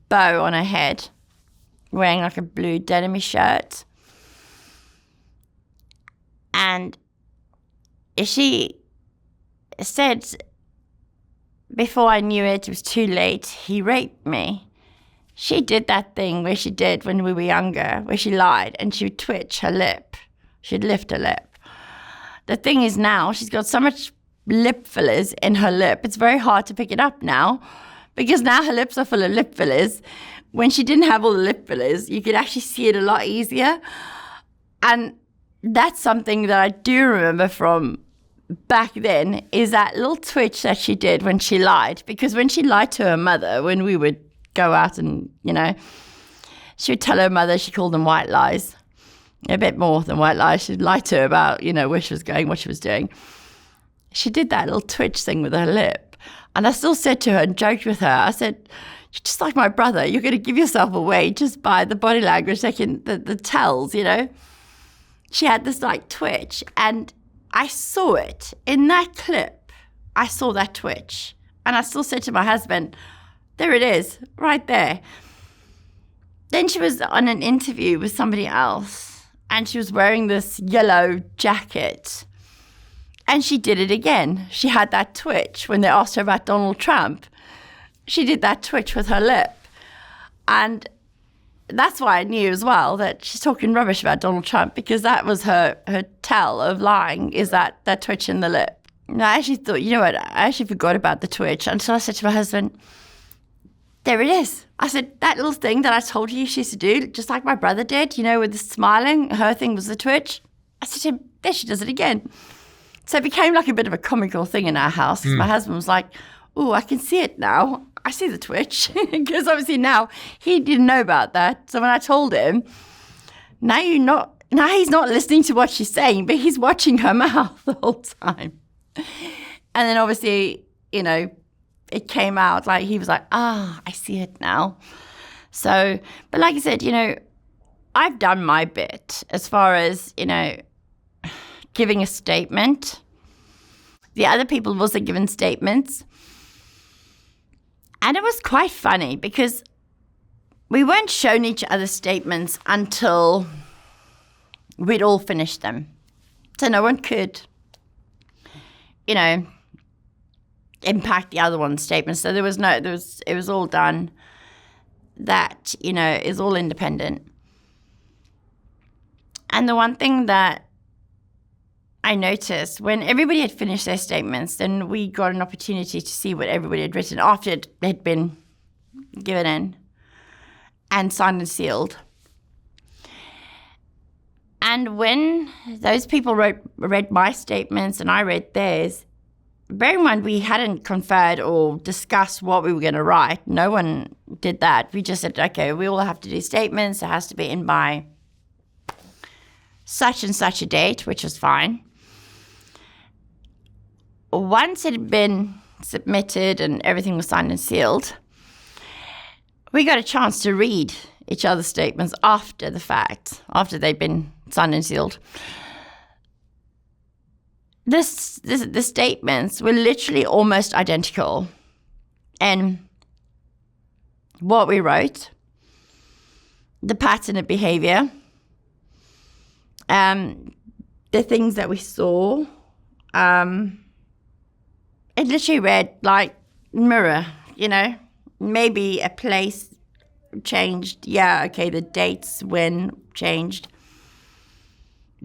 bow on her head, wearing like a blue denim shirt. And she said, before I knew it, it was too late, he raped me. She did that thing where she did when we were younger, where she lied and she would twitch her lip. She'd lift her lip. The thing is now, she's got so much lip fillers in her lip, it's very hard to pick it up now, because now her lips are full of lip fillers. When she didn't have all the lip fillers, you could actually see it a lot easier. And that's something that I do remember from back then, is that little twitch that she did when she lied. Because when she lied to her mother, when we would go out and, you know, she would tell her mother, she called them white lies. A bit more than white lies. She'd lie to her about, you know, where she was going, what she was doing. She did that little twitch thing with her lip. And I still said to her and joked with her, I said, you're just like my brother. You're going to give yourself away just by the body language, the tells, you know. She had this like twitch, and I saw it in that clip. I saw that twitch. And I still said to my husband, there it is, right there. Then she was on an interview with somebody else, and she was wearing this yellow jacket. And she did it again. She had that twitch when they asked her about Donald Trump. She did that twitch with her lip. And that's why I knew as well that she's talking rubbish about Donald Trump, because that was her tell of lying, is that twitch in the lip. And I actually thought, you know what, I actually forgot about the twitch until I said to my husband, there it is. I said, that little thing that I told you she used to do, just like my brother did, you know, with the smiling, her thing was the twitch. I said to him, there she does it again. So it became like a bit of a comical thing in our house. My husband was like, oh, I can see it now. I see the twitch. Because obviously now he didn't know about that. So when I told him, now he's not listening to what she's saying, but he's watching her mouth the whole time. And then obviously, you know, it came out like he was like, I see it now. So, but like I said, you know, I've done my bit as far as, you know, giving a statement. The other people have also given statements. And it was quite funny because we weren't shown each other's statements until we'd all finished them. So no one could, you know, impact the other one's statements. So it was all done that, you know, is all independent. And the one thing that I noticed, when everybody had finished their statements, then we got an opportunity to see what everybody had written after it had been given in and signed and sealed. And when those people read my statements and I read theirs, bear in mind we hadn't conferred or discussed what we were going to write. No one did that. We just said, okay, we all have to do statements. It has to be in by such and such a date, which was fine. Once it had been submitted and everything was signed and sealed, we got a chance to read each other's statements after the fact, after they'd been signed and sealed. The statements were literally almost identical. And what we wrote, the pattern of behavior, the things that we saw, it literally read like mirror, you know, maybe a place changed. Yeah, okay, the dates when changed.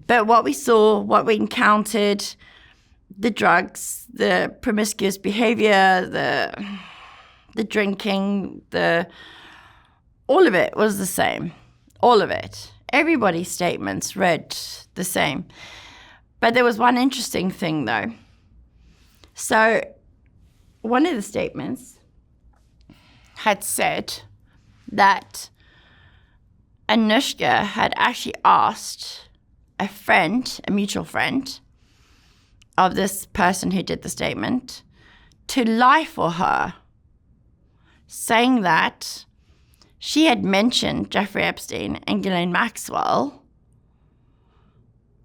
But what we saw, what we encountered, the drugs, the promiscuous behavior, the drinking, all of it was the same. All of it. Everybody's statements read the same. But there was one interesting thing, though. So one of the statements had said that Anushka had actually asked a friend, a mutual friend of this person who did the statement, to lie for her, saying that she had mentioned Jeffrey Epstein and Ghislaine Maxwell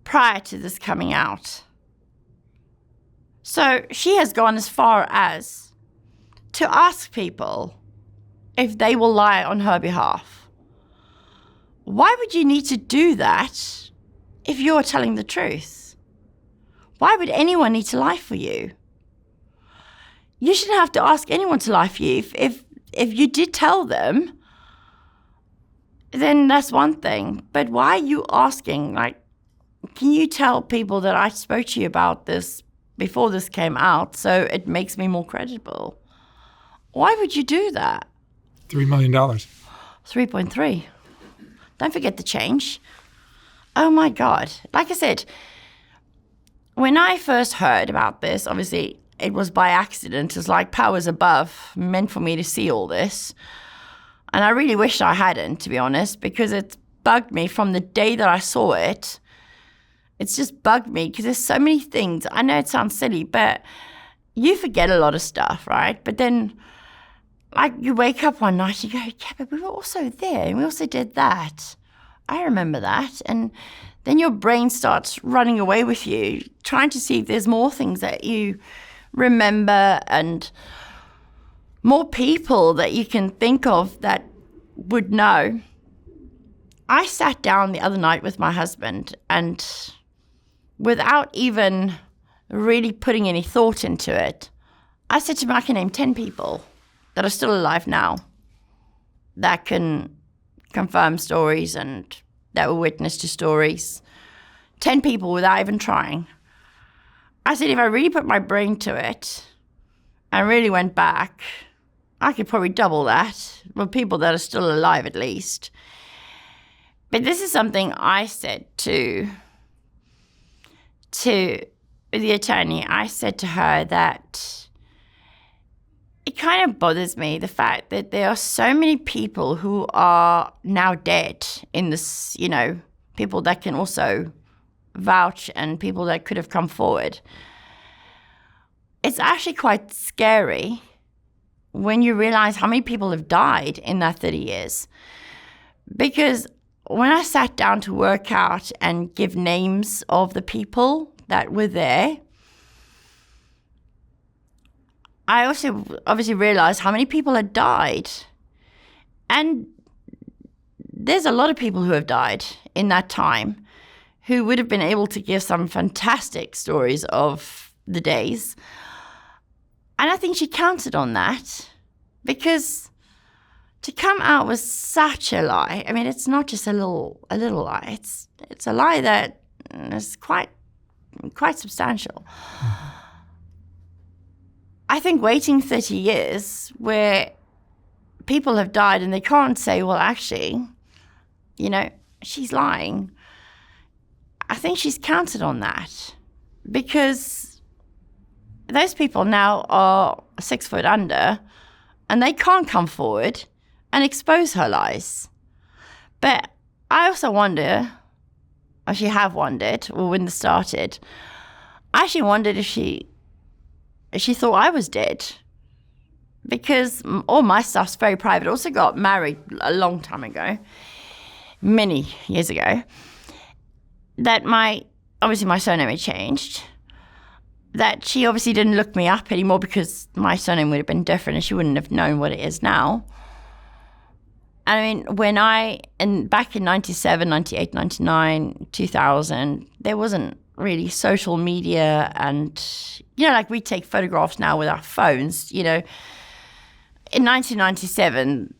prior to this coming out. So she has gone as far as to ask people if they will lie on her behalf. Why would you need to do that if you're telling the truth? Why would anyone need to lie for you? You shouldn't have to ask anyone to lie for you. If you did tell them, then that's one thing. But why are you asking? Like, can you tell people that I spoke to you about this before this came out so it makes me more credible? Why would you do that? $3 million. 3.3. Don't forget the change. Oh my God. Like I said, when I first heard about this, obviously it was by accident. It's like powers above meant for me to see all this. And I really wish I hadn't, to be honest, because it bugged me from the day that I saw it. It's just bugged me because there's so many things. I know it sounds silly, but you forget a lot of stuff, right? But then, like, you wake up one night, you go, yeah, but we were also there, and we also did that. I remember that. And then your brain starts running away with you, trying to see if there's more things that you remember and more people that you can think of that would know. I sat down the other night with my husband, and without even really putting any thought into it, I said to him, I can name 10 people that are still alive now that can confirm stories and that were witness to stories. 10 people without even trying. I said, if I really put my brain to it and really went back, I could probably double that, with people that are still alive at least. But this is something I said to the attorney. I said to her that it kind of bothers me, the fact that there are so many people who are now dead in this, you know, people that can also vouch and people that could have come forward. It's actually quite scary when you realize how many people have died in that 30 years. Because when I sat down to work out and give names of the people that were there, I also obviously realized how many people had died. And there's a lot of people who have died in that time who would have been able to give some fantastic stories of the days. And I think she counted on that, because to come out with such a lie, I mean, it's not just a little lie. It's a lie that is quite substantial. I think waiting 30 years where people have died and they can't say, well, actually, you know, she's lying. I think she's counted on that, because those people now are 6 foot under and they can't come forward and expose her lies. But I also wonder, I actually have wondered, or when this started, I actually wondered if she thought I was dead, because all my stuff's very private. I also got married a long time ago, many years ago, that obviously my surname had changed, that she obviously didn't look me up anymore because my surname would have been different and she wouldn't have known what it is now. I mean, back in 97, 98, 99, 2000, there wasn't really social media, and, you know, like we take photographs now with our phones, you know. In 1997,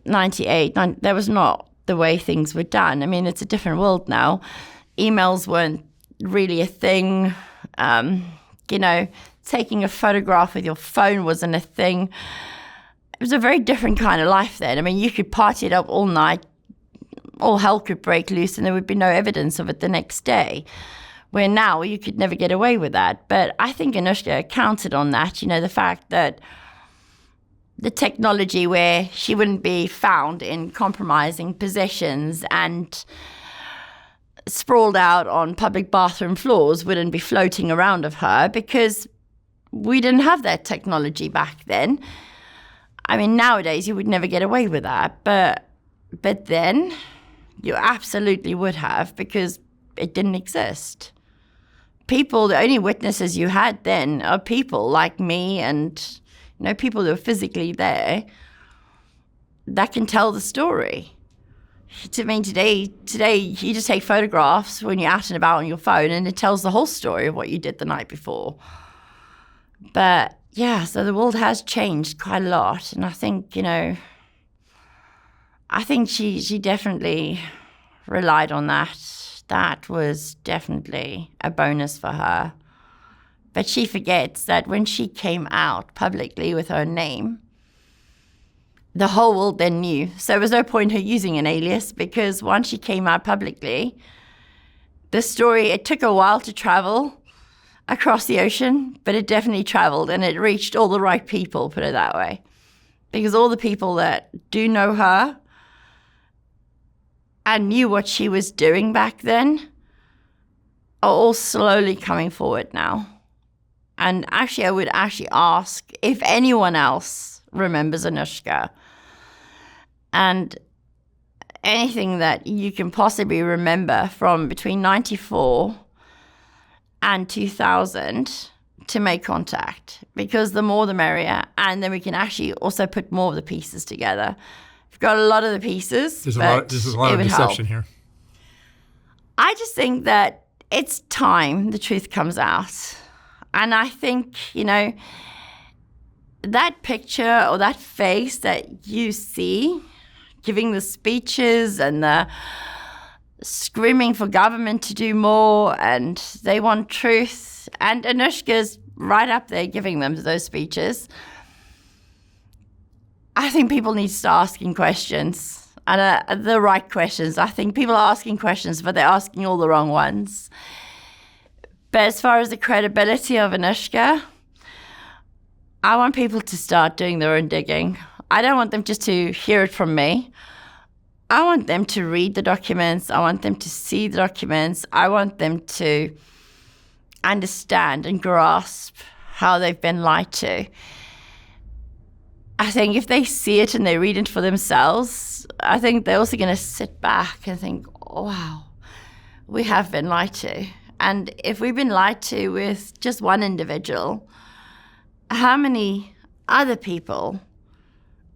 98, that was not the way things were done. I mean, it's a different world now. Emails weren't really a thing. You know, taking a photograph with your phone wasn't a thing. It was a very different kind of life then. I mean, you could party it up all night, all hell could break loose, and there would be no evidence of it the next day. Where now you could never get away with that. But I think Anushka counted on that, you know, the fact that the technology where she wouldn't be found in compromising positions and sprawled out on public bathroom floors wouldn't be floating around of her, because we didn't have that technology back then. I mean, nowadays you would never get away with that, but then you absolutely would have, because it didn't exist. People, the only witnesses you had then are people like me and, you know, people who are physically there that can tell the story. To me, today you just take photographs when you're out and about on your phone and it tells the whole story of what you did the night before. But yeah, so the world has changed quite a lot, and I think, you know, I think she definitely relied on that. That was definitely a bonus for her. But she forgets that when she came out publicly with her name, the whole world then knew. So there was no point in her using an alias, because once she came out publicly, the story, it took a while to travel across the ocean, but it definitely traveled and it reached all the right people, put it that way. Because all the people that do know her and knew what she was doing back then are all slowly coming forward now. And actually, I would actually ask if anyone else remembers Anushka. And anything that you can possibly remember from between 94 and 2000 to make contact, because the more the merrier, and then we can actually also put more of the pieces together. We've got a lot of the pieces. There's a lot of deception here. I just think that it's time the truth comes out. And I think, that picture or that face that you see giving the speeches and the screaming for government to do more, and they want truth, and Anushka's right up there giving them those speeches. I think people need to start asking questions, and the right questions. I think people are asking questions, but they're asking all the wrong ones. But as far as the credibility of Anushka, I want people to start doing their own digging. I don't want them just to hear it from me. I want them to read the documents. I want them to see the documents. I want them to understand and grasp how they've been lied to. I think if they see it and they read it for themselves, I think they're also going to sit back and think, oh, wow, we have been lied to. And if we've been lied to with just one individual, how many other people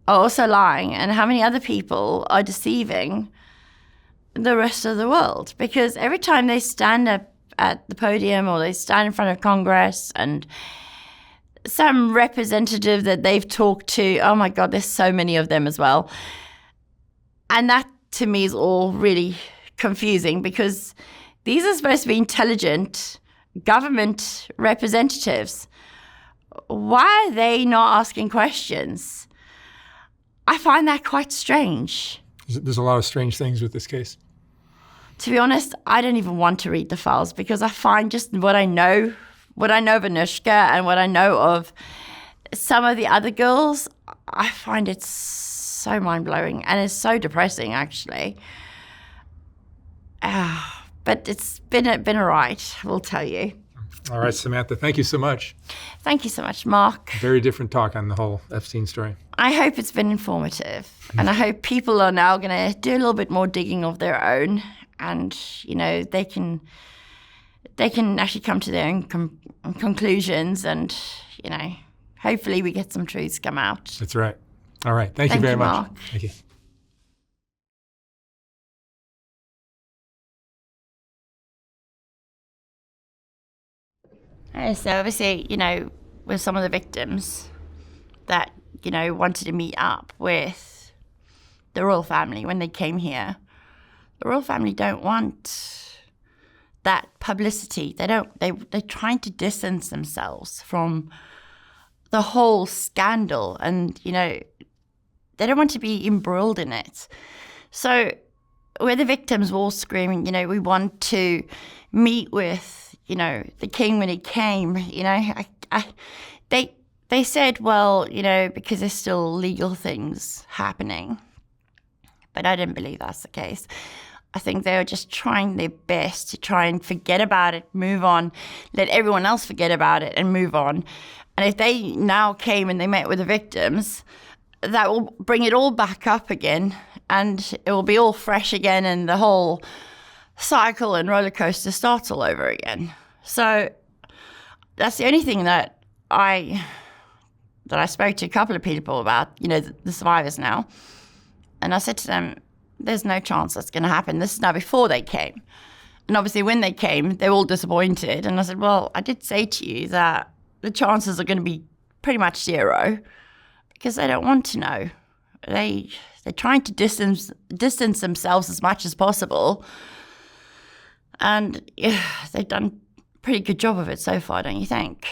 are also lying, and how many other people are deceiving the rest of the world? Because every time they stand up at the podium or they stand in front of Congress and some representative that they've talked to, oh my God, there's so many of them as well. And that to me is all really confusing, because these are supposed to be intelligent government representatives. Why are they not asking questions? I find that quite strange. There's a lot of strange things with this case. To be honest, I don't even want to read the files, because I find just what I know of Anushka and what I know of some of the other girls, I find it so mind-blowing, and it's so depressing, actually. But it's been a ride, I will tell you. All right, Samantha, thank you so much. Thank you so much, Mark. Very different talk on the whole Epstein story. I hope it's been informative, and I hope people are now going to do a little bit more digging of their own, and they can actually come to their own conclusions, and hopefully we get some truths come out. That's right. All right, thank you very much. Mark. Thank you. So obviously, with some of the victims that, wanted to meet up with the royal family when they came here, the royal family don't want that publicity. They're trying to distance themselves from the whole scandal, and, they don't want to be embroiled in it. So where the victims were all screaming, we want to meet with, the king when he came, they said, well, because there's still legal things happening. But I didn't believe that's the case. I think they were just trying their best to try and forget about it, move on, let everyone else forget about it and move on. And if they now came and they met with the victims, that will bring it all back up again, and it will be all fresh again, and the whole cycle and roller coaster starts all over again. So that's the only thing that I spoke to a couple of people about, the survivors now. And I said to them, there's no chance that's going to happen. This is now before they came. And obviously when they came, they were all disappointed. And I said, well, I did say to you that the chances are going to be pretty much zero, because they don't want to know. They're trying to distance themselves as much as possible. And they've done a pretty good job of it so far, don't you think?